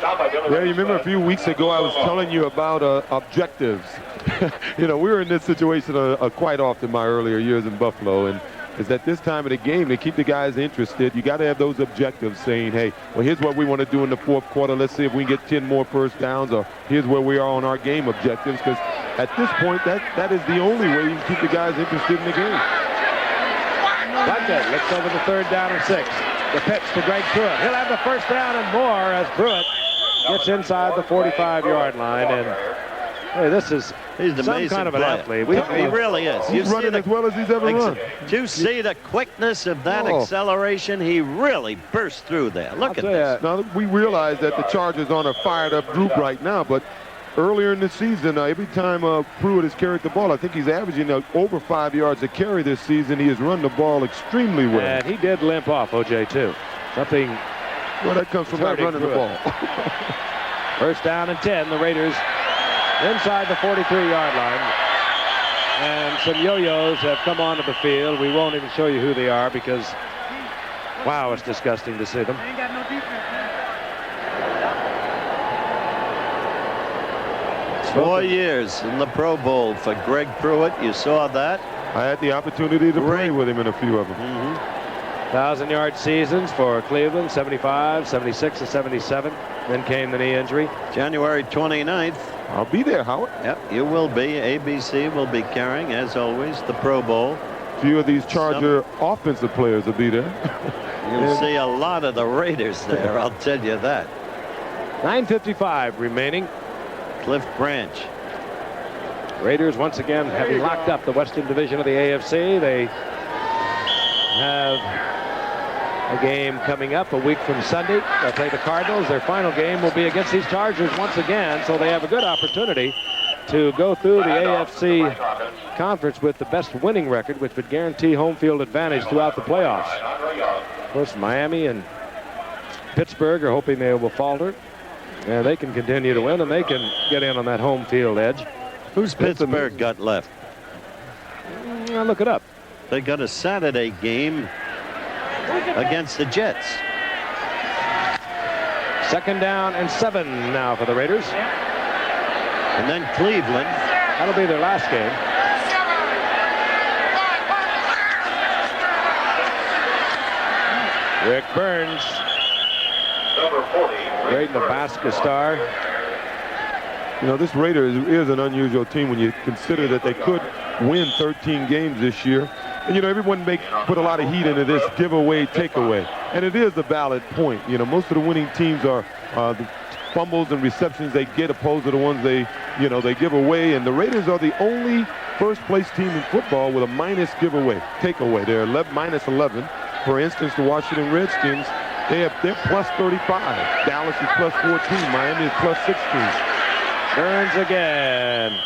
Yeah, you remember a few weeks ago I was telling you about objectives. You know, we were in this situation quite often my earlier years in Buffalo, and is at this time of the game to keep the guys interested, you got to have those objectives saying, hey, well, here's what we want to do in the 4th quarter. Let's see if we can get 10 more first downs, or here's where we are on our game objectives, because at this point, that is the only way you can keep the guys interested in the game. Plunkett looks over the 3rd down and 6. The pitch to Greg Pruitt. He'll have the first down and more as Pruitt gets inside the 45-yard line. And hey, this is some kind of an athlete. He really is. He's running as well as he's ever run. Do you see the quickness of that acceleration? He really burst through there. Look at this. Now, we realize that the Chargers are on a fired-up group right now, but earlier in the season, every time Pruitt has carried the ball, I think he's averaging over 5 yards a carry this season. He has run the ball extremely well. And he did limp off, O.J., too. Something. Well, that comes from not running the ball. First down and 10, the Raiders inside the 43-yard line. And some yo-yos have come onto the field. We won't even show you who they are because, wow, it's disgusting to see them. Ain't got no defense, man. 4 years in the Pro Bowl for Greg Pruitt. You saw that. I had the opportunity to play with him in a few of them. 1,000-yard seasons for Cleveland, 75, 76, and 77. Then came the knee injury. January 29th. I'll be there, Howard. Yep, you will be. ABC will be carrying, as always, the Pro Bowl. A few of these Charger offensive players will be there. You'll see a lot of the Raiders there, I'll tell you that. 9:55 remaining. Cliff Branch. Raiders once again having locked up the Western Division of the AFC. They have a game coming up a week from Sunday. They'll play the Cardinals. Their final game will be against these Chargers once again, so they have a good opportunity to go through the AFC conference with the best winning record, which would guarantee home field advantage throughout the playoffs. Of course, Miami and Pittsburgh are hoping they will falter. And they can continue to win, and they can get in on that home field edge. Who's Pittsburgh got left? I'll look it up. They got a Saturday game against the Jets. 2nd down and 7 now for the Raiders. And then Cleveland. That'll be their last game. Rick Burns, Number 40. great Nebraska star. You know, this Raiders is an unusual team when you consider that they could win 13 games this year. And, you know, everyone put a lot of heat into this giveaway, takeaway. And it is a valid point. You know, most of the winning teams are the fumbles and receptions they get opposed to the ones they give away. And the Raiders are the only first-place team in football with a minus giveaway, takeaway. They're minus 11. For instance, the Washington Redskins, they're plus 35. Dallas is plus 14. Miami is plus 16. Burns again.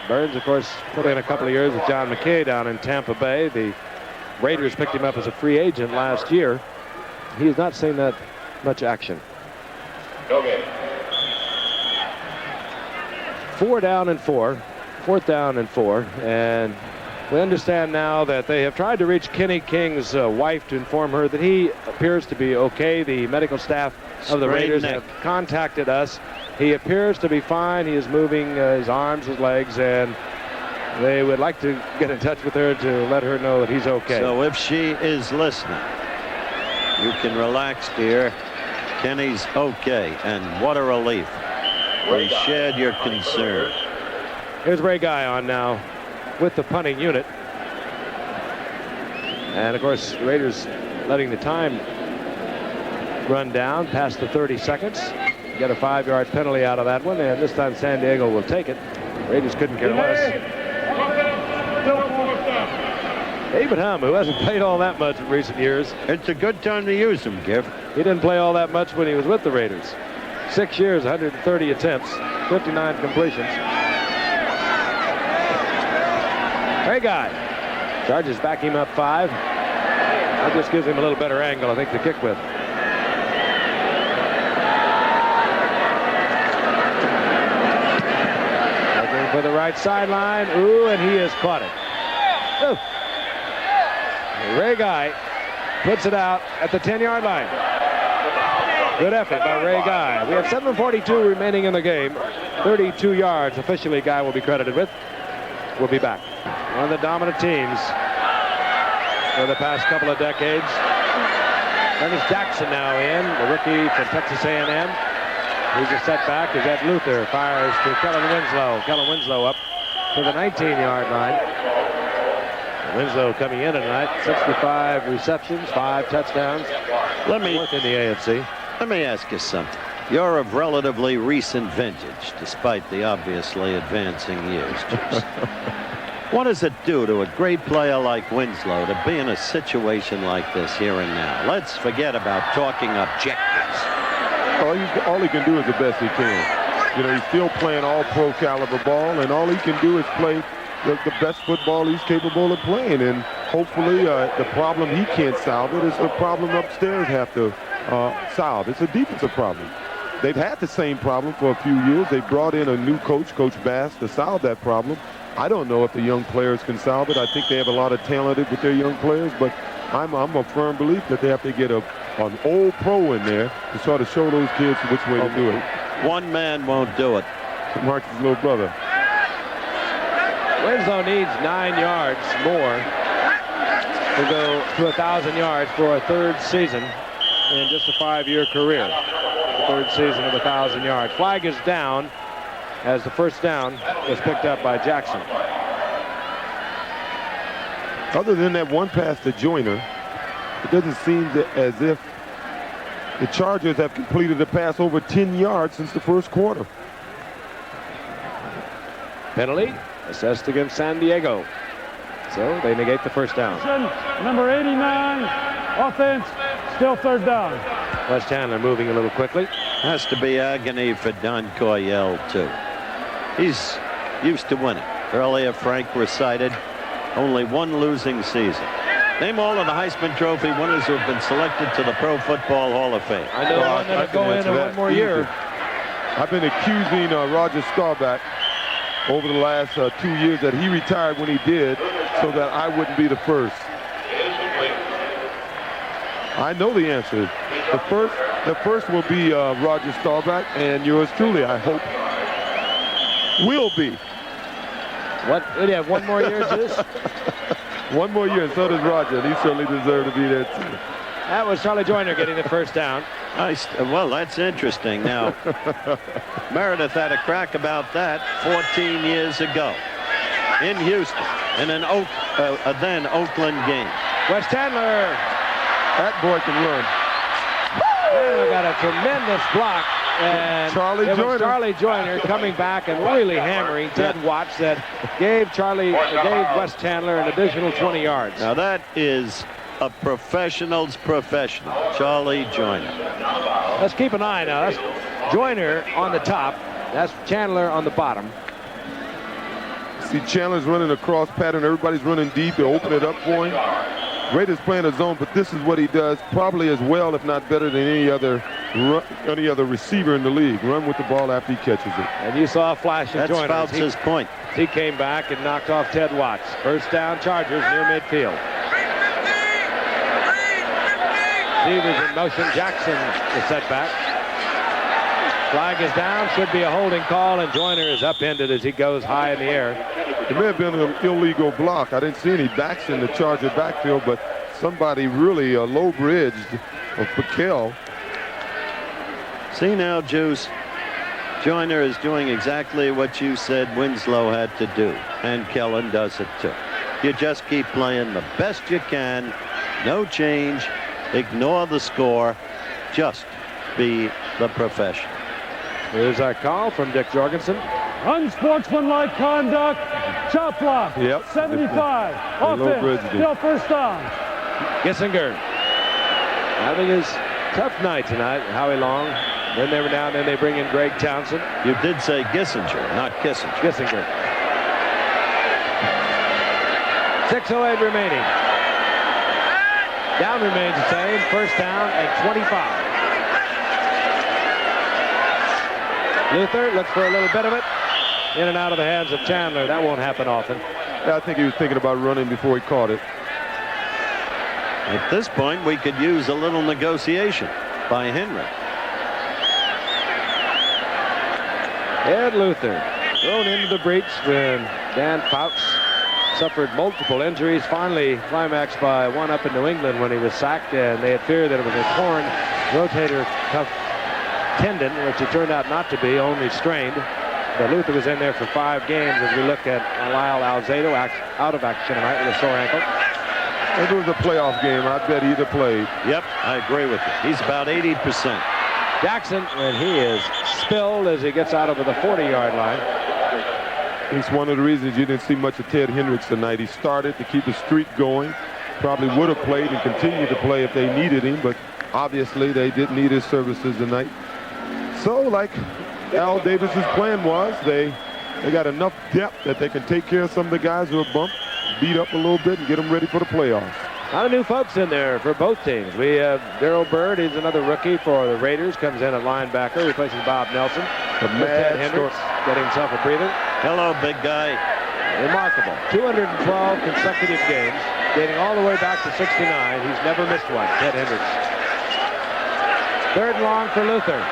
Burns, of course, put in a couple of years with John McKay down in Tampa Bay. The Raiders picked him up as a free agent last year. He has not seen that much action. Okay. 4th down and 4. And we understand now that they have tried to reach Kenny King's wife to inform her that he appears to be okay. The medical staff of the Raiders have contacted us. He appears to be fine. He is moving his arms, his legs, and they would like to get in touch with her to let her know that he's okay. So if she is listening, you can relax, dear. Kenny's okay, and what a relief. We shared your concern. Here's Ray Guy on now with the punting unit. And, of course, the Raiders letting the time run down past the 30 seconds. Get a 5-yard penalty out of that one, and this time San Diego will take it. Raiders couldn't care less. David Humm, who hasn't played all that much in recent years. It's a good time to use him, Giff. He didn't play all that much when he was with the Raiders. 6 years, 130 attempts, 59 completions. Ray Guy. Chargers back him up 5. That just gives him a little better angle, I think, to kick with. Looking for the right sideline. Ooh, and he has caught it. Ooh. Ray Guy puts it out at the 10-yard line. Good effort by Ray Guy. We have 7:42 remaining in the game. 32 yards officially Guy will be credited with. We'll be back. One of the dominant teams for the past couple of decades. Ernest Jackson now in, the rookie from Texas A&M. He's a setback as Ed Luther fires to Kellen Winslow. Kellen Winslow up to the 19-yard line. Winslow coming in tonight, 65 receptions, 5 touchdowns. Fourth in the AFC. Let me ask you something. You're of relatively recent vintage, despite the obviously advancing years. What does it do to a great player like Winslow to be in a situation like this here and now? Let's forget about talking objectives. All he can do is the best he can. You know, he's still playing all-pro caliber ball, and all he can do is play the best football he's capable of playing. And hopefully the problem he can't solve it is the problem upstairs have to solve. It's a defensive problem. They've had the same problem for a few years. They brought in a new coach, Coach Bass, to solve that problem. I don't know if the young players can solve it. I think they have a lot of talent with their young players, but I'm a firm belief that they have to get an old pro in there to sort of show those kids which way to do it. One man won't do it. Mark's little brother. Winslow needs 9 yards more to go to 1,000 yards for a 3rd season in just a 5-year career. The 3rd season of 1,000 yards. Flag is down as the first down was picked up by Jackson. Other than that one pass to Joyner, it doesn't seem as if the Chargers have completed a pass over 10 yards since the first quarter. Penalty assessed against San Diego. So they negate the first down. Number 89, offense, still 3rd down. Wes Chandler moving a little quickly. Has to be agony for Don Coryell, too. He's used to winning. Earlier, Frank recited only one losing season. Name all of the Heisman Trophy winners who have been selected to the Pro Football Hall of Fame. I know one that'll go in one more year. I've been accusing Roger Staubach over the last 2 years that he retired when he did so that I wouldn't be the first. I know the answer. The first will be Roger Staubach, and yours truly, I hope, will be. What? Do you have one more year, Zeus? One more year, and so does Roger, and he certainly deserved to be there too. That was Charlie Joyner getting the first down. Well, that's interesting. Now, Meredith had a crack about that 14 years ago in Houston in an then Oakland game. Wes Chandler. That boy can run. Chandler got a tremendous block. And Charlie Joyner coming back and really hammering Ted Watts that gave Wes Chandler an additional 20 yards. Now that is a professional's professional, Charlie Joyner. Let's keep an eye now. That's Joyner on the top. That's Chandler on the bottom. See, Chandler's running a cross pattern. Everybody's running deep to open it up for him. Raiders playing a zone, but this is what he does probably as well, if not better, than any other receiver in the league. Run with the ball after he catches it. And you saw a flash of Joyner. That's Fouts' point. He came back and knocked off Ted Watts. First down, Chargers near midfield. Receivers in motion. Jackson is set back. Flag is down. Should be a holding call, and Joyner is upended as he goes high in the air. It may have been an illegal block. I didn't see any backs in the Charger backfield, but somebody really low-bridged of Piquel. See now, Juice, Joyner is doing exactly what you said Winslow had to do, and Kellen does it too. You just keep playing the best you can, no change, ignore the score, just be the professional. Here's our call from Dick Jorgensen. Unsportsmanlike conduct, chop block, yep. 75, offense, still first down. Gissinger having his tough night tonight. Howie Long. Then every now and then they bring in Greg Townsend. You did say Gissinger, not Kissinger. Gissinger. 6:08 remaining. Down remains the same. First down at 25. Luther looks for a little bit of it. In and out of the hands of Chandler. That won't happen often. Yeah, I think he was thinking about running before he caught it. At this point, we could use a little negotiation by Henry. Ed Luther thrown into the breach when Dan Fouts suffered multiple injuries. Finally climaxed by one up in New England when he was sacked, and they had feared that it was a torn rotator cuff tendon, which it turned out not to be, only strained. But Luther was in there for 5 games as we look at Lyle Alzado out of action tonight with a sore ankle. If it was a playoff game, I bet he'd have played. Yep, I agree with you. He's about 80%. Jackson, and he is spilled as he gets out over the 40-yard line. It's one of the reasons you didn't see much of Ted Hendricks tonight. He started to keep the streak going. Probably would have played and continued to play if they needed him, but obviously they didn't need his services tonight. So, like Al Davis's plan was, they got enough depth that they can take care of some of the guys who are bumped, beat up a little bit, and get them ready for the playoffs. A lot of new folks in there for both teams. We have Darrell Byrd. He's another rookie for the Raiders. Comes in at linebacker, replacing Bob Nelson. Ted Hendricks getting himself a breather. Hello, big guy. Remarkable. 212 consecutive games, dating all the way back to '69. He's never missed one, Ted Hendricks. 3rd and long for Luther.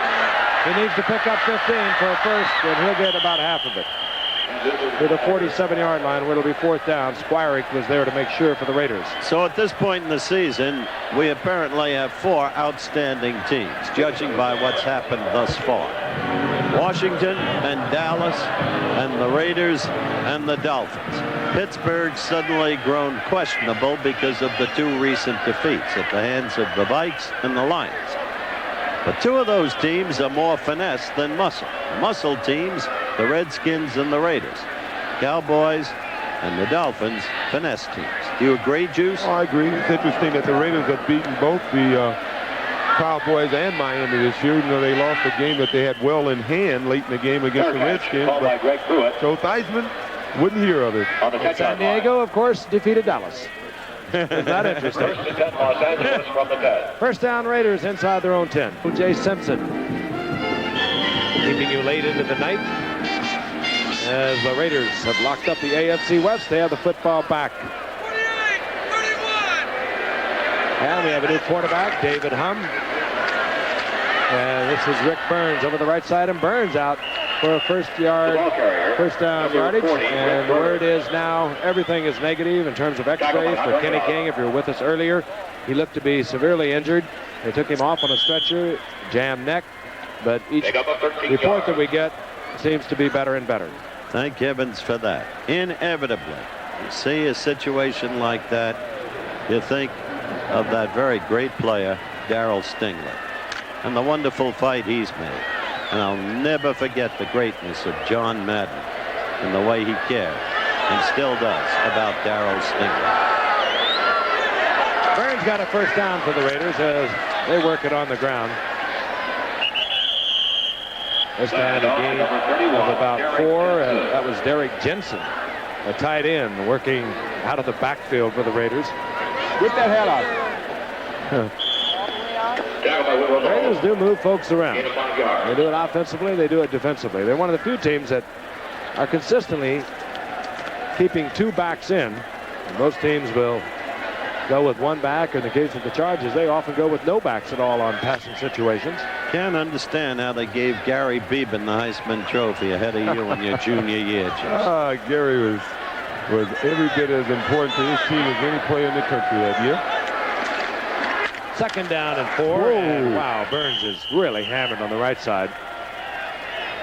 He needs to pick up 15 for a first, and he'll get about half of it. To the 47-yard line, where it'll be 4th down. Squirick was there to make sure for the Raiders. So at this point in the season, we apparently have 4 outstanding teams, judging by what's happened thus far. Washington and Dallas and the Raiders and the Dolphins. Pittsburgh suddenly grown questionable because of the 2 recent defeats at the hands of the Vikes and the Lions. But 2 of those teams are more finesse than muscle. Muscle teams, the Redskins and the Raiders. Cowboys and the Dolphins, finesse teams. Do you agree, Juice? Oh, I agree. It's interesting that the Raiders have beaten both the Cowboys and Miami this year, even though they lost a game that they had well in hand late in the game against the Redskins. But Joe Theismann wouldn't hear of it. San Diego, of course, defeated Dallas. Is that interesting? First down, Raiders inside their own 10. O.J. Simpson keeping you late into the night as the Raiders have locked up the AFC West. They have the football back. And we have a new quarterback, David Hum. And this is Rick Burns over the right side, and Burns out for a first down yardage. And the word is now everything is negative in terms of x-rays for Kenny King. If you were with us earlier, he looked to be severely injured. They took him off on a stretcher, jammed neck, but each report that we get seems to be better and better. Thank heavens for that. Inevitably, you see a situation like that, you think of that very great player, Darryl Stingley, and the wonderful fight he's made. And I'll never forget the greatness of John Madden and the way he cared, and still does, about Darryl Stingley. Burns got a first down for the Raiders as they work it on the ground. This time a gain of about 4. That was Derek Jensen, a tight end, working out of the backfield for the Raiders. Get that head off. The Raiders do move folks around. They do it offensively, they do it defensively. They're one of the few teams that are consistently keeping 2 backs in. Most teams will go with 1 back. In the case of the Chargers, they often go with no backs at all on passing situations. Can't understand how they gave Gary Beeben the Heisman Trophy ahead of you in your junior year, Jim. Gary was every bit as important to his team as any player in the country that year. Second down and 4. And wow, Burns is really hammered on the right side.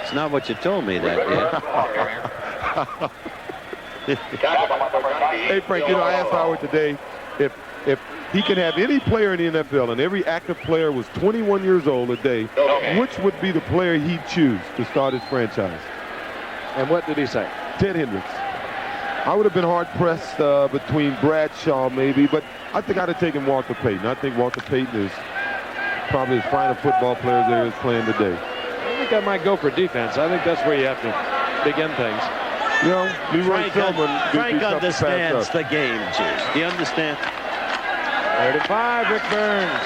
It's not what you told me that year. Hey, Frank, I asked Howard today if he can have any player in the NFL and every active player was 21 years old a day, which would be the player he'd choose to start his franchise? And what did he say? Ted Hendricks. I would have been hard-pressed between Bradshaw maybe, but I think I'd have taken Walter Payton. I think Walter Payton is probably as fine a football player there is playing today. I think I might go for defense. I think that's where you have to begin things. You know, Leroy Frank understands the game, Chief. Do you understand? 35, Rick Burns.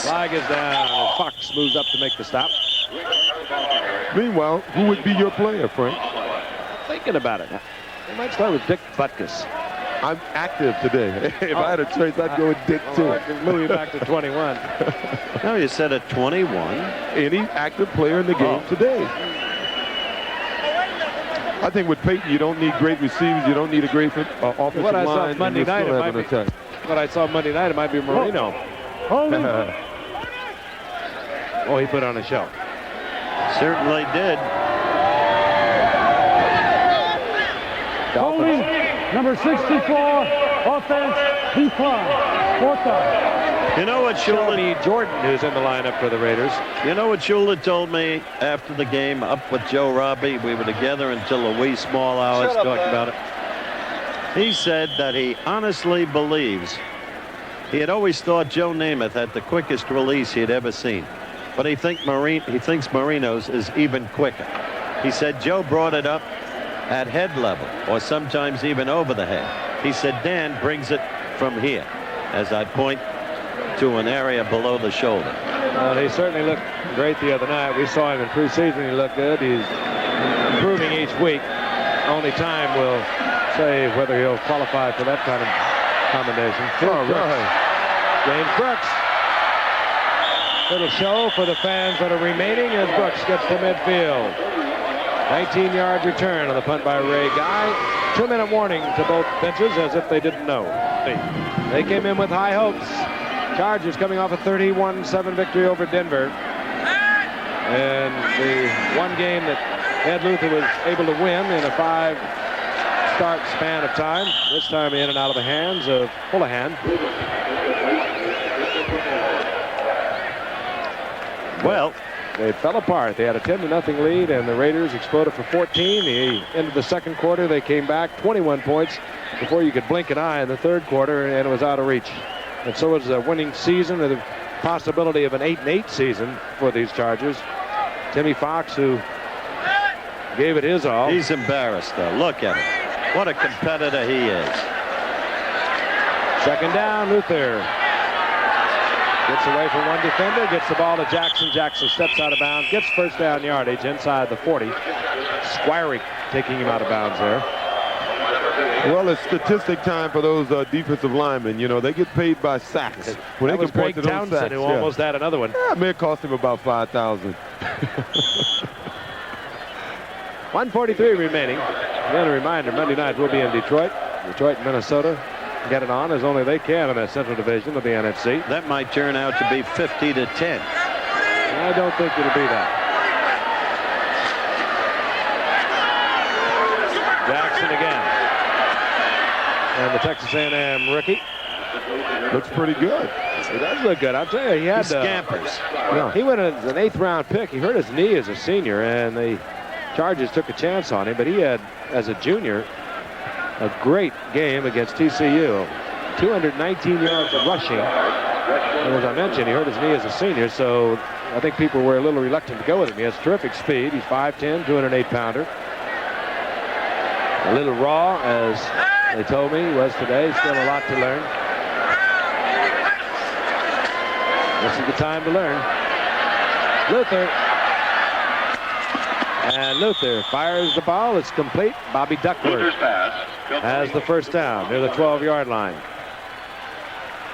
Flag is down. And Fox moves up to make the stop. Meanwhile, who would be your player, Frank? Thinking about it. I might start with Dick Butkus. I'm active today. If I had a choice, I'd go with Dick, too. I can move you back to 21. No, you said at 21. Any active player in the game today. I think with Peyton, you don't need great receivers. You don't need a great offensive what I line. Saw Monday night, what I saw Monday night, it might be Marino. Oh, he put on a show. Certainly did. Holding, number 64, offense, decline. 4th down. You know what Shula Jordan, who's in the lineup for the Raiders. You know what Shula told me after the game up with Joe Robbie? We were together until the wee small hours talking about it. He said that he honestly believes he had always thought Joe Namath had the quickest release he had ever seen. But he thinks Marino's is even quicker. He said Joe brought it up at head level or sometimes even over the head. He said Dan brings it from here as I point to an area below the shoulder. He certainly looked great the other night. We saw him in preseason. He looked good. He's improving each week. Only time will say whether he'll qualify for that kind of combination. James Brooks. Little show for the fans that are remaining as Brooks gets to midfield. 19-yard return on the punt by Ray Guy. 2-minute warning to both benches as if they didn't know. They came in with high hopes. Chargers coming off a 31-7 victory over Denver. And the one game that Ed Luther was able to win in a 5-start span of time. This time in and out of the hands of Houlihan. Well, they fell apart. They had a 10-0 lead, and the Raiders exploded for 14. The end of the second quarter, they came back 21 points before you could blink an eye in the third quarter, and it was out of reach. And so it was a winning season, or the possibility of an 8-8 season for these Chargers. Timmy Fox, who gave it his all. He's embarrassed, though. Look at him. What a competitor he is. Second down, Luther. Gets away from one defender, gets the ball to Jackson. Jackson steps out of bounds, gets first down yardage inside the 40. Squirey taking him out of bounds there. Well, it's statistic time for those defensive linemen. You know, they get paid by sacks. When That was Greg Townsend who almost had another one. Yeah, it may have cost him about 5,000. 1:43 remaining. Again, a reminder, Monday night we'll be in Detroit. Detroit and Minnesota get it on as only they can in that Central Division of the NFC. That might turn out to be 50-10. I don't think it'll be that. Jackson again. And the Texas A&M rookie. Looks pretty good. He does look good. I'll tell you, he had scampers. He went as an 8th round pick. He hurt his knee as a senior, and the Chargers took a chance on him, but he had, as a junior, a great game against TCU. 219 yards rushing. And as I mentioned, he hurt his knee as a senior, so I think people were a little reluctant to go with him. He has terrific speed. He's 5'10", 208-pounder. A little raw, as they told me he was today. Still a lot to learn. This is the time to learn. Luther. And Luther fires the ball. It's complete. Bobby Duckworth has the first down near the 12-yard line.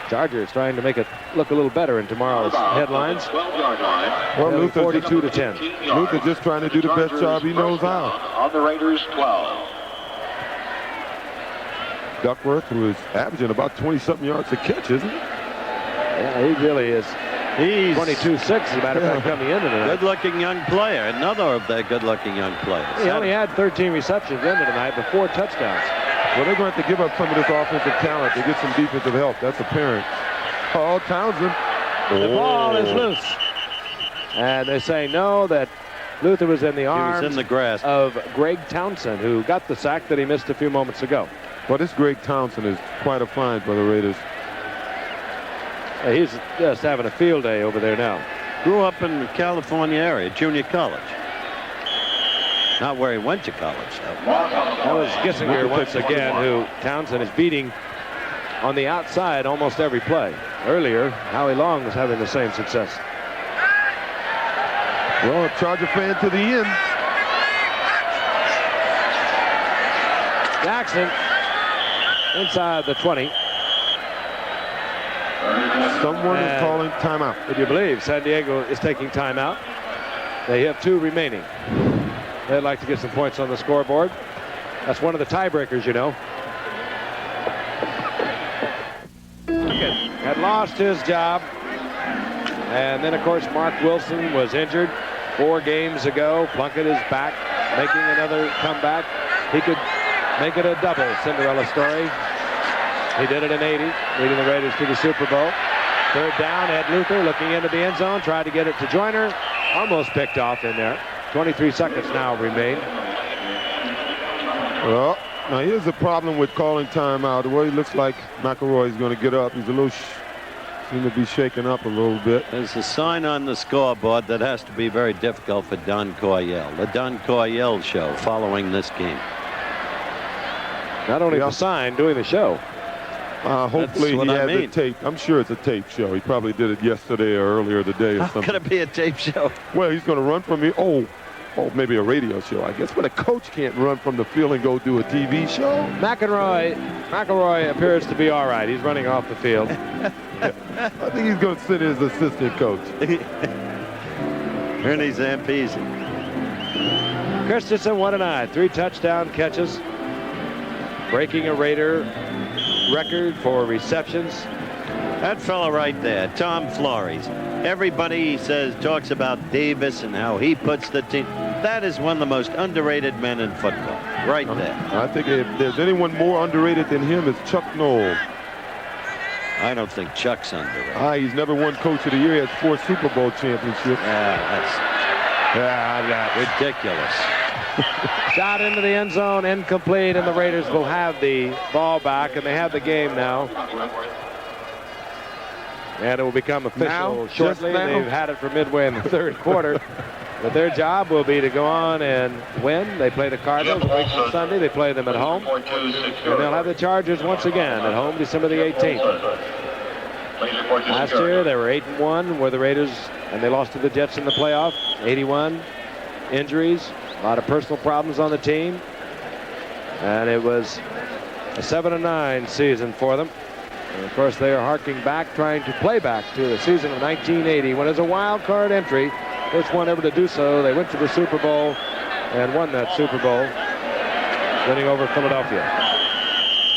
Chargers trying to make it look a little better in tomorrow's headlines. Well, Luther 42-10. Luther just trying to do the best job he knows how. On the Raiders, 12. Duckworth, who is averaging about 20-something yards a catch, isn't he? Yeah, he really is. He's 22-6, as a matter of fact, coming into tonight. good-looking young player. Another of their good-looking young players. He only had 13 receptions into tonight, but 4 touchdowns. Well, they're going to have to give up some of this offensive talent to get some defensive help. That's apparent. Oh, Townsend. The ball is loose. And they say no, that Luther was in the arms in the grass of Greg Townsend, who got the sack that he missed a few moments ago. Well, this Greg Townsend is quite a find for the Raiders. He's just having a field day over there now. Grew up in the California area, junior college. Not where he went to college, though. That was Gissinger once again, who Townsend is beating on the outside almost every play. Earlier, Howie Long was having the same success. Well, a Charger fan to the end. Jackson inside the 20. Someone is calling timeout. Would you believe San Diego is taking timeout? They have 2 remaining. They'd like to get some points on the scoreboard. That's one of the tiebreakers, you know. Had lost his job. And then, of course, Mark Wilson was injured 4 games ago. Plunkett is back, making another comeback. He could make it a double Cinderella story. He did it in 80, leading the Raiders to the Super Bowl. 3rd down, Ed Luther looking into the end zone, tried to get it to Joyner. Almost picked off in there. 23 seconds now remain. Well, now here's the problem with calling timeout. The way it looks like McElroy is going to get up. He's a little, seem to be shaken up a little bit. There's a sign on the scoreboard that has to be very difficult for Don Coryell. The Don Coryell show following this game. Not only the sign, doing the show. Hopefully he has a tape. I'm sure it's a tape show. He probably did it yesterday or earlier today or something. How could it be a tape show? Well, he's going to run from me. Oh, maybe a radio show, I guess. But a coach can't run from the field and go do a TV show. McElroy appears to be all right. He's running off the field. I think he's going to sit as assistant coach. Ernie Zampese. Christensen 1-9, 3 touchdown catches, breaking a Raider record for receptions. That fella right there, Tom Flores. Everybody talks about Davis and how he puts the team. That is one of the most underrated men in football, right there. I think if there's anyone more underrated than him, it's Chuck Noll. I don't think Chuck's underrated. He's never won Coach of the Year. He has 4 Super Bowl championships. That's ridiculous. Shot into the end zone, incomplete, and the Raiders will have the ball back, and they have the game now. And it will become official shortly. They've had it for midway in the 3rd quarter. But their job will be to go on and win. They play the Cardinals a week from Sunday. They play them at home. And they'll have the Chargers once again at home December the 18th. Last year they were 8-1 were the Raiders, and they lost to the Jets in the playoff. 81 injuries, a lot of personal problems on the team. And it was a 7-9 season for them. And of course, they are harking back, trying to play back to the season of 1980, when as a wild card entry, first one ever to do so, they went to the Super Bowl and won that Super Bowl, winning over Philadelphia.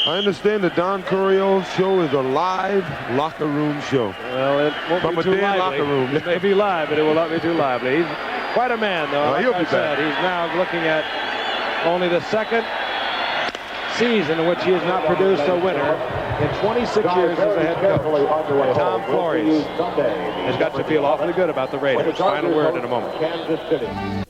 I understand the Don Coryell show is a live locker room show. Well, it won't From be a too dead lively. locker room. It may be live, but it will not be too lively. He's quite a man, though. Like he'll I be said, back. he's now looking at only the second season in which he has not produced a winner in 26 years as a head coach. And Tom Flores has got to feel awfully good about the Raiders. Final word in a moment.